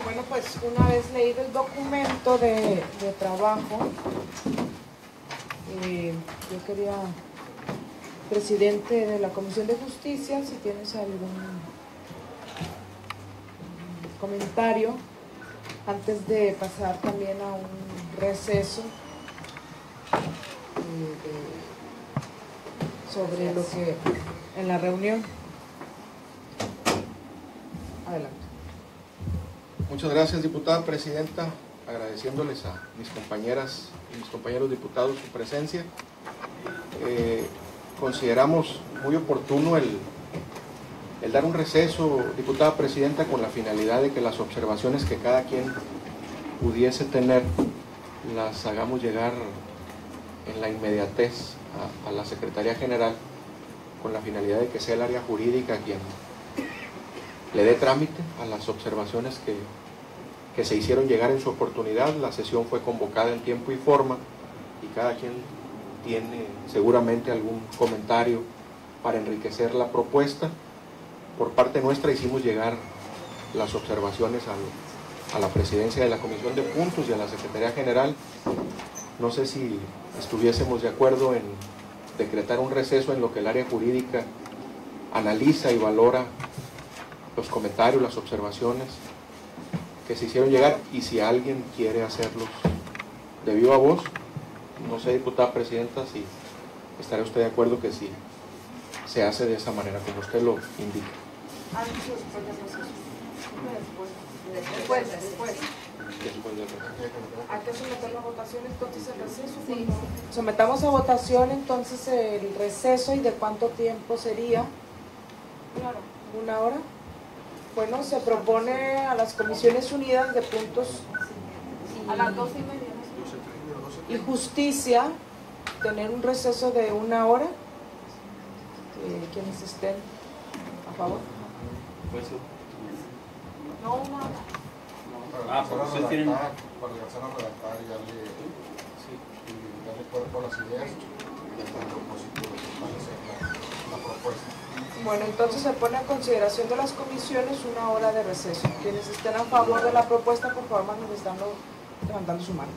Bueno, pues una vez leído el documento de trabajo, yo quería, presidente de la Comisión de Justicia, si tienes algún comentario antes de pasar también a un receso sobre lo que en la reunión. Adelante.
Muchas gracias, diputada presidenta, agradeciéndoles a mis compañeras y mis compañeros diputados su presencia. Consideramos muy oportuno el dar un receso, diputada presidenta, con la finalidad de que las observaciones que cada quien pudiese tener las hagamos llegar en la inmediatez a la Secretaría General, con la finalidad de que sea el área jurídica quien le dé trámite a las observaciones que se hicieron llegar en su oportunidad. La sesión fue convocada en tiempo y forma y cada quien tiene seguramente algún comentario para enriquecer la propuesta. Por parte nuestra hicimos llegar las observaciones a la presidencia de la Comisión de Puntos y a la Secretaría General. No sé si estuviésemos de acuerdo en decretar un receso en lo que el área jurídica analiza y valora los comentarios, las observaciones que se hicieron llegar, y si alguien quiere hacerlos de viva voz. No sé, diputada presidenta, si estará usted de acuerdo que sí se hace de esa manera, como usted lo indica.
Después.
Después del receso.
Hay que someter la votación, entonces el receso. Sí. Sometamos a votación entonces el receso, y de cuánto tiempo sería. Claro. 1 hora. Bueno, se propone a las Comisiones Unidas de Puntos
A las 12:30.
y Justicia tener un receso de 1 hora. Quienes estén a favor.
Pues,
No, 1 hora.
porque ustedes tienen...
Para empezar a redactar y darle cuerpo a las ideas y el propósito de la propuesta.
Bueno, entonces se pone a consideración de las comisiones 1 hora de receso. Quienes estén a favor de la propuesta, por favor, manifestando, levantando su mano.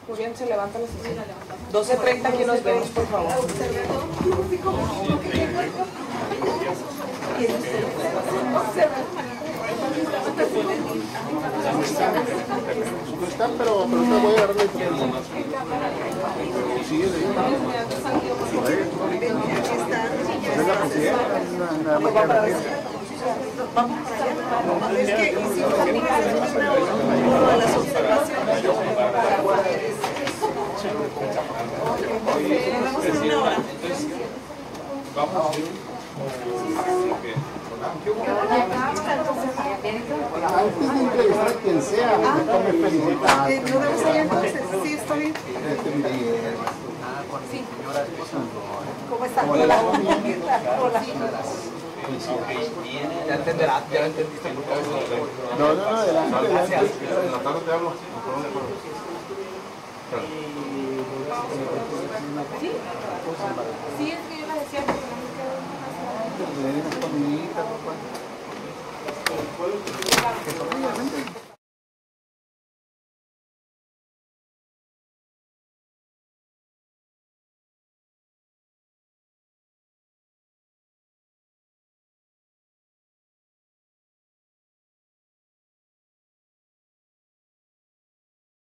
Muy bien, se levanta la sesión. 12:30, aquí nos vemos, por favor.
No están, pero te voy a dar la información. Sí, es la
Es que hicimos las observaciones para poder...
Vamos
antes de entrevistar a quien sea, me felicita.
¿No debemos allá entonces? Sí, está bien. Sí. ¿Cómo está? Hola. Hola.
Ya entenderás, ya entendiste.
No, adelante.
Gracias.
En la tarde te hablo.
Sí, es que yo la decía porque no me quedo
Unas comiditas,